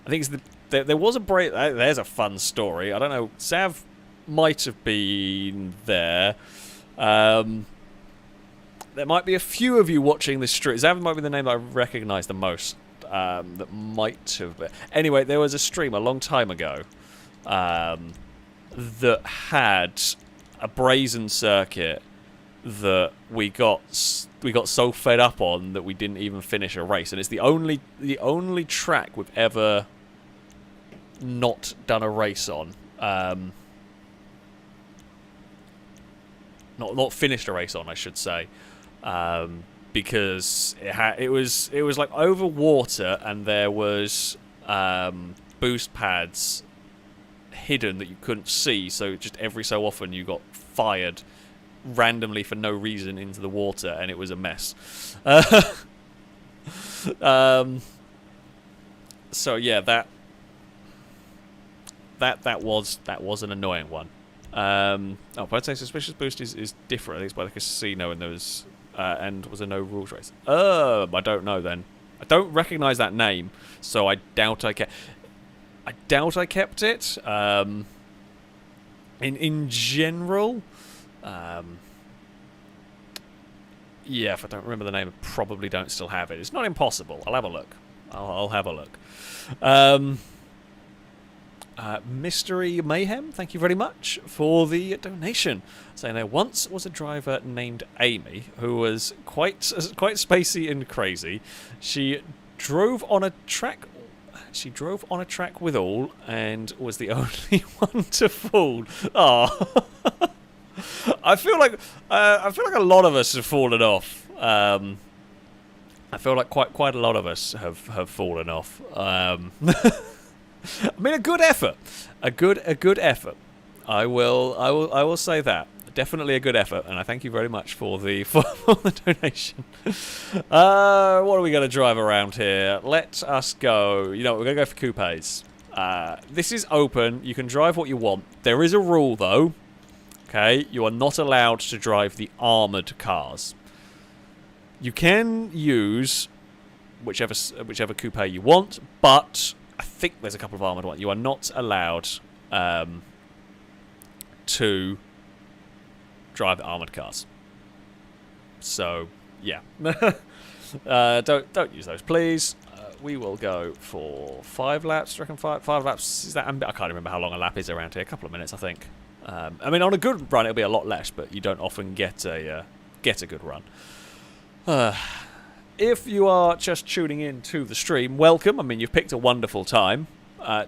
I think it's there was a there's a fun story. I don't know. Zav might have been there. There might be a few of you watching this stream. Zav might be the name that I recognise the most. That might have been. Anyway, there was a stream a long time ago that had a brazen circuit that we got so fed up on that we didn't even finish a race, and it's the only track we've ever not done a race on. Not finished a race on, I should say, because it was like over water, and there was boost pads hidden that you couldn't see, so just every so often you got fired randomly for no reason into the water, and it was a mess. So yeah, that was an annoying one. But I'd say suspicious boost is different. I think it's by the casino, and there was and was a no rules race. I don't know then. I don't recognise that name, so I doubt I kept it. In general. Yeah, if I don't remember the name, I probably don't still have it. It's not impossible. I'll have a look. I'll have a look. Mystery Mayhem, thank you very much for the donation. Saying there once was a driver named Amy who was quite spacey and crazy. She drove on a track with all and was the only one to fall. Oh. I feel like a lot of us have fallen off. I feel like quite a lot of us have fallen off. I mean, a good effort. A good effort. I will say that. Definitely a good effort, and I thank you very much for the donation. What are we going to drive around here? Let us go. You know, we're going to go for coupes. This is open. You can drive what you want. There is a rule, though. Okay, you are not allowed to drive the armoured cars. You can use whichever coupe you want, but I think there's a couple of armoured ones. You are not allowed to drive the armoured cars. So, yeah. Don't use those, please. We will go for 5 laps. Do you reckon 5 laps? Is that? I can't remember how long a lap is around here. A couple of minutes, I think. I mean, on a good run, it'll be a lot less, but you don't often get a good run. If you are just tuning in to the stream, welcome. I mean, you've picked a wonderful time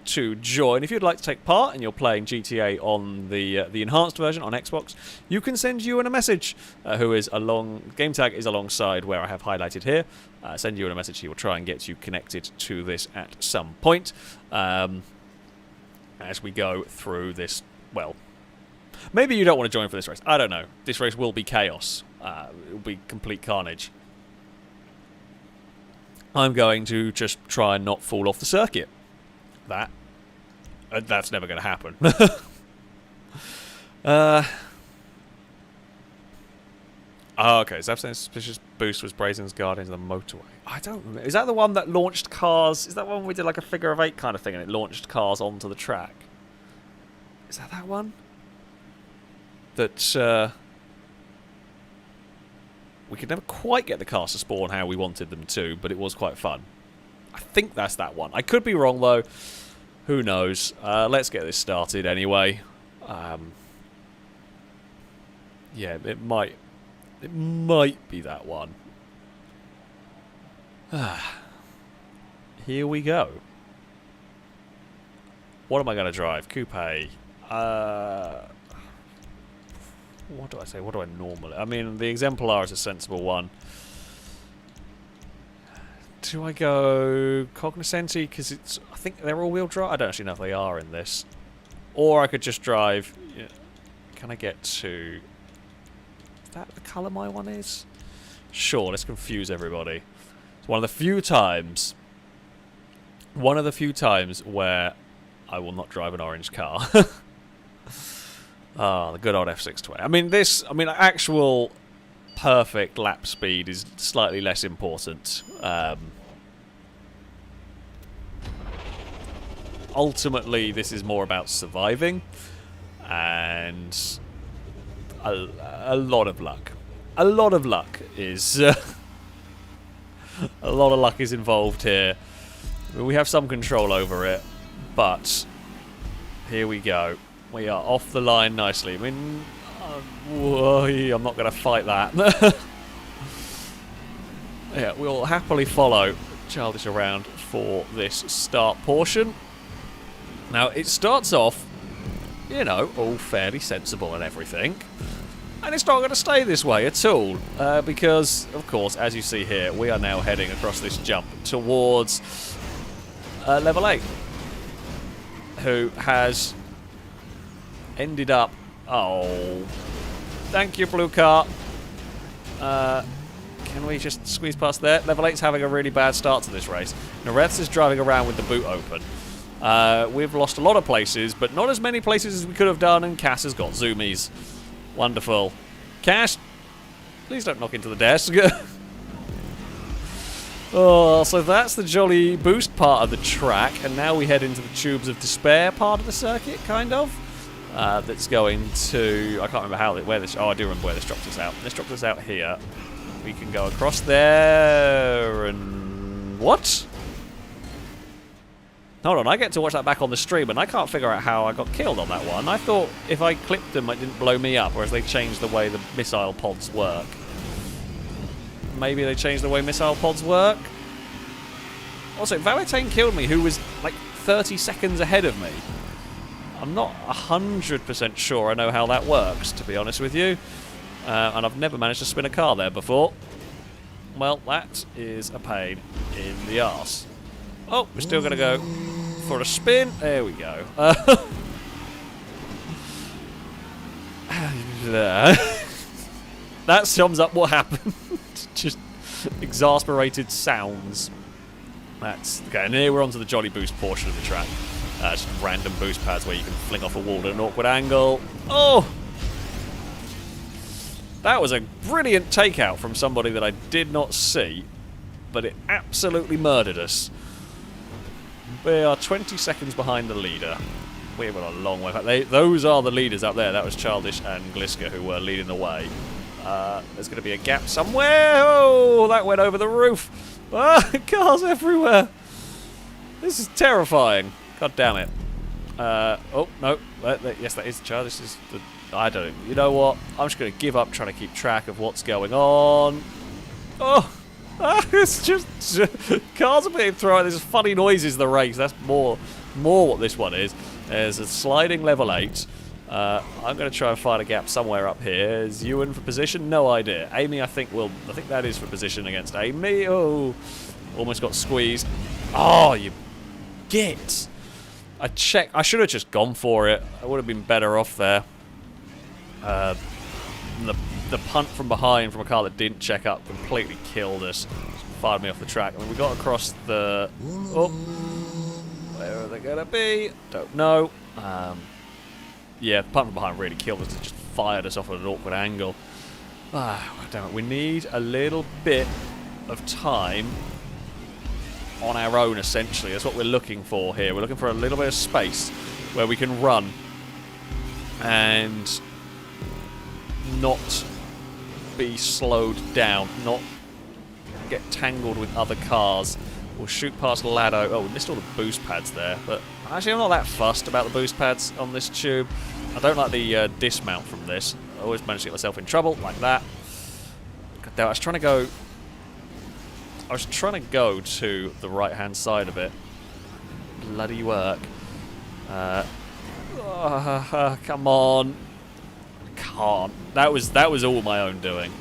to join. If you'd like to take part and you're playing GTA on the enhanced version on Xbox, you can send Ewan a message, who is game tag is alongside where I have highlighted here. Send Ewan a message. He will try and get you connected to this at some point as we go through this. Well, maybe you don't want to join for this race. I don't know. This race will be chaos. It will be complete carnage. I'm going to just try and not fall off the circuit. That's never going to happen. Okay, so saying suspicious boost was Brazen's guard into the motorway. I don't remember. Is that the one that launched cars? Is that one we did like a figure of 8 kind of thing and it launched cars onto the track? Is that one? That we could never quite get the cars to spawn how we wanted them to, but it was quite fun. I think that's that one. I could be wrong though. Who knows? Let's get this started anyway. Yeah, it might be that one. Here we go. What am I going to drive? Coupe. What do I say? What do I normally... I mean, the Exemplar is a sensible one. Do I go Cognoscenti? Because it's... I think they're all-wheel drive. I don't actually know if they are in this. Or I could just drive... Yeah. Can I get to... Is that the colour my one is? Sure, let's confuse everybody. It's one of the few times... where I will not drive an orange car. Ah, the good old F620. I mean, actual perfect lap speed is slightly less important. Ultimately, this is more about surviving and a lot of luck. A lot of luck is a lot of luck is involved here. We have some control over it, but here we go. We are off the line nicely. I mean, I'm not going to fight that. Yeah, we'll happily follow Childish around for this start portion. Now, it starts off, you know, all fairly sensible and everything. And it's not going to stay this way at all. Because, of course, as you see here, we are now heading across this jump towards level 8. Who has ended up... Oh, thank you, blue car. Can we just squeeze past there? Level 8's having a really bad start to this race. Nareth is driving around with the boot open. We've lost a lot of places, but not as many places as we could have done, and Cass has got zoomies. Wonderful. Cass, please don't knock into the desk. Oh, so that's the jolly boost part of the track, and now we head into the Tubes of Despair part of the circuit, kind of. That's going to... I can't remember where this... Oh, I do remember where this drops us out. This drops us out here. We can go across there, and... What? Hold on, I get to watch that back on the stream, and I can't figure out how I got killed on that one. I thought if I clipped them, it didn't blow me up, whereas they changed the way the missile pods work. Maybe they changed the way missile pods work? Also, Valentine killed me, who was like 30 seconds ahead of me. I'm not 100% sure I know how that works, to be honest with you. And I've never managed to spin a car there before. Well, that is a pain in the arse. Oh, we're still going to go for a spin. There we go. That sums up what happened. Just exasperated sounds. That's okay. And here we're onto the jolly boost portion of the track. Just random boost pads where you can fling off a wall at an awkward angle. Oh! That was a brilliant takeout from somebody that I did not see, but it absolutely murdered us. We are 20 seconds behind the leader. We've got a long way back. Those are the leaders up there. That was Childish and Gliska who were leading the way. There's going to be a gap somewhere. Oh, that went over the roof. Ah, cars everywhere. This is terrifying. God damn it. Oh, no. Yes, that is the car. This is the... I don't know. You know what? I'm just going to give up trying to keep track of what's going on. Oh! It's just... cars are being thrown. There's funny noises in the race. That's more what this one is. There's a sliding level 8. I'm going to try and find a gap somewhere up here. Is Ewan for position? No idea. Amy, I think that is for position against Amy. Oh! Almost got squeezed. Oh, you git! I should have just gone for it. I would have been better off there. The punt from behind from a car that didn't check up completely killed us. Fired me off the track. I mean, we got across the... Oh. Where are they going to be? Don't know. Yeah, the punt from behind really killed us. It just fired us off at an awkward angle. Damn it. We need a little bit of time on our own, essentially. That's what we're looking for here. We're looking for a little bit of space where we can run and not be slowed down, not get tangled with other cars. We'll shoot past Lado. Oh, we missed all the boost pads there, but actually I'm not that fussed about the boost pads on this tube. I don't like the dismount from this. I always manage to get myself in trouble like that. God damn, I was trying to go to the right-hand side of it. Bloody work. Come on. Can't. That was all my own doing.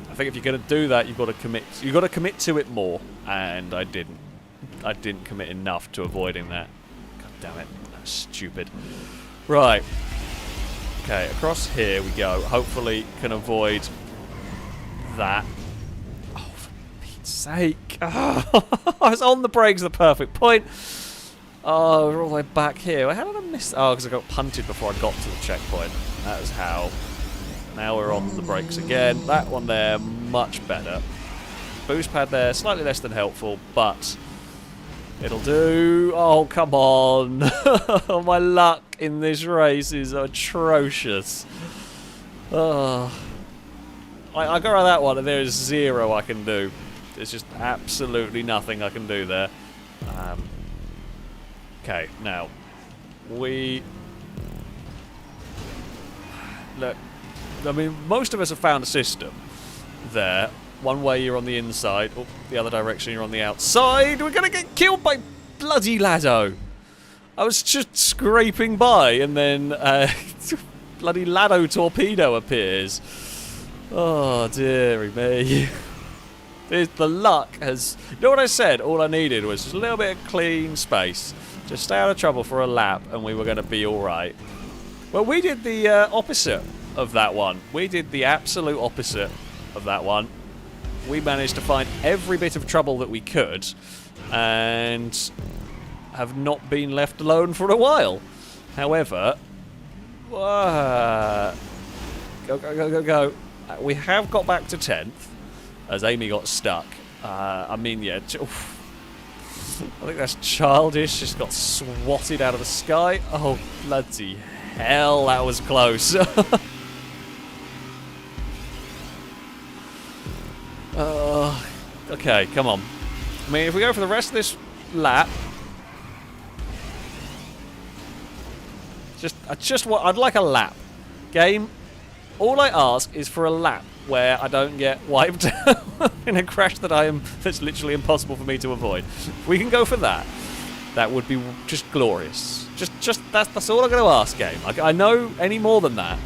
I think if you're going to do that, you've got to commit. You've got to commit to it more, and I didn't. I didn't commit enough to avoiding that. God damn it. That's stupid. Right. Okay, across here we go. Hopefully can avoid that. Oh, for Pete's sake. Oh, I was on the brakes at the perfect point. Oh, we're all the way back here. How did I miss? Oh, because I got punted before I got to the checkpoint. That was how. Now we're on the brakes again. That one there, much better. Boost pad there, slightly less than helpful, but it'll do. Oh, come on. My luck in this race is atrocious. Oh. I go around that one and there is zero I can do. There's just absolutely nothing I can do there. Okay, now look. I mean, most of us have found a system there. One way you're on the inside, oh, the other direction you're on the outside. We're gonna get killed by bloody Lado. I was just scraping by, and then bloody Lado torpedo appears. Oh dearie me. The luck has... You know what I said? All I needed was just a little bit of clean space. Just stay out of trouble for a lap and we were going to be alright. Well, we did the opposite of that one. We did the absolute opposite of that one. We managed to find every bit of trouble that we could and have not been left alone for a while. However... go, go, go, go, go. We have got back to 10th. As Amy got stuck. I mean, yeah. I think that's childish. Just got swatted out of the sky. Oh, bloody hell, that was close. Okay, come on. I mean, if we go for the rest of this lap... I'd like a lap. Game, all I ask is for a lap where I don't get wiped out in a crash that's literally impossible for me to avoid. If we can go for that, that would be just glorious. That's all I'm going to ask, game. I know any more than that.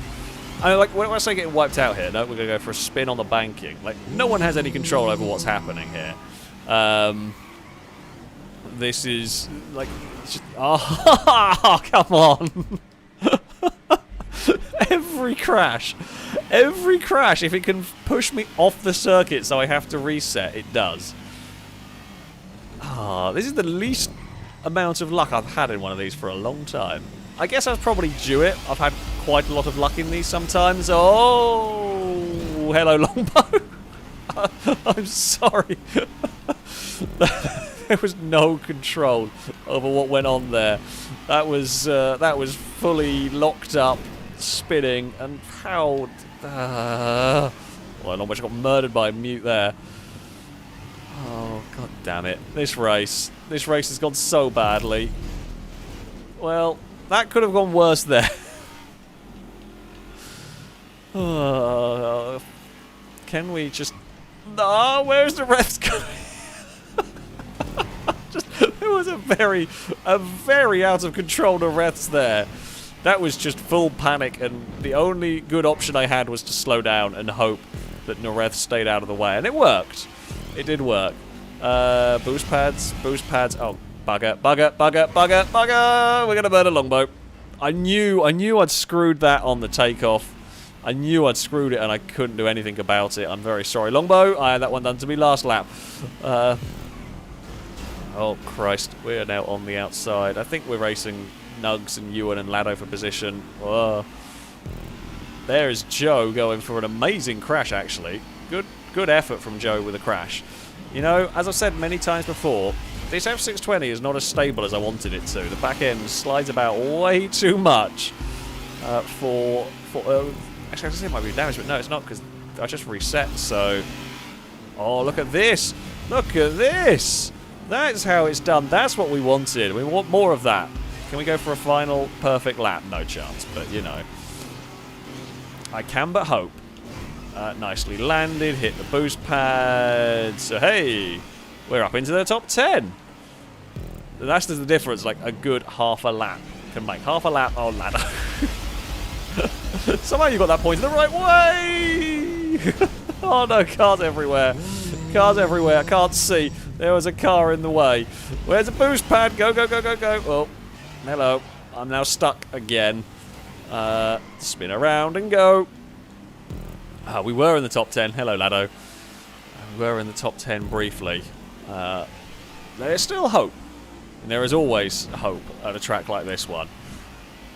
I mean, like, when I say getting wiped out here, no, we're going to go for a spin on the banking. Like, no one has any control over what's happening here. This is, like, just, oh, come on. Every crash, if it can push me off the circuit so I have to reset, it does. Ah, this is the least amount of luck I've had in one of these for a long time. I guess I was probably due it. I've had quite a lot of luck in these sometimes. Oh, hello, Longbow. I'm sorry. There was no control over what went on there. That was fully locked up, spinning, and how... well, I almost got murdered by a mute there. Oh, god damn it. This race has gone so badly. Well, that could have gone worse there. Can we just... No, where's the refs going? There was a very out of control of refs there. That was just full panic, and the only good option I had was to slow down and hope that Noreth stayed out of the way, and it worked. It did work. Boost pads. Oh, bugger. We're gonna burn a longbow. I knew I'd screwed that on the takeoff. I knew I'd screwed it, and I couldn't do anything about it. I'm very sorry, longbow. I had that one done to me last lap. Oh Christ, we're now on the outside. I think we're racing Nugs and Ewan and Lado for position. Whoa. There's Joe going for an amazing crash, actually. Good effort from Joe with a crash. You know, as I've said many times before, this F620 is not as stable as I wanted it to. The back end slides about way too much actually, I was going to say it might be damaged, but no, it's not, because I just reset, so... Oh, look at this! Look at this! That's how it's done. That's what we wanted. We want more of that. Can we go for a final perfect lap? No chance, but you know. I can but hope. Nicely landed, hit the boost pad. So hey, we're up into the top 10. That's the difference, like a good half a lap. Can make half a lap. Oh, ladder. Somehow you got that point in the right way. Oh no, cars everywhere. Cars everywhere. I can't see. There was a car in the way. Where's the boost pad? Go, go, go, go, go. Oh, hello. I'm now stuck again. Spin around and go. We were in the top 10. Hello, Lado. We were in the top 10 briefly. There's still hope. And there is always hope at a track like this one.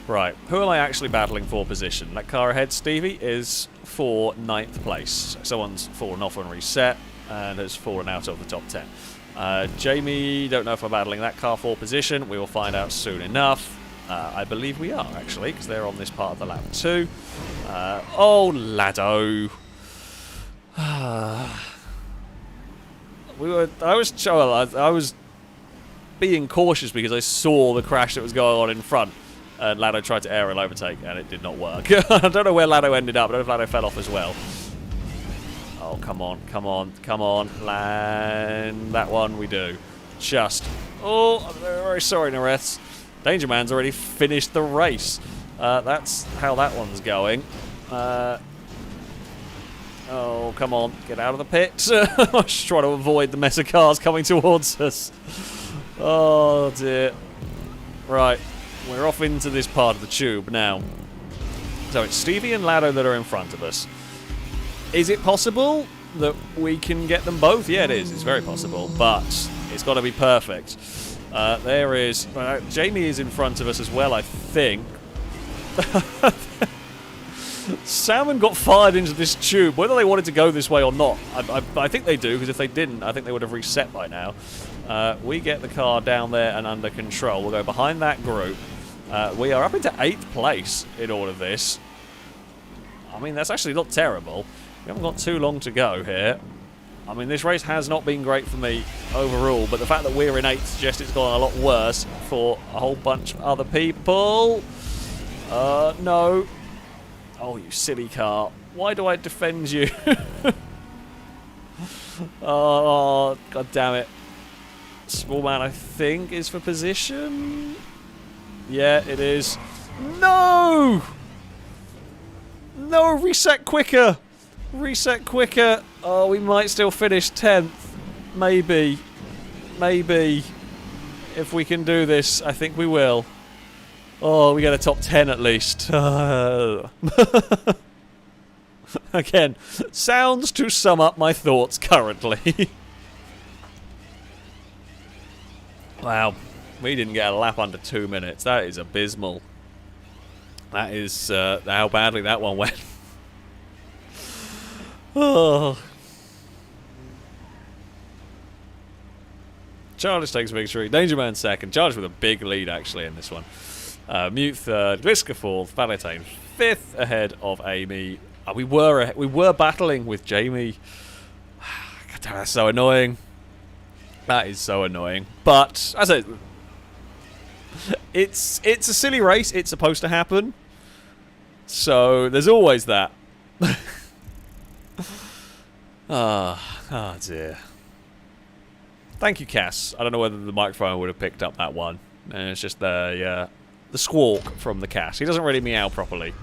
Right, who am I actually battling for position? That car ahead, Stevie, is for 9th place. Someone's fallen off on reset and has fallen out of the top 10. Jamie, don't know if I'm battling that car for position. We will find out soon enough. I believe we are, actually, because they're on this part of the lap too. Oh, Lado. I was being cautious because I saw the crash that was going on in front. And Lado tried to aerial overtake, and it did not work. I don't know where Lado ended up. I don't know if Lado fell off as well. Oh, come on, come on, come on. Land that one, we do. Just. Oh, I'm very, very sorry, Nareth. Danger Man's already finished the race. That's how that one's going. Oh, come on, get out of the pit. I was just trying to avoid the mess of cars coming towards us. Oh, dear. Right. We're off into this part of the tube now. So it's Stevie and Lado that are in front of us. Is it possible that we can get them both? Yeah, it is. It's very possible. But it's got to be perfect. There is... Jamie is in front of us as well, I think. Salmon got fired into this tube. Whether they wanted to go this way or not, I think they do, because if they didn't, I think they would have reset by now. We get the car down there and under control. We'll go behind that group. We are up into 8th place in all of this. I mean, that's actually not terrible. We haven't got too long to go here. I mean, this race has not been great for me overall, but the fact that we're in 8th suggests it's gone a lot worse for a whole bunch of other people. No. Oh, you silly car. Why do I defend you? Oh, god damn it. Small man, I think, is for position. Yeah, it is. No! No, reset quicker. Reset quicker. Oh, we might still finish 10th. Maybe. Maybe. If we can do this, I think we will. Oh, we get a top 10 at least. Again, sounds to sum up my thoughts currently. Wow, we didn't get a lap under 2 minutes. That is abysmal. That is how badly that one went. Oh. Charles takes victory. Danger Man second. Charles with a big lead actually in this one. Mute third. Gliska fourth. Valentine fifth ahead of Amy. We were battling with Jamie. God damn, that's so annoying. That is so annoying. But as I said, it's a silly race. It's supposed to happen. So there's always that. Oh dear. Thank you, Cass. I don't know whether the microphone would have picked up that one. It's just the squawk from the cat. He doesn't really meow properly.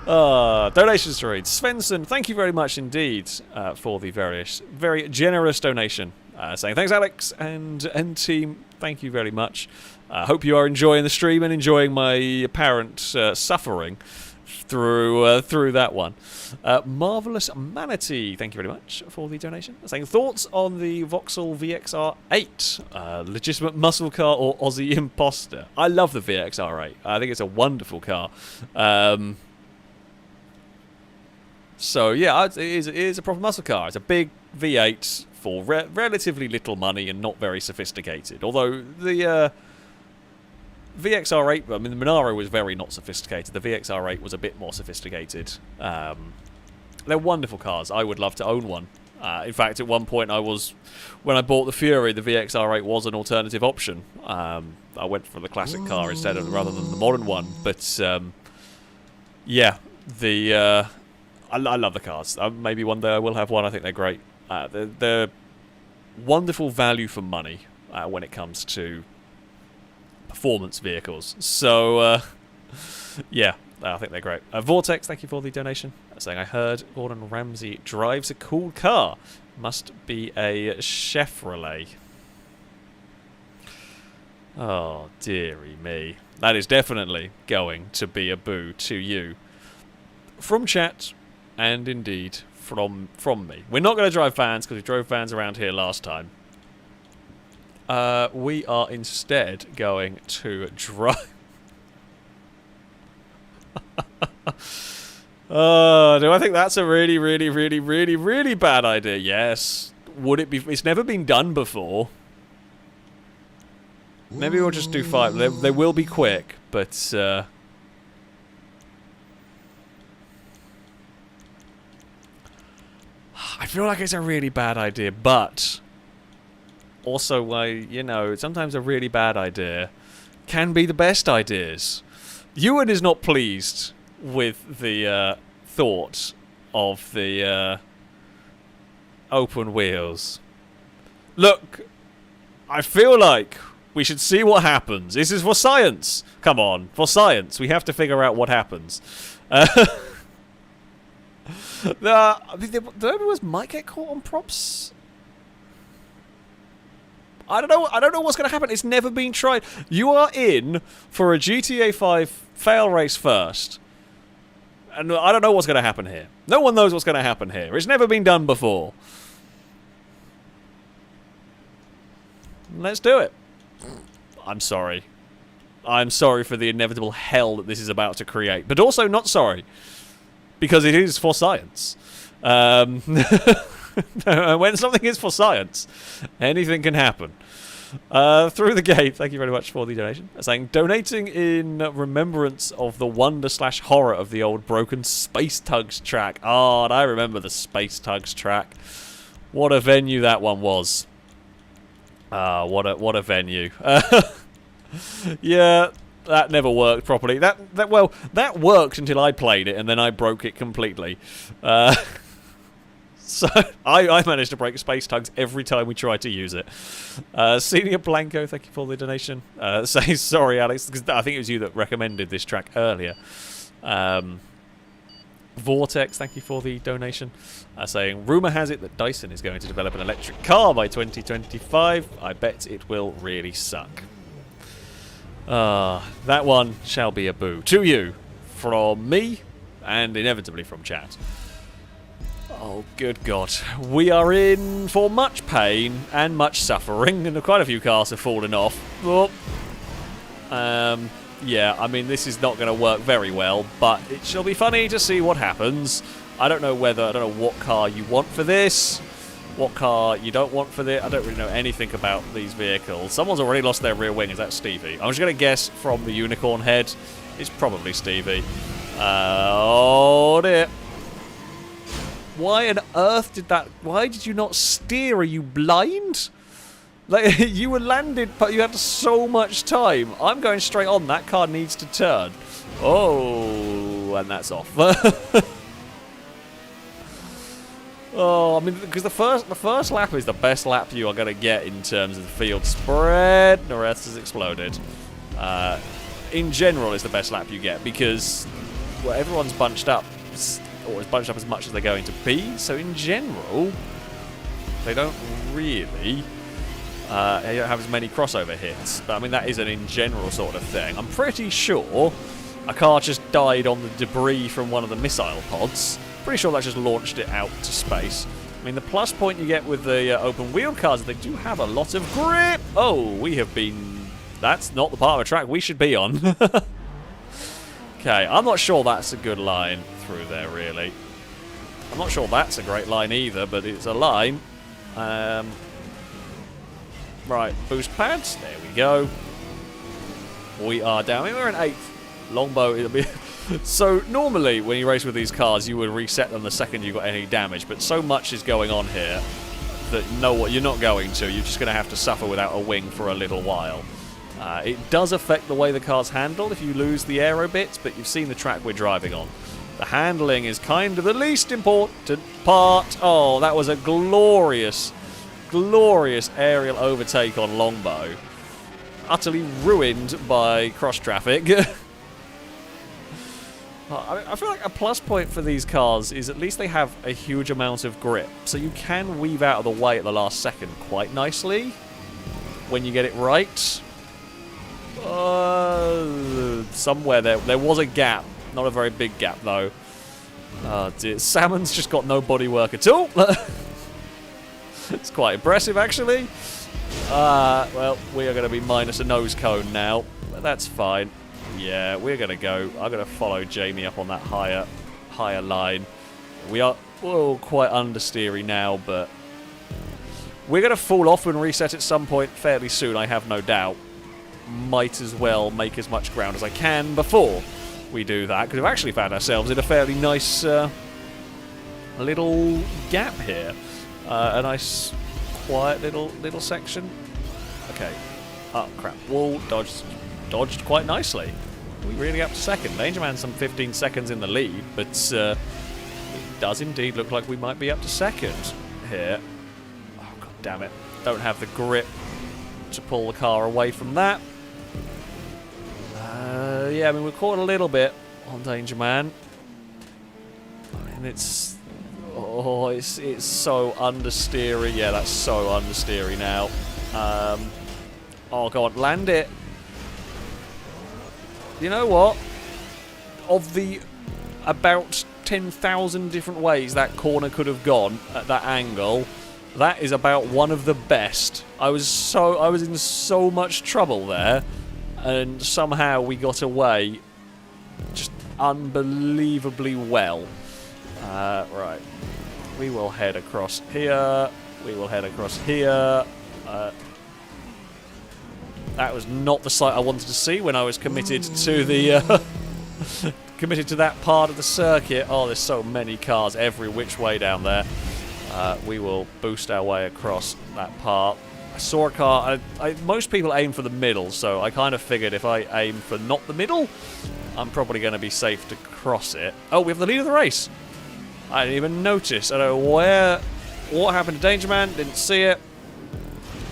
Donations to read. Svensson, thank you very much indeed for the very generous donation. Saying thanks, Alex and team. Thank you very much. Hope you are enjoying the stream and enjoying my apparent suffering through that one. Marvelous Manatee, thank you very much for the donation. Saying thoughts on the Vauxhall VXR8, legitimate muscle car or Aussie imposter? I love the VXR8. I think it's a wonderful car. So yeah, it is a proper muscle car. It's a big V8 for relatively little money and not very sophisticated. Although the VXR8, I mean, the Monaro was very not sophisticated. The VXR8 was a bit more sophisticated. They're wonderful cars. I would love to own one. In fact, at one point, when I bought the Fury, the VXR8 was an alternative option. I went for the classic car rather than the modern one. But yeah, I love the cars. Maybe one day I will have one. I think they're great. They're wonderful value for money when it comes to performance vehicles. So, yeah, I think they're great. Vortex, thank you for the donation. Saying, I heard Gordon Ramsay drives a cool car. Must be a Chevrolet. Oh, dearie me. That is definitely going to be a boo to you. From chat, and indeed from me. We're not going to drive vans, because we drove vans around here last time. We are instead going to drive. Do I think that's a really, really, really, really, really bad idea? Yes. Would it be? It's never been done before. Maybe we'll just do 5. They will be quick, but I feel like it's a really bad idea, but also, you know, sometimes a really bad idea can be the best ideas. Ewan is not pleased with the thought of the open wheels. Look, I feel like we should see what happens. This is for science. Come on, for science. We have to figure out what happens. The open might get caught on props. I don't know what's going to happen. It's never been tried. You are in for a GTA 5 fail race first. And I don't know what's going to happen here. No one knows what's going to happen here. It's never been done before. Let's do it. I'm sorry. I'm sorry for the inevitable hell that this is about to create. But also not sorry. Because it is for science. When something is for science, anything can happen. Through the gate, thank you very much for the donation. Saying, donating in remembrance of the wonder/horror of the old broken Space Tugs track. Oh, and I remember the Space Tugs track. What a venue that one was. What a venue. Yeah, that never worked properly. That worked until I played it, and then I broke it completely. So, I managed to break Space Tugs every time we tried to use it. Senior Blanco, thank you for the donation. Say sorry, Alex, because I think it was you that recommended this track earlier. Vortex, thank you for the donation. Saying, rumour has it that Dyson is going to develop an electric car by 2025. I bet it will really suck. That one shall be a boo. To you, from me, and inevitably from chat. Oh, good God. We are in for much pain and much suffering, and quite a few cars have fallen off. Oh. Yeah, I mean, this is not going to work very well, but it shall be funny to see what happens. I don't know what car you want for this, what car you don't want for this. I don't really know anything about these vehicles. Someone's already lost their rear wing. Is that Stevie? I'm just going to guess from the unicorn head. It's probably Stevie. Oh, dear. Why on earth did that... Why did you not steer? Are you blind? Like, you were landed, but you had so much time. I'm going straight on. That car needs to turn. Oh, and that's off. Oh, I mean, because the first lap is the best lap you are going to get in terms of the field spread. The rest has exploded. In general, it's the best lap you get because everyone's bunched up. Or as bunched up as much as they're going to be. So in general, they don't really have as many crossover hits. But I mean, that is an in general sort of thing. I'm pretty sure a car just died on the debris from one of the missile pods. Pretty sure that just launched it out to space. I mean, the plus point you get with the open wheel cars is they do have a lot of grip. Oh, we have been... That's not the part of the track we should be on. Okay, I'm not sure that's a good line through there, really. I'm not sure that's a great line either, but it's a line. Right, boost pads. There we go. We are down. I mean, we're in 8th. Longbow, it'll be... So, normally, when you race with these cars, you would reset them the second you got any damage, but so much is going on here that you're not going to. You're just going to have to suffer without a wing for a little while. It does affect the way the car's handled if you lose the aero bits, but you've seen the track we're driving on. The handling is kind of the least important part. Oh, that was a glorious, glorious aerial overtake on Longbow. Utterly ruined by cross-traffic. I feel like a plus point for these cars is at least they have a huge amount of grip, so you can weave out of the way at the last second quite nicely when you get it right. Somewhere there was a gap. Not a very big gap, though. Oh, dear. Salmon's just got no bodywork at all. It's quite impressive, actually. Well, we are going to be minus a nose cone now, but that's fine. Yeah, we're going to go. I'm going to follow Jamie up on that higher line. We are quite understeery now, but we're going to fall off and reset at some point fairly soon, I have no doubt. Might as well make as much ground as I can before we do that, because we've actually found ourselves in a fairly nice little gap here. A nice, quiet little section. Okay. Oh, crap. Wall dodged quite nicely. We really up to second. Danger Man's some 15 seconds in the lead, but it does indeed look like we might be up to second here. Oh, god damn it. Don't have the grip to pull the car away from that. Yeah, I mean, we're caught a little bit on Danger Man. And it's so understeery. Yeah, that's so understeery now. Oh, go on, land it. You know what? Of the about 10,000 different ways that corner could have gone at that angle, that is about one of the best. I was in so much trouble there, and somehow we got away just unbelievably well. Right. We will head across here. We will head across here. That was not the sight I wanted to see when I was committed to the committed to that part of the circuit. Oh, there's so many cars every which way down there. We will boost our way across that part. I saw a car. Most people aim for the middle, so I kind of figured if I aim for not the middle, I'm probably going to be safe to cross it. Oh, we have the lead of the race. I didn't even notice. I don't know what happened to Danger Man. Didn't see it.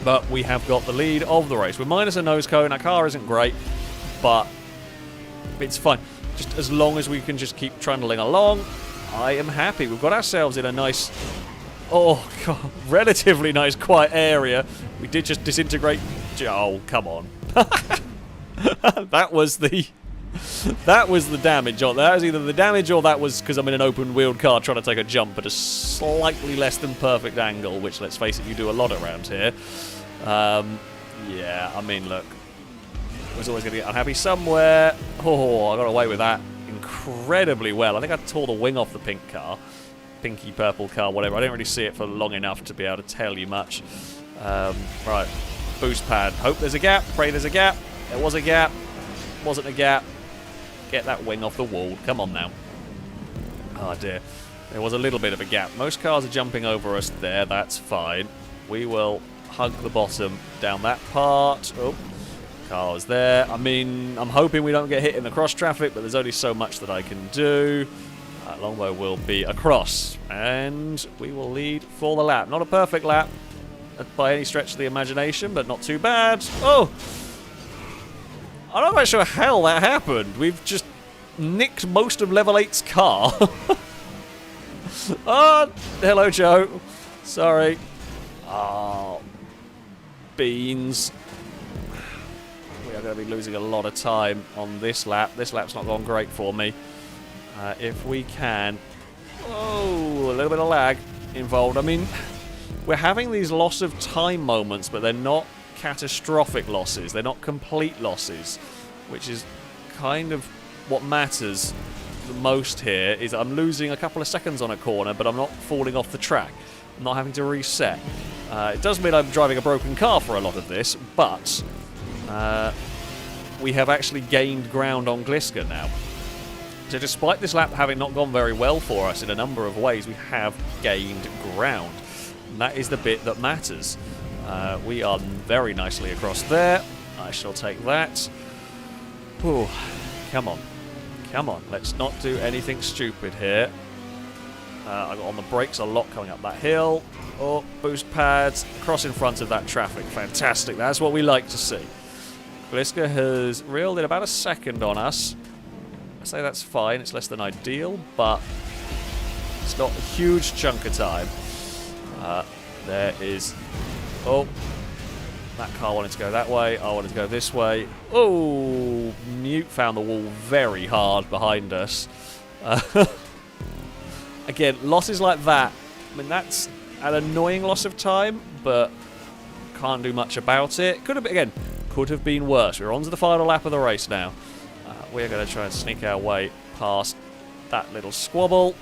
But we have got the lead of the race. We're minus a nose cone. Our car isn't great, but it's fine. Just as long as we can just keep trundling along, I am happy. We've got ourselves in a nice, relatively nice, quiet area. We did just disintegrate. Oh, come on. That was the damage. That was either the damage or that was because I'm in an open-wheeled car trying to take a jump at a slightly less than perfect angle, which, let's face it, you do a lot around here. Yeah, I mean, look. I was always going to get unhappy somewhere. Oh, I got away with that incredibly well. I think I tore the wing off the pink car. Pinky purple car, whatever. I didn't really see it for long enough to be able to tell you much. Right. Boost pad. Hope there's a gap. Pray there's a gap. There was a gap. Wasn't a gap. Get that wing off the wall. Come on now. Oh dear. There was a little bit of a gap. Most cars are jumping over us there. That's fine. We will hug the bottom down that part. Oh. Car's there. I mean, I'm hoping we don't get hit in the cross traffic, but there's only so much that I can do. Longbow will be across, and we will lead for the lap. Not a perfect lap by any stretch of the imagination, but not too bad. Oh! I'm not quite sure how that happened. We've just nicked most of Level 8's car. Oh, hello, Joe. Sorry. Oh, beans. We are going to be losing a lot of time on this lap. This lap's not gone great for me. If we can... Oh, a little bit of lag involved. I mean, we're having these loss of time moments, but they're not catastrophic losses. They're not complete losses, which is kind of what matters the most here. Is I'm losing a couple of seconds on a corner, but I'm not falling off the track. I'm not having to reset. It does mean I'm driving a broken car for a lot of this, but we have actually gained ground on Gliska now. So despite this lap having not gone very well for us in a number of ways, we have gained ground. And that is the bit that matters. We are very nicely across there. I shall take that. Ooh, come on. Come on. Let's not do anything stupid here. I got on the brakes a lot coming up that hill. Oh, boost pads. Cross in front of that traffic. Fantastic. That's what we like to see. Gliska has reeled in about a second on us. I say that's fine. It's less than ideal, but it's not a huge chunk of time. There is... Oh, that car wanted to go that way. I wanted to go this way. Oh, Mute found the wall very hard behind us. Again, losses like that, I mean, that's an annoying loss of time, but Can't do much about it. Could have been, again, could have been worse. We're on to the final lap of the race now. We're going to try and sneak our way past that little squabble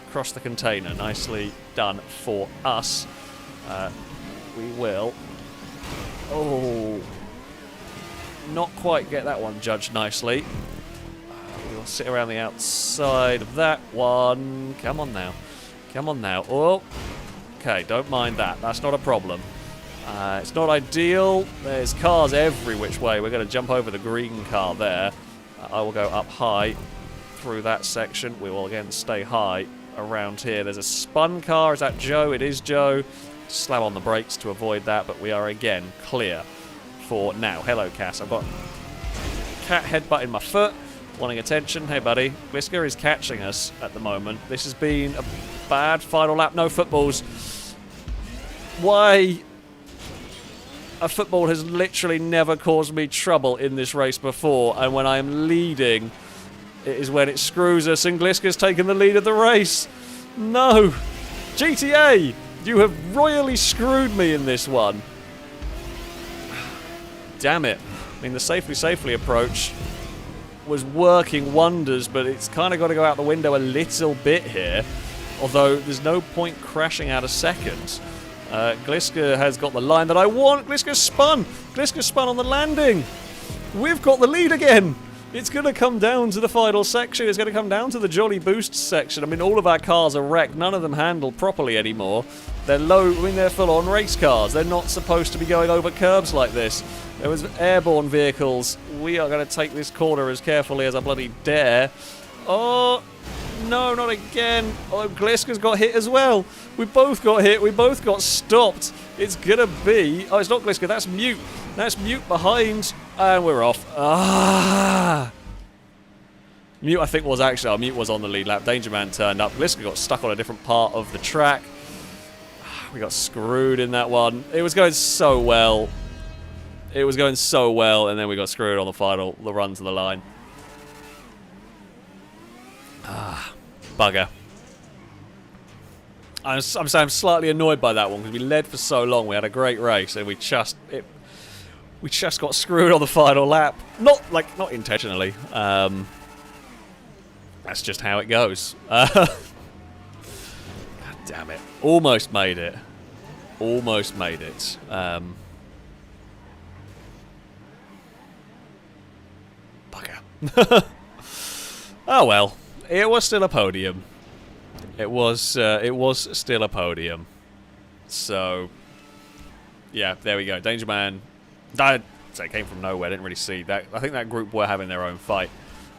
across the container. Nicely done for us. We will... Oh... Not quite get that one judged nicely. We'll sit around the outside of that one. Come on now. Come on now. Oh. Okay, don't mind that. That's not a problem. It's not ideal. There's cars every which way. We're going to jump over the green car there. I will go up high through that section. We will again stay high around here. There's a spun car. Is that Joe? It is Joe. Slam on the brakes to avoid that, but we are again clear for now. Hello, Cass. I've got cat headbutt in my foot, wanting attention. Hey, buddy. Whisker is catching us at the moment. This has been a bad final lap. No footballs. Why? A football has literally never caused me trouble in this race before, and when I am leading, it is when it screws us, and Glisker's taken the lead of the race. No! GTA! You have royally screwed me in this one. Damn it. I mean, the safely approach was working wonders, but it's kind of got to go out the window a little bit here. Although, there's no point crashing out of second. Glisker has got the line that I want. Glisker spun. Glisker spun on the landing. We've got the lead again. It's going to come down to the final section. It's going to come down to the Jolly Boost section. I mean, all of our cars are wrecked. None of them handle properly anymore. They're low. I mean, they're full-on race cars. They're not supposed to be going over curbs like this. There was airborne vehicles. We are going to take this corner as carefully as I bloody dare. Oh, no, not again. Oh, Glisker's got hit as well. We both got hit. We both got stopped. It's going to be... Oh, it's not Glisker. That's Mute. That's Mute behind. And we're off. Ah! Mute, I think, was actually... Oh, Mute was on the lead lap. Danger Man turned up. Glisker got stuck on a different part of the track. We got screwed in that one. It was going so well. It was going so well, and then we got screwed on the run to the line. Ah, bugger. I'm slightly annoyed by that one because we led for so long. We had a great race, and we just got screwed on the final lap. Not intentionally. That's just how it goes. God damn it! Almost made it. Almost made it. Bugger. Oh well. It was still a podium. It was still a podium. So, yeah, there we go. Danger Man. That came from nowhere. I didn't really see that. I think that group were having their own fight,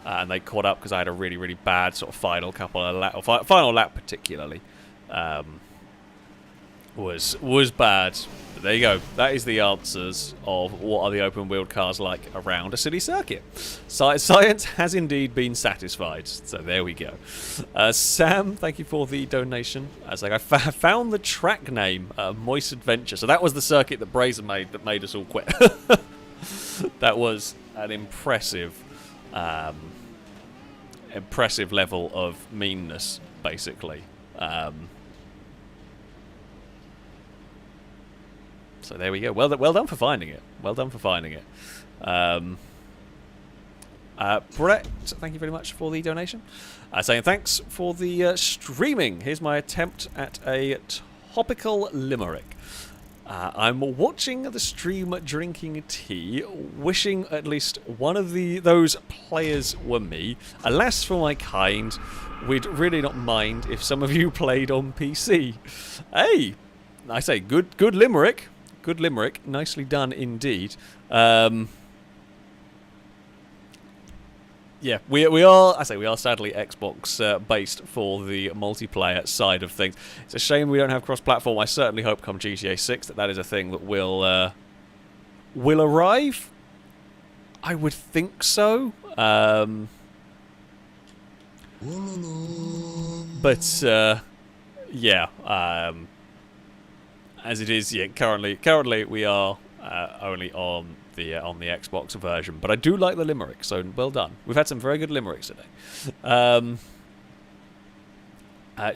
and they caught up because I had a really, really bad sort of final couple of lap, or final lap particularly, was bad. But there you go. That is the answers of what are the open-wheeled cars like around a city circuit. Science has indeed been satisfied. So there we go. Sam, thank you for the donation. As I found the track name, Moist Adventure. So that was the circuit that Brazen made that made us all quit. That was an impressive level of meanness, basically. So there we go. Well done for finding it. Well done for finding it. Brett, thank you very much for the donation. Saying thanks for the streaming. Here's my attempt at a topical limerick. I'm watching the stream, drinking tea, wishing at least one of those players were me. Alas for my kind, we'd really not mind if some of you played on PC. Hey, I say good limerick. Good limerick. Nicely done indeed. Yeah, we are sadly Xbox based for the multiplayer side of things. It's a shame we don't have cross-platform. I certainly hope come GTA 6 that is a thing that will arrive. I would think so. But yeah. As it is, yeah. Currently we are only on the Xbox version, but I do like the limerick, so well done. We've had some very good limericks today.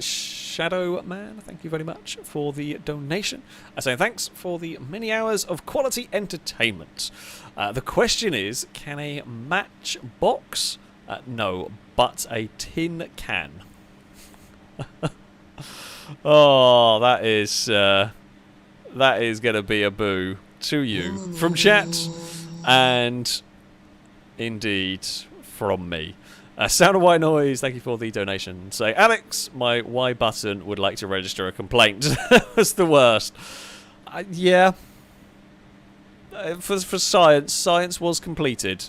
Shadow Man, thank you very much for the donation. Saying thanks for the many hours of quality entertainment. The question is, can a matchbox? No, but a tin can. Oh, that is going to be a boo to you from chat, and indeed from me. Sound of White Noise, thank you for the donation. Say, Alex, my Y button would like to register a complaint. That was the worst. Yeah. For science was completed.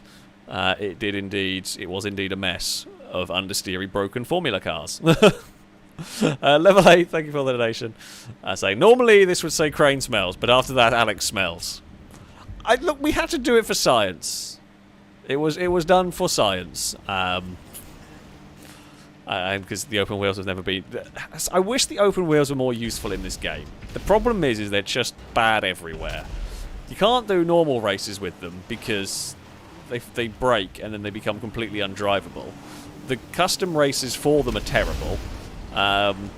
It was indeed a mess of understeery broken formula cars. Level 8, thank you for the donation. Say, normally this would say Crane smells, but after that Alex smells. Look, we had to do it for science. It was done for science. Because the open wheels have never been... I wish the open wheels were more useful in this game. The problem is they're just bad everywhere. You can't do normal races with them because they break and then they become completely undrivable. The custom races for them are terrible. And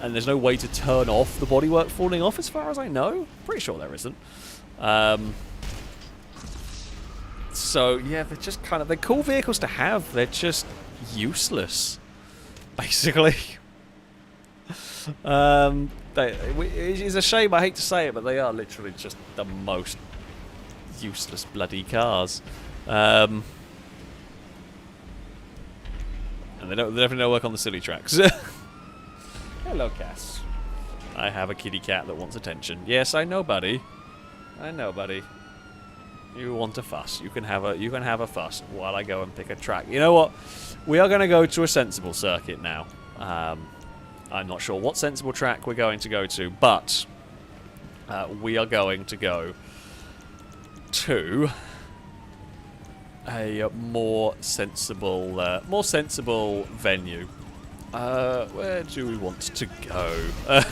there's no way to turn off the bodywork falling off as far as I know. Pretty sure there isn't. So, yeah, they're just they're cool vehicles to have. They're just useless, basically. It is a shame, I hate to say it, but they are literally just the most useless bloody cars. And they definitely don't work on the silly tracks. Hello, Cass. I have a kitty cat that wants attention. Yes, I know, buddy. I know, buddy. You want a fuss. You can have a fuss while I go and pick a track. You know what? We are going to go to a sensible circuit now. I'm not sure what sensible track we're going to go to, but we are going to go to a more sensible venue. Where do we want to go? A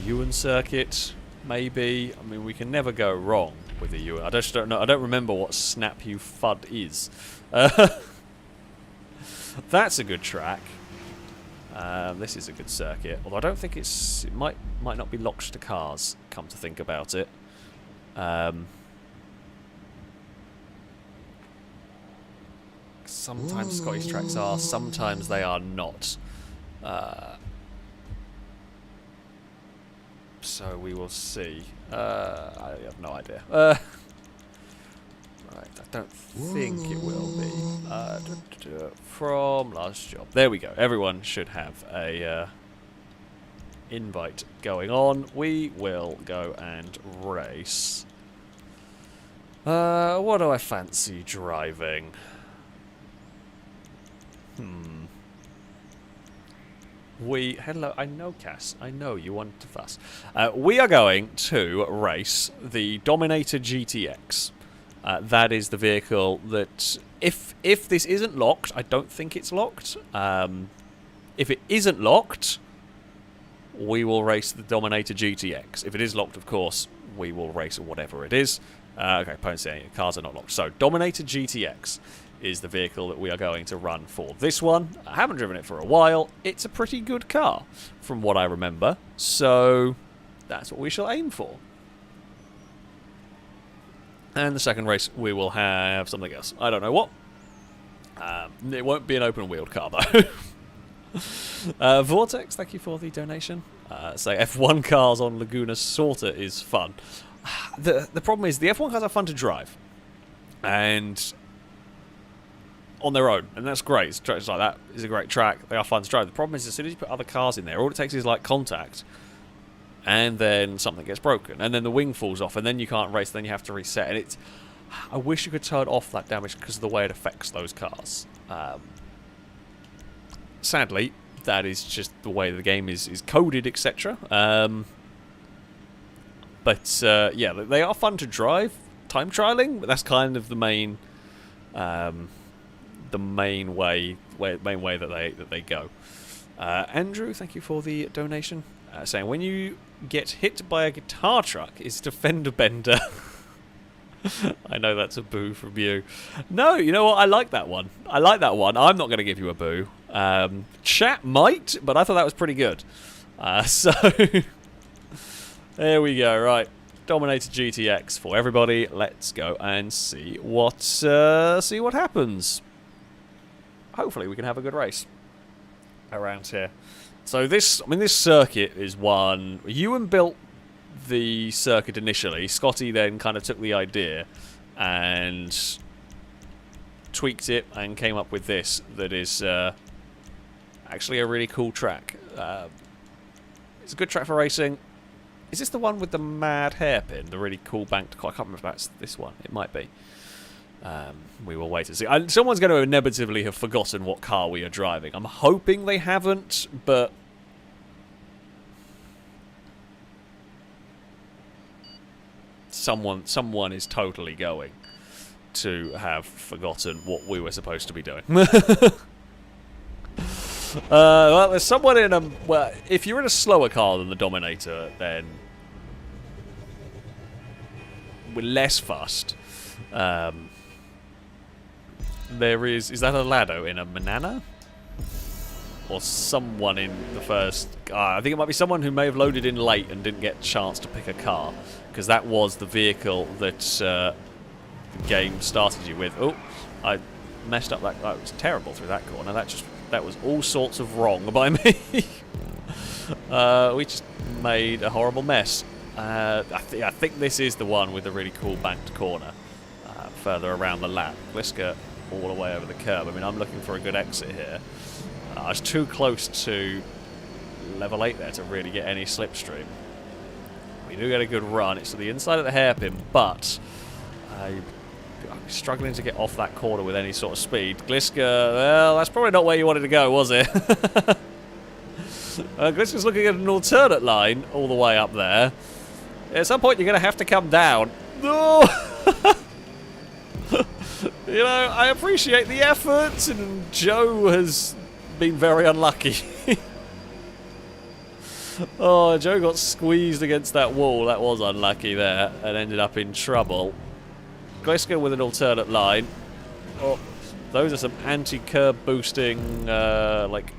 Ewan circuit. Maybe. I mean, we can never go wrong with a Ewan. I just don't know. I don't remember what Snap You Fud is. That's a good track. This is a good circuit. Although I don't think it might not be locked to cars. Come to think about it. Sometimes Scottish tracks are. Sometimes they are not. So we will see. I have no idea. Right, I don't think it will be. From last job. There we go. Everyone should have a invite going on. We will go and race. What do I fancy driving? Hello, I know, Cass. I know you want to fuss. We are going to race the Dominator GTX. That is the vehicle that, if this isn't locked, I don't think it's locked. If it isn't locked, we will race the Dominator GTX. If it is locked, of course, we will race whatever it is. Okay, opponents saying cars are not locked. So, Dominator GTX is the vehicle that we are going to run for this one. I haven't driven it for a while. It's a pretty good car, from what I remember. So, that's what we shall aim for. And the second race, we will have something else. I don't know what. It won't be an open-wheeled car, though. Vortex, thank you for the donation. Say F1 cars on Laguna Sorta is fun. The problem is, the F1 cars are fun to drive. And on their own, and that's great. Tracks like that is a great track. They are fun to drive. The problem is, as soon as you put other cars in there, all it takes is like contact, and then something gets broken, and then the wing falls off, and then you can't race. Then you have to reset, and it's. I wish you could turn off that damage because of the way it affects those cars. Sadly, that is just the way the game is coded, etc. But yeah, they are fun to drive. Time trialing, but that's kind of the main. The main way that they go. Andrew, thank you for the donation. Saying when you get hit by a guitar truck, is it a fender bender? I know that's a boo from you. No, you know what? I like that one. I like that one. I'm not going to give you a boo. Chat might, but I thought that was pretty good. So, there we go. Right. Dominator GTX for everybody. Let's go and see what happens. Hopefully we can have a good race around here. So this circuit is one. Ewan built the circuit initially. Scotty then kind of took the idea and tweaked it and came up with this that is actually a really cool track. It's a good track for racing. Is this the one with the mad hairpin? The really cool banked car? I can't remember if that's this one. It might be. We will wait and see. Someone's going to inevitably have forgotten what car we are driving. I'm hoping they haven't, but someone is totally going to have forgotten what we were supposed to be doing. Well, there's someone in a... Well, if you're in a slower car than the Dominator, then we're less fussed. There is... Is that a Lado in a Manana? Or someone in the first... I think it might be someone who may have loaded in late and didn't get a chance to pick a car. Because that was the vehicle that the game started you with. Oh, I messed up that... That was terrible through that corner. That was all sorts of wrong by me. We just made a horrible mess. I think this is the one with the really cool banked corner. Further around the lap. Gliska all the way over the curb. I mean, I'm looking for a good exit here. I was too close to level 8 there to really get any slipstream. We do get a good run. It's to the inside of the hairpin, but I'm struggling to get off that corner with any sort of speed. Gliska, well, that's probably not where you wanted to go, was it? Gliska's looking at an alternate line all the way up there. At some point, you're going to have to come down. Oh! You know, I appreciate the effort, and Joe has been very unlucky. Oh, Joe got squeezed against that wall. That was unlucky there, and ended up in trouble. Gliska with an alternate line. Oh, those are some anti-curb boosting, like,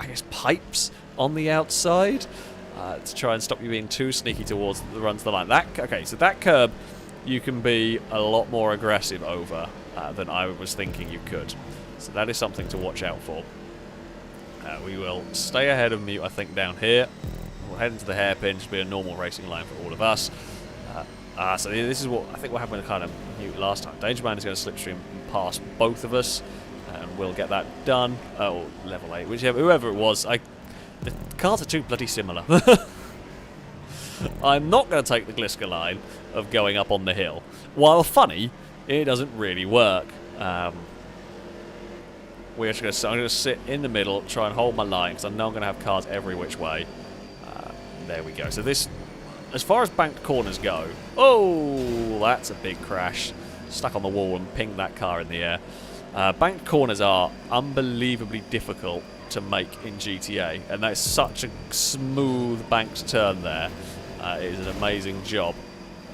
I guess, pipes on the outside to try and stop you being too sneaky towards the run to the line. Okay, so that curb you can be a lot more aggressive over than I was thinking you could. So that is something to watch out for. We will stay ahead of Mute, I think, down here. We'll head into the hairpin, just be a normal racing line for all of us. So this is what I think what happened to kind of Mute last time. Dangerman is going to slipstream past both of us, and we'll get that done. Oh, level 8, whoever it was. The cars are too bloody similar. I'm not going to take the Gliska line of going up on the hill. While funny, it doesn't really work. I'm going to sit in the middle, try and hold my line, because I know I'm going to have cars every which way. There we go. So this, as far as banked corners go, oh, that's a big crash. Stuck on the wall and pinged that car in the air. Banked corners are unbelievably difficult to make in GTA, and that's such a smooth banked turn there. It is an amazing job.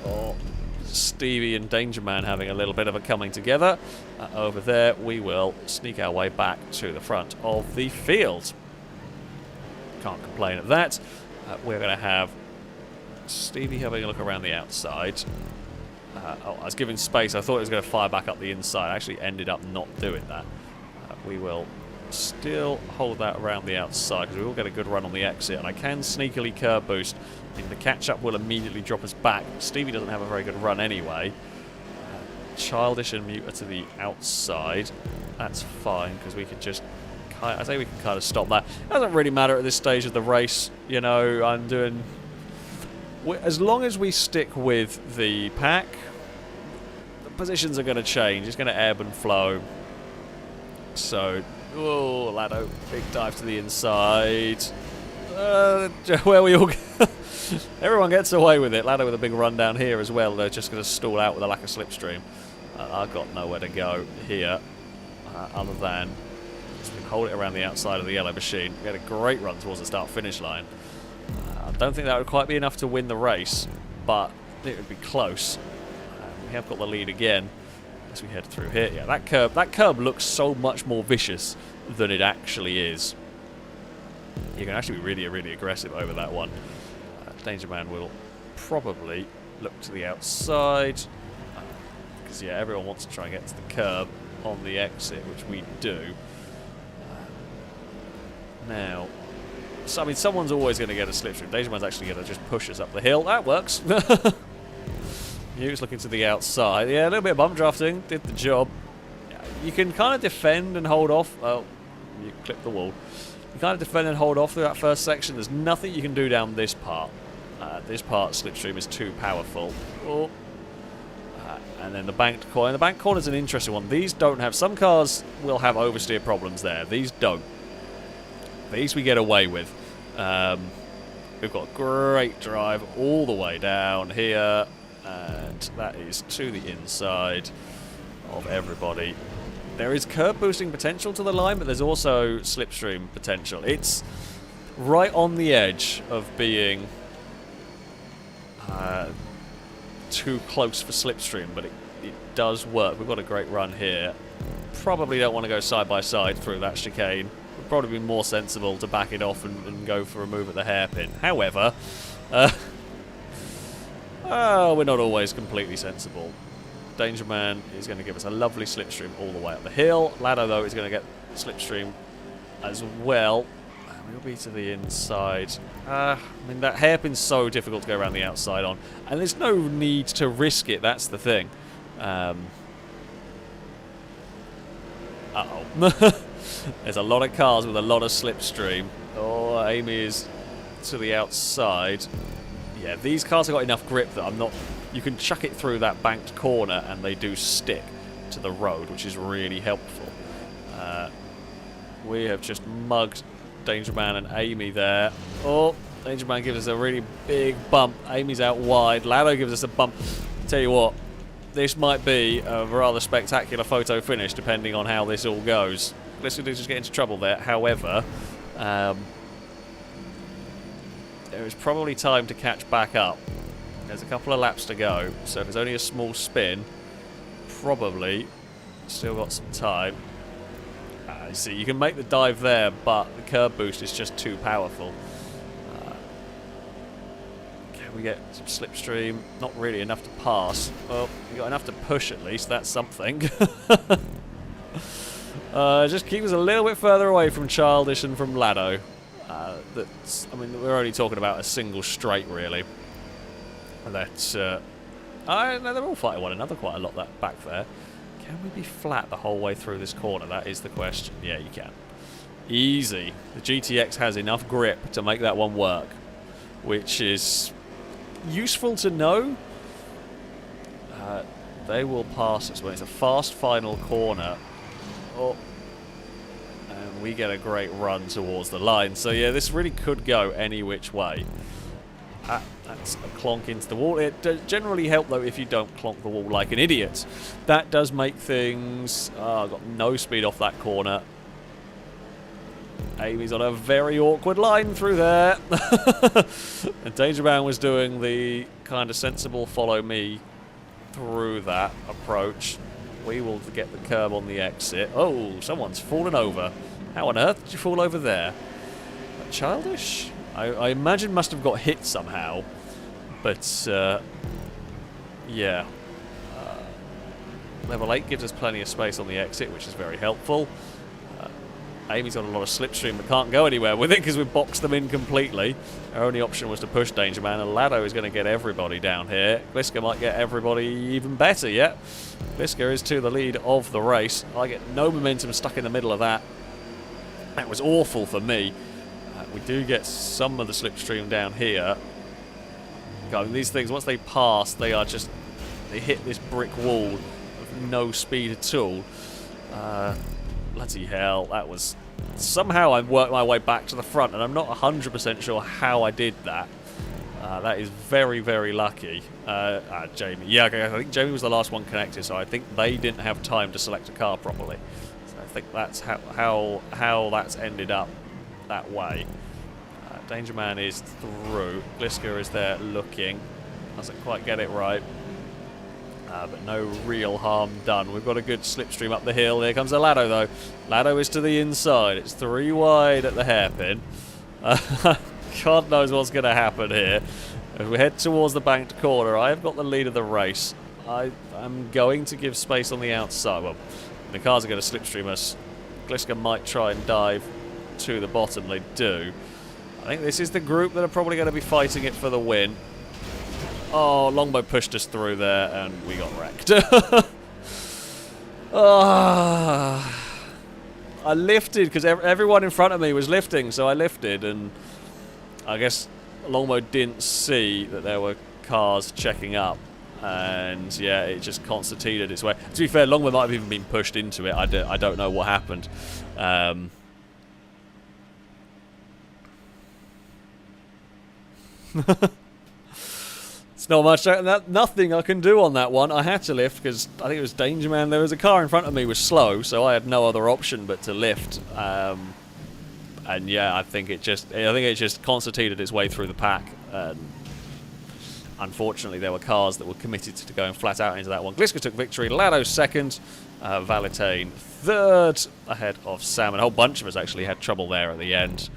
Oh, Stevie and Dangerman having a little bit of a coming together. Over there, we will sneak our way back to the front of the field. Can't complain at that. We're going to have Stevie having a look around the outside. I was giving space. I thought it was going to fire back up the inside. I actually ended up not doing that. We will still hold that around the outside, because we will get a good run on the exit, and I can sneakily curb boost. I think the catch-up will immediately drop us back. Stevie doesn't have a very good run anyway. Childish and Muter to the outside. That's fine, because we can just... I say we can kind of stop that. It doesn't really matter at this stage of the race. You know, I'm doing... As long as we stick with the pack, the positions are going to change. It's going to ebb and flow. So... Oh, Lado, big dive to the inside. Where we all... Everyone gets away with it. Lado with a big run down here as well. They're just going to stall out with a lack of slipstream. I've got nowhere to go here other than just hold it around the outside of the yellow machine. We had a great run towards the start-finish line. I don't think that would quite be enough to win the race, but it would be close. We have got the lead again as we head through here. Yeah, that curb looks so much more vicious than it actually is. You can actually be really, really aggressive over that one. Danger Man will probably look to the outside. Because, yeah, everyone wants to try and get to the curb on the exit, which we do. Now, so, I mean, someone's always going to get a slipstream. Danger Man's actually going to just push us up the hill. That works. Hughes looking to the outside. Yeah, a little bit of bump drafting. Did the job. You can kind of defend and hold off. Oh, you clipped the wall. You kind of defend and hold off through that first section. There's nothing you can do down this part. This part, slipstream, is too powerful. Oh. And then the banked corner. The banked corner is an interesting one. These don't have... Some cars will have oversteer problems there. These don't. These we get away with. We've got great drive all the way down here. And that is to the inside of everybody. There is curb boosting potential to the line, but there's also slipstream potential. It's right on the edge of being too close for slipstream, but it does work. We've got a great run here. Probably don't want to go side by side through that chicane. Would probably be more sensible to back it off and go for a move at the hairpin. However, we're not always completely sensible. Danger Man is going to give us a lovely slipstream all the way up the hill. Lado, though, is going to get slipstream as well. We'll be to the inside. I mean, that hairpin's so difficult to go around the outside on. And there's no need to risk it, that's the thing. Uh-oh. There's a lot of cars with a lot of slipstream. Oh, Amy is to the outside. Yeah, these cars have got enough grip that I'm not... You can chuck it through that banked corner and they do stick to the road, which is really helpful. We have just mugged Danger Man and Amy there. Oh, Danger Man gives us a really big bump. Amy's out wide. Lado gives us a bump. Tell you what, this might be a rather spectacular photo finish, depending on how this all goes. Let's just get into trouble there. However, there is probably time to catch back up. There's a couple of laps to go, so if there's only a small spin, probably still got some time. You see, you can make the dive there, but the curb boost is just too powerful. Can we get some slipstream? Not really enough to pass. Well, we got enough to push at least. That's something. Just keep us a little bit further away from Childish and from Lado. I mean, we're only talking about a single straight, really. That's. No, they're all fighting one another quite a lot. That back there. Can we be flat the whole way through this corner? That is the question. Yeah, you can. Easy. The GTX has enough grip to make that one work, which is useful to know. They will pass us when it's a fast final corner. Oh. And we get a great run towards the line. So, yeah, this really could go any which way. That's a clonk into the wall. It does generally help, though, if you don't clonk the wall like an idiot. That does make things... I've got no speed off that corner. Amy's on a very awkward line through there. And Danger Man was doing the kind of sensible follow me through that approach. We will get the curb on the exit. Oh, someone's fallen over. How on earth did you fall over there? Childish? I imagine must have got hit somehow. But, yeah. Level 8 gives us plenty of space on the exit, which is very helpful. Amy's got a lot of slipstream but can't go anywhere with it because we've boxed them in completely. Our only option was to push Danger Man, and Lado is going to get everybody down here. Gliska might get everybody even better yet. Gliska is to the lead of the race. I get no momentum stuck in the middle of that. That was awful for me. We do get some of the slipstream down here. God, these things, once they pass, they hit this brick wall with no speed at all. Bloody hell, that was... Somehow I worked my way back to the front, and I'm not 100% sure how I did that. That is very, very lucky. Jamie. Yeah, okay, I think Jamie was the last one connected, so I think they didn't have time to select a car properly. So I think that's how that's ended up that way. Danger Man is through. Gliska is there looking. Doesn't quite get it right. But no real harm done. We've got a good slipstream up the hill. Here comes the Lado, though. Lado is to the inside. It's 3 wide at the hairpin. God knows what's going to happen here. As we head towards the banked corner, I have got the lead of the race. I am going to give space on the outside. Well, the cars are going to slipstream us. Gliska might try and dive to the bottom. They do. I think this is the group that are probably going to be fighting it for the win. Oh, Longbow pushed us through there, and we got wrecked. I lifted, because everyone in front of me was lifting, so I lifted, and I guess Longbow didn't see that there were cars checking up, and yeah, it just concertinaed its way. To be fair, Longbow might have even been pushed into it. I don't know what happened. It's not much. Nothing I can do on that one. I had to lift because I think it was Danger Man. There was a car in front of me was slow, so I had no other option but to lift. And yeah, I think it just concertinaed its way through the pack. And unfortunately, there were cars that were committed to going flat out into that one. Gliska took victory. Lado second. Valitane third, ahead of Sam. And a whole bunch of us actually had trouble there at the end.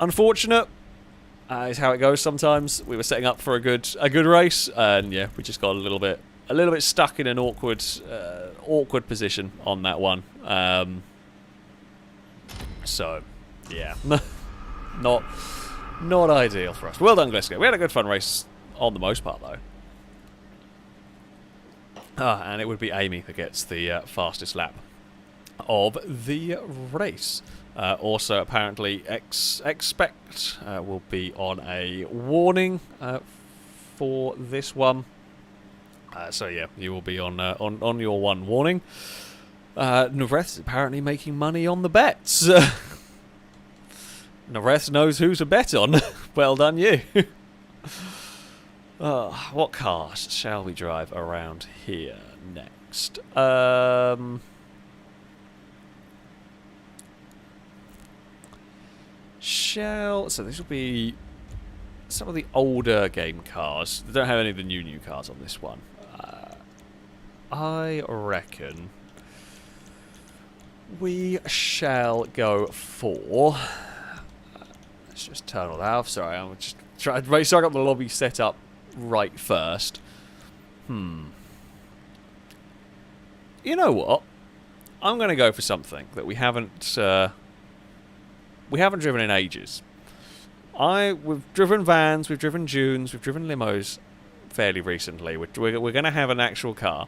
Unfortunate. Is how it goes sometimes. We were setting up for a good race, and yeah, we just got a little bit stuck in an awkward position on that one. So yeah, not ideal for us. Well done, Gliska. We had a good fun race on the most part, though. And it would be Amy that gets the fastest lap of the race. Also, apparently, Expect will be on a warning for this one. So yeah, you will be on your one warning. Nareth is apparently making money on the bets. Nareth knows who to bet on. Well done, you. What cars shall we drive around here next? So this will be some of the older game cars. They don't have any of the new cars on this one. I reckon we shall go for... let's just turn all that off. Sorry, I'm just trying to make sure I got the lobby set up right first. You know what? I'm going to go for something that we haven't driven in ages. We've driven vans, we've driven dunes, we've driven limos fairly recently. We're going to have an actual car.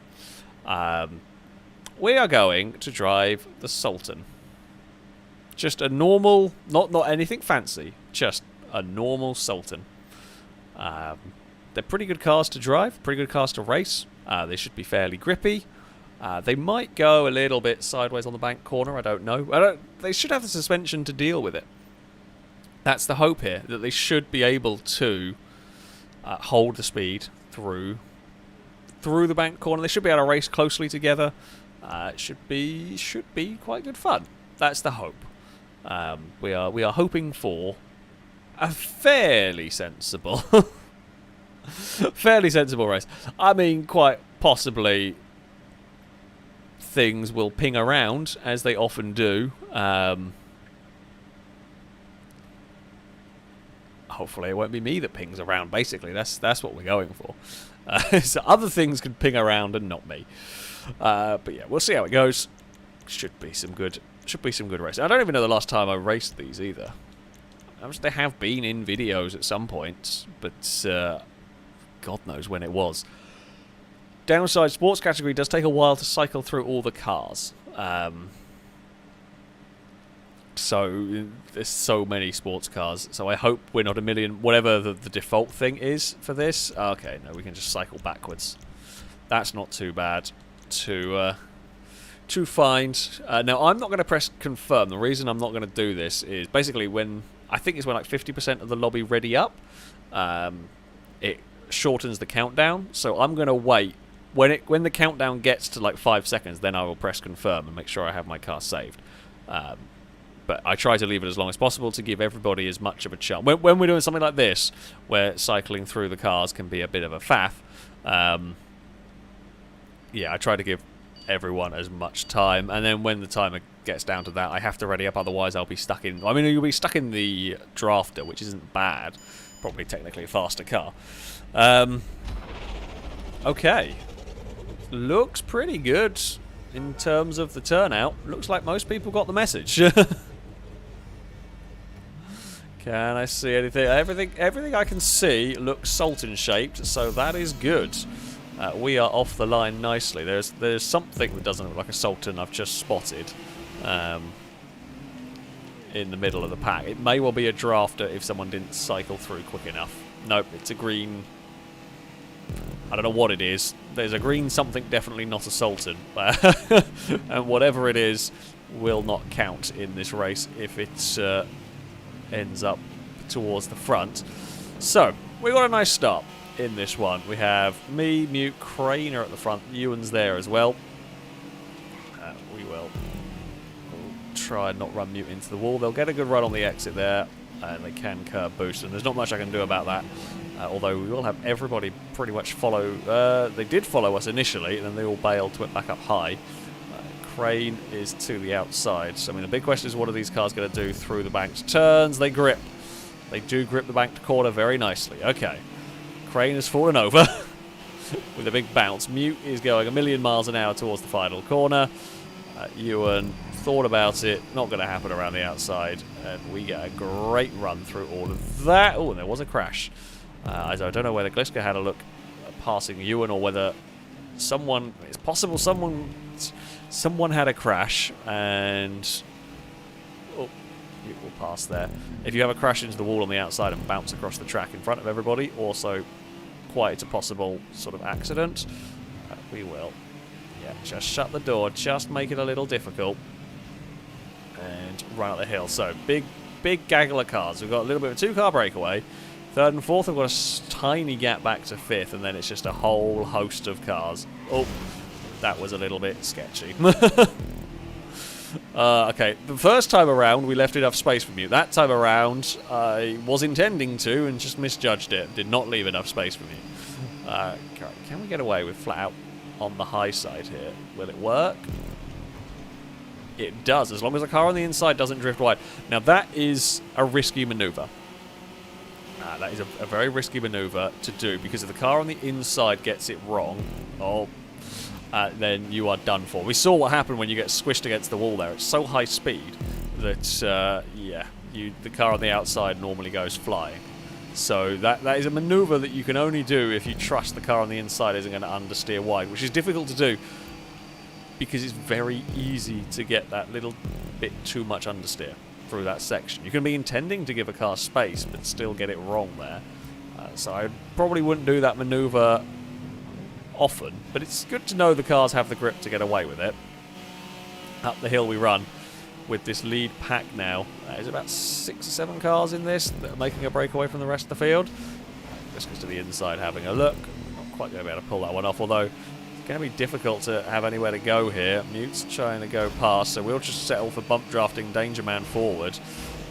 We are going to drive the Sultan. Just a normal, not anything fancy, just a normal Sultan. They're pretty good cars to drive, pretty good cars to race. They should be fairly grippy. They might go a little bit sideways on the bank corner, I don't know. They should have the suspension to deal with it. That's the hope here, that they should be able to hold the speed through the bank corner. They should be able to race closely together. It should be quite good fun. That's the hope. We are hoping for a fairly sensible race. I mean, quite possibly things will ping around, as they often do. Hopefully it won't be me that pings around, basically. That's what we're going for. So other things can ping around and not me. But yeah, we'll see how it goes. Should be some good racing. I don't even know the last time I raced these either. They have been in videos at some point, but God knows when it was. Downside, sports category does take a while to cycle through all the cars. So there's so many sports cars. So I hope we're not a million, whatever the default thing is for this. Okay, no, we can just cycle backwards. That's not too bad to find. Now, I'm not going to press confirm. The reason I'm not going to do this is basically when like 50% of the lobby ready up, it shortens the countdown. So I'm going to wait. When the countdown gets to like 5 seconds, then I will press confirm and make sure I have my car saved. But I try to leave it as long as possible to give everybody as much of a chance. When we're doing something like this, where cycling through the cars can be a bit of a faff, yeah, I try to give everyone as much time. And then when the timer gets down to that, I have to ready up, otherwise I'll be stuck in... I mean, you'll be stuck in the drafter, which isn't bad. Probably technically a faster car. Okay. Looks pretty good in terms of the turnout. Looks like most people got the message. Can I see anything? Everything I can see looks Sultan shaped, so that is good. We are off the line nicely. There's something that doesn't look like a Sultan I've just spotted in the middle of the pack. It may well be a drafter if someone didn't cycle through quick enough. Nope, it's a green... I don't know what it is. There's a green something, definitely not a Sultan. And whatever it is will not count in this race if it ends up towards the front. So, we got a nice start in this one. We have me, Mute, Crane are at the front. Ewan's there as well. We will try and not run Mute into the wall. They'll get a good run on the exit there, and they can curb boost, and there's not much I can do about that. Although we will have everybody pretty much follow. They did follow us initially, and then they all bailed, went back up high. Crane is to the outside. So, I mean, the big question is, what are these cars going to do through the banked turns? They grip. They do grip the banked corner very nicely. Okay. Crane has fallen over with a big bounce. Mute is going a million miles an hour towards the final corner. Ewan thought about it. Not going to happen around the outside. And we get a great run through all of that. Oh, and there was a crash. I don't know whether Gliska had a look at passing Ewan or whether someone... It's possible someone had a crash and... Oh, you will pass there. If you have a crash into the wall on the outside and bounce across the track in front of everybody, also quite a possible sort of accident. We will. Yeah, just shut the door, just make it a little difficult. And run up the hill. So, big gaggle of cars. We've got a little bit of a 2-car breakaway. Third and fourth, we've got a tiny gap back to fifth, and then it's just a whole host of cars. Oh, that was a little bit sketchy. Okay, the first time around, we left enough space for Mute. That time around, I was intending to and just misjudged it. Did not leave enough space for Mute. Can we get away with flat out on the high side here? Will it work? It does, as long as the car on the inside doesn't drift wide. Now, that is a risky manoeuvre. That is a very risky manoeuvre to do, because if the car on the inside gets it wrong, then you are done for. We saw what happened when you get squished against the wall there. It's so high speed that, yeah, the car on the outside normally goes flying. So that is a manoeuvre that you can only do if you trust the car on the inside isn't going to understeer wide, which is difficult to do because it's very easy to get that little bit too much understeer through that section. You can be intending to give a car space but still get it wrong there. So I probably wouldn't do that manoeuvre often, but it's good to know the cars have the grip to get away with it. Up the hill we run with this lead pack now. There's about 6 or 7 cars in this that are making a breakaway from the rest of the field. This goes to the inside having a look. Not quite going to be able to pull that one off, although it's going to be difficult to have anywhere to go here. Mute's trying to go past, so we'll just settle for bump drafting Danger Man forward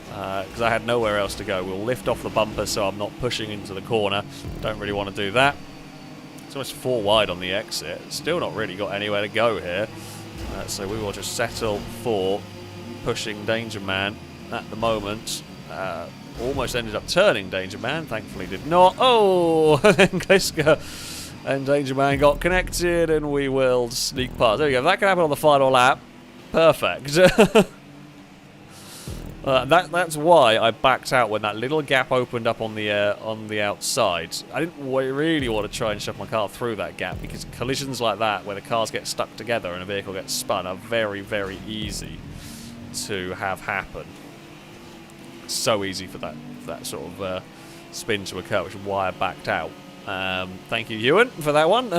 because I had nowhere else to go. We'll lift off the bumper so I'm not pushing into the corner. Don't really want to do that. It's almost 4 wide on the exit. Still not really got anywhere to go here. So we will just settle for pushing Danger Man at the moment. Almost ended up turning Danger Man. Thankfully did not. Oh! Gliska and Danger Man got connected and we will sneak past. There we go. That can happen on the final lap. Perfect. That's why I backed out when that little gap opened up on the outside. I didn't really want to try and shove my car through that gap because collisions like that, where the cars get stuck together and a vehicle gets spun, are very, very easy to have happen. So easy for that sort of spin to occur, which is why I backed out. Thank you, Ewan, for that one.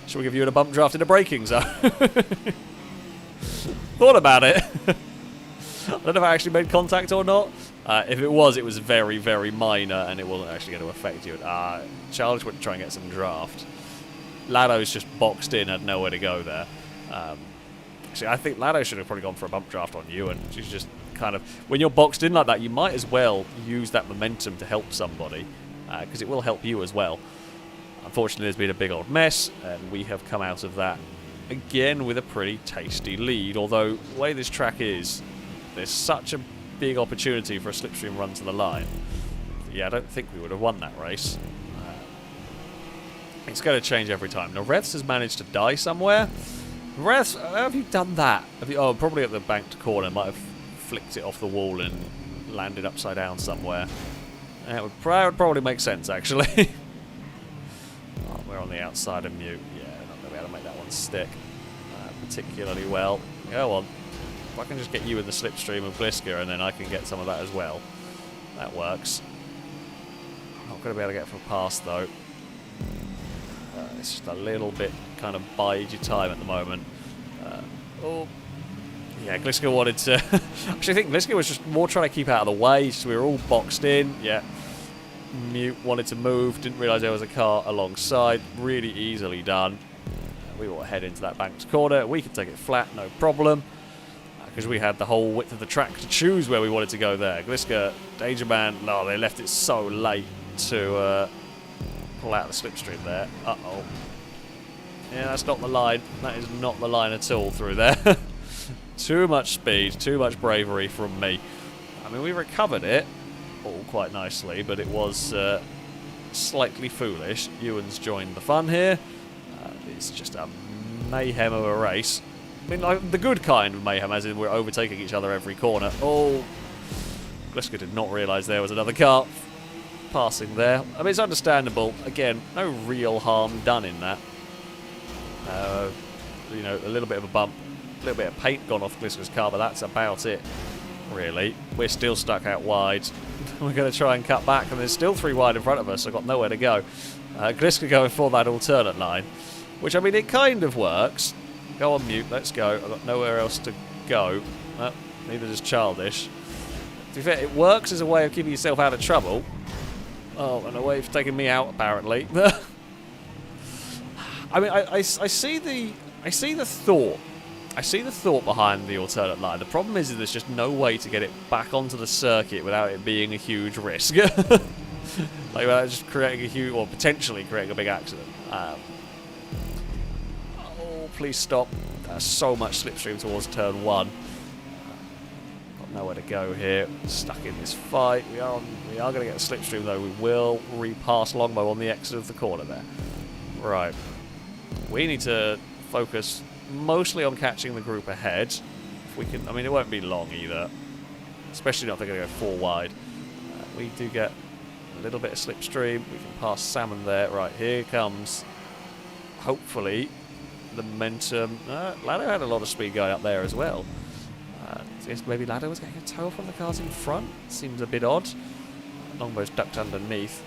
Shall we give Ewan a bump draft in a braking zone? Thought about it. I don't know if I actually made contact or not. If it was very, very minor, and it wasn't actually going to affect you. Charles went to try and get some draft. Lado's just boxed in, had nowhere to go there. actually. I think Lado should have probably gone for a bump draft on you, and she's just kind of... When you're boxed in like that, you might as well use that momentum to help somebody, because it will help you as well. Unfortunately, there's been a big old mess, and we have come out of that again with a pretty tasty lead. Although, the way this track is, there's such a big opportunity for a slipstream run to the line. Yeah, I don't think we would have won that race. It's going to change every time. Now, Reths has managed to die somewhere. Reths, how have you done that? Have you, oh, probably at the banked corner. Might have flicked it off the wall and landed upside down somewhere. That would probably make sense, actually. Oh, we're on the outside of mute. Yeah, not going to be able to make that one stick particularly well. Go on. If I can just get you in the slipstream of Gliska, and then I can get some of that as well. That works. Not going to be able to get for a pass, though. It's just a little bit kind of bide your time at the moment. Oh, yeah, Gliska wanted to... Actually, I think Gliska was just more trying to keep out of the way, so we were all boxed in. Yeah. Mute wanted to move, didn't realise there was a car alongside. Really easily done. We will head into that banked corner. We can take it flat, no problem. Because we had the whole width of the track to choose where we wanted to go there. Gliska, Danger Man, no, they left it so late to pull out the slipstream there. Uh-oh. Yeah, that's not the line. That is not the line at all through there. Too much speed, too much bravery from me. I mean, we recovered it all quite nicely, but it was slightly foolish. Ewan's joined the fun here. It's just a mayhem of a race. I mean, like, the good kind of mayhem, as in we're overtaking each other every corner. Oh, Gliska did not realise there was another car passing there. I mean, it's understandable. Again, no real harm done in that. You know, a little bit of a bump, a little bit of paint gone off Gliska's car, but that's about it, really. We're still stuck out wide. We're going to try and cut back, and there's still 3 wide in front of us. I've got nowhere to go. Gliska going for that alternate line, which, I mean, it kind of works. Go on mute, let's go. I've got nowhere else to go. Neither does Childish. To be fair, it works as a way of keeping yourself out of trouble. Oh, and a way of taking me out, apparently. I mean, I see the thought. I see the thought behind the alternate line. The problem is that there's just no way to get it back onto the circuit without it being a huge risk. Like, without just creating a huge, or potentially creating a big accident. Oh, please stop. There's so much slipstream towards turn 1. Got nowhere to go here. Stuck in this fight. We are going to get a slipstream, though. We will repass Longbow on the exit of the corner there. Right. We need to focus mostly on catching the group ahead. If we can, I mean, it won't be long either. Especially not if they're going to go 4 wide. We do get a little bit of slipstream. We can pass Salmon there. Right, here comes, hopefully, the momentum. Lado had a lot of speed going up there as well. Maybe Lado was getting a tow from the cars in front. Seems a bit odd. Longbow's ducked underneath.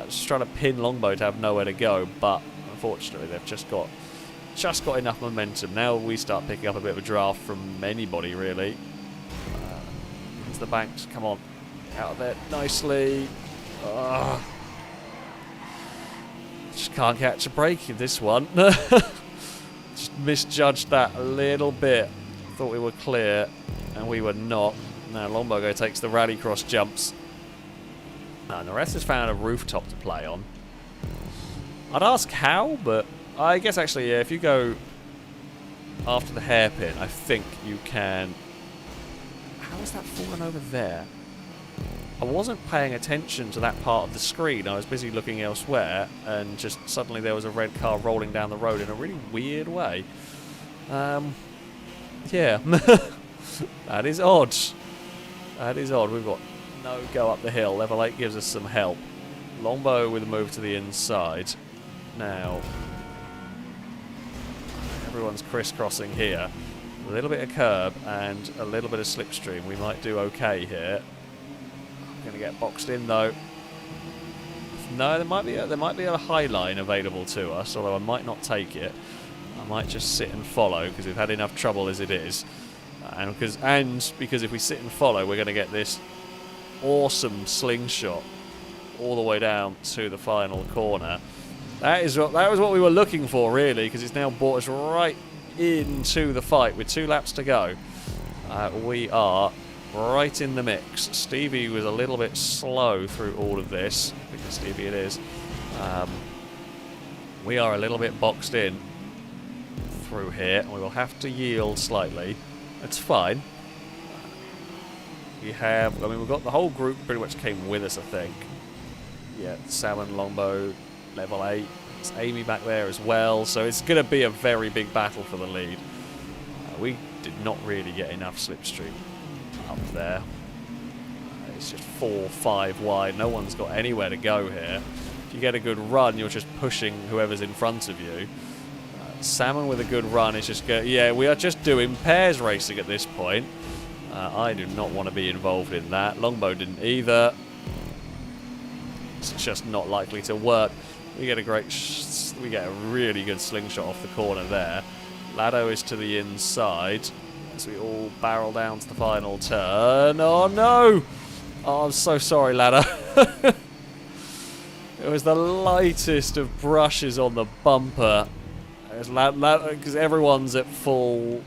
Just trying to pin Longbow to have nowhere to go, but unfortunately they've just got enough momentum. Now we start picking up a bit of a draft from anybody, really. Into the banks. Come on. Out of there nicely. Just can't catch a break in this one. Just misjudged that a little bit. Thought we were clear, and we were not. Now Longbow takes the rallycross jumps. And the rest has found a rooftop to play on. I'd ask how, but I guess actually, yeah, if you go after the hairpin, I think you can... How is that fallen over there? I wasn't paying attention to that part of the screen. I was busy looking elsewhere, and just suddenly there was a red car rolling down the road in a really weird way. Yeah. That is odd. That is odd. We've got no go up the hill. Level 8 gives us some help. Longbow with a move to the inside. Now, everyone's crisscrossing here. A little bit of curb and a little bit of slipstream. We might do okay here. I'm going to get boxed in though. No, there might be a high line available to us, although I might not take it. I might just sit and follow because we've had enough trouble as it is. And because if we sit and follow, we're going to get this awesome slingshot all the way down to the final corner. That was what we were looking for, really, because it's now brought us right into the fight with 2 laps to go. We are right in the mix. Stevie was a little bit slow through all of this, because Stevie it is. We are a little bit boxed in through here, and we will have to yield slightly. It's fine. We've got the whole group pretty much came with us, I think. Yeah, Salmon, Longbow, level 8. It's Amy back there as well, so it's going to be a very big battle for the lead. We did not really get enough slipstream up there. It's just 4, 5 wide. No one's got anywhere to go here. If you get a good run, you're just pushing whoever's in front of you. Salmon with a good run is just yeah, we are just doing pairs racing at this point. I do not want to be involved in that. Longbow didn't either. It's just not likely to work. We get a really good slingshot off the corner there. Lado is to the inside as we all barrel down to the final turn. Oh no! Oh, I'm so sorry, Lado. It was the lightest of brushes on the bumper. Because everyone's at full,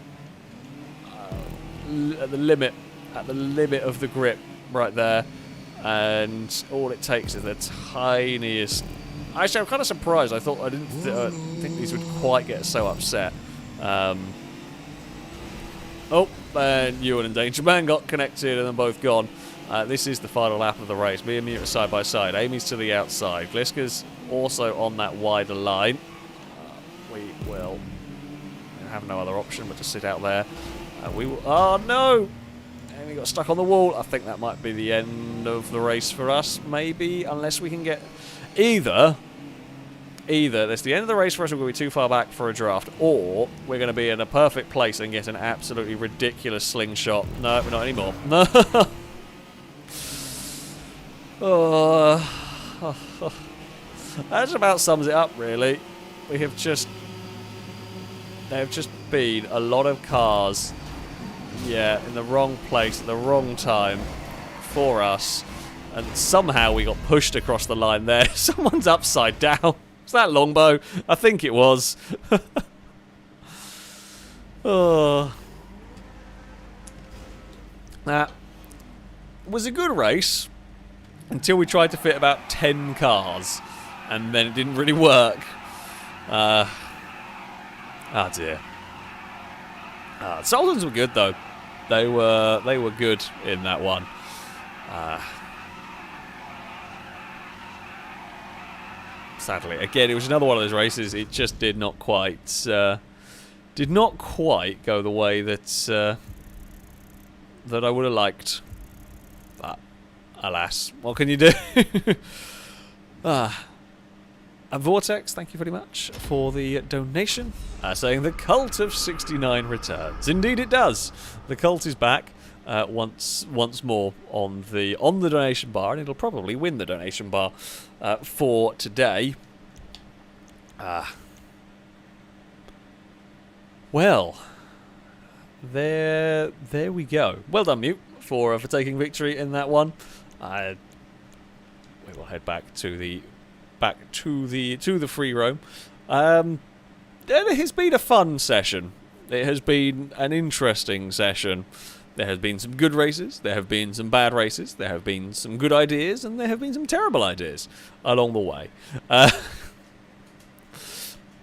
at the limit of the grip right there, and all it takes is the tiniest. Actually, I'm kind of surprised. I didn't think these would quite get so upset. Oh, and Ewan and Danger Man got connected, and then both gone. This is the final lap of the race. Me and Mute are side by side. Amy's to the outside. Gliska's also on that wider line. We will have no other option but to sit out there. Oh no! Amy got stuck on the wall. I think that might be the end of the race for us, maybe, unless we can get either that's the end of the race for us. We're going to be too far back for a draft, or we're going to be in a perfect place and get an absolutely ridiculous slingshot. No, we're not anymore. No. That about sums it up, really. There have just been a lot of cars, yeah, in the wrong place at the wrong time for us, and somehow we got pushed across the line there. Someone's upside down. Was that Longbow? I think it was. Oh. That was a good race until we tried to fit about 10 cars, and then it didn't really work. Oh dear. Sultans were good though. They were good in that one. Sadly, again, it was another one of those races. It just did not quite go the way that I would have liked. But alas, what can you do? And Vortex, thank you very much for the donation, saying the Cult of 69 returns. Indeed, it does. The cult is back once more on the donation bar, and it'll probably win the donation bar for today. Well, there we go. Well done, Mute, for taking victory in that one. We will head back to the free roam. It has been a fun session. It has been an interesting session. There have been some good races, there have been some bad races, there have been some good ideas, and there have been some terrible ideas along the way.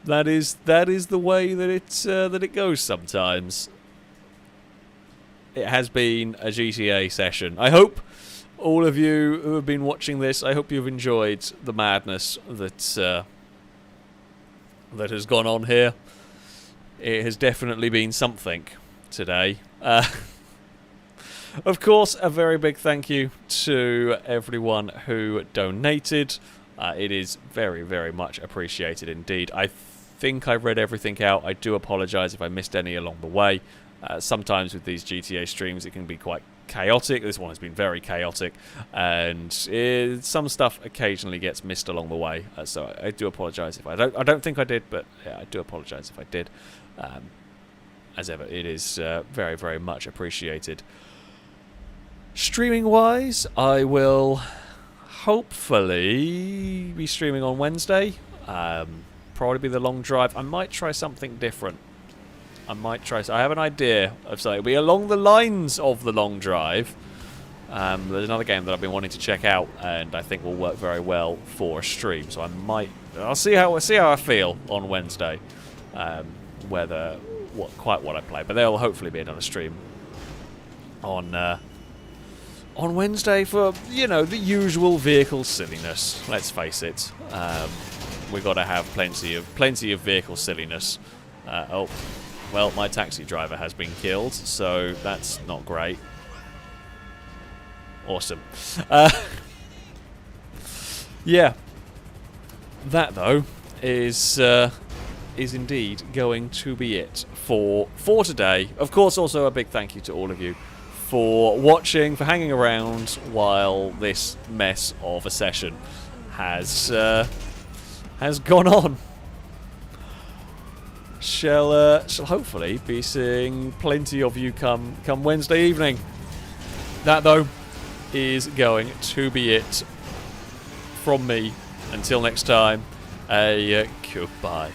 That is the way that it goes sometimes. It has been a GTA session. I hope all of you who have been watching this, I hope you've enjoyed the madness that has gone on here. It has definitely been something today. Of course, a very big thank you to everyone who donated. It is very, very much appreciated indeed. I think I've read everything out. I do apologise if I missed any along the way. Sometimes with these GTA streams it can be quite chaotic. This one has been very chaotic, and some stuff occasionally gets missed along the way. So I do apologise if I don't think I did, but yeah, I do apologise if I did. As ever, it is very, very much appreciated. Streaming wise, I will hopefully be streaming on Wednesday. Probably be the long drive. I might try something different. I might try. I have an idea of something. It'll be along the lines of The Long Drive. There's another game that I've been wanting to check out, and I think will work very well for a stream. So I might. I'll see how I feel on Wednesday. Whether what I play, but there'll hopefully be another stream on Wednesday for, you know, the usual vehicle silliness. Let's face it, we've got to have plenty of vehicle silliness. Oh, well, my taxi driver has been killed, so that's not great. Awesome. Yeah, that though is indeed going to be it for today. Of course, also a big thank you to all of you for watching, for hanging around while this mess of a session has gone on. Shall hopefully be seeing plenty of you come Wednesday evening. That though is going to be it from me. Until next time, a goodbye.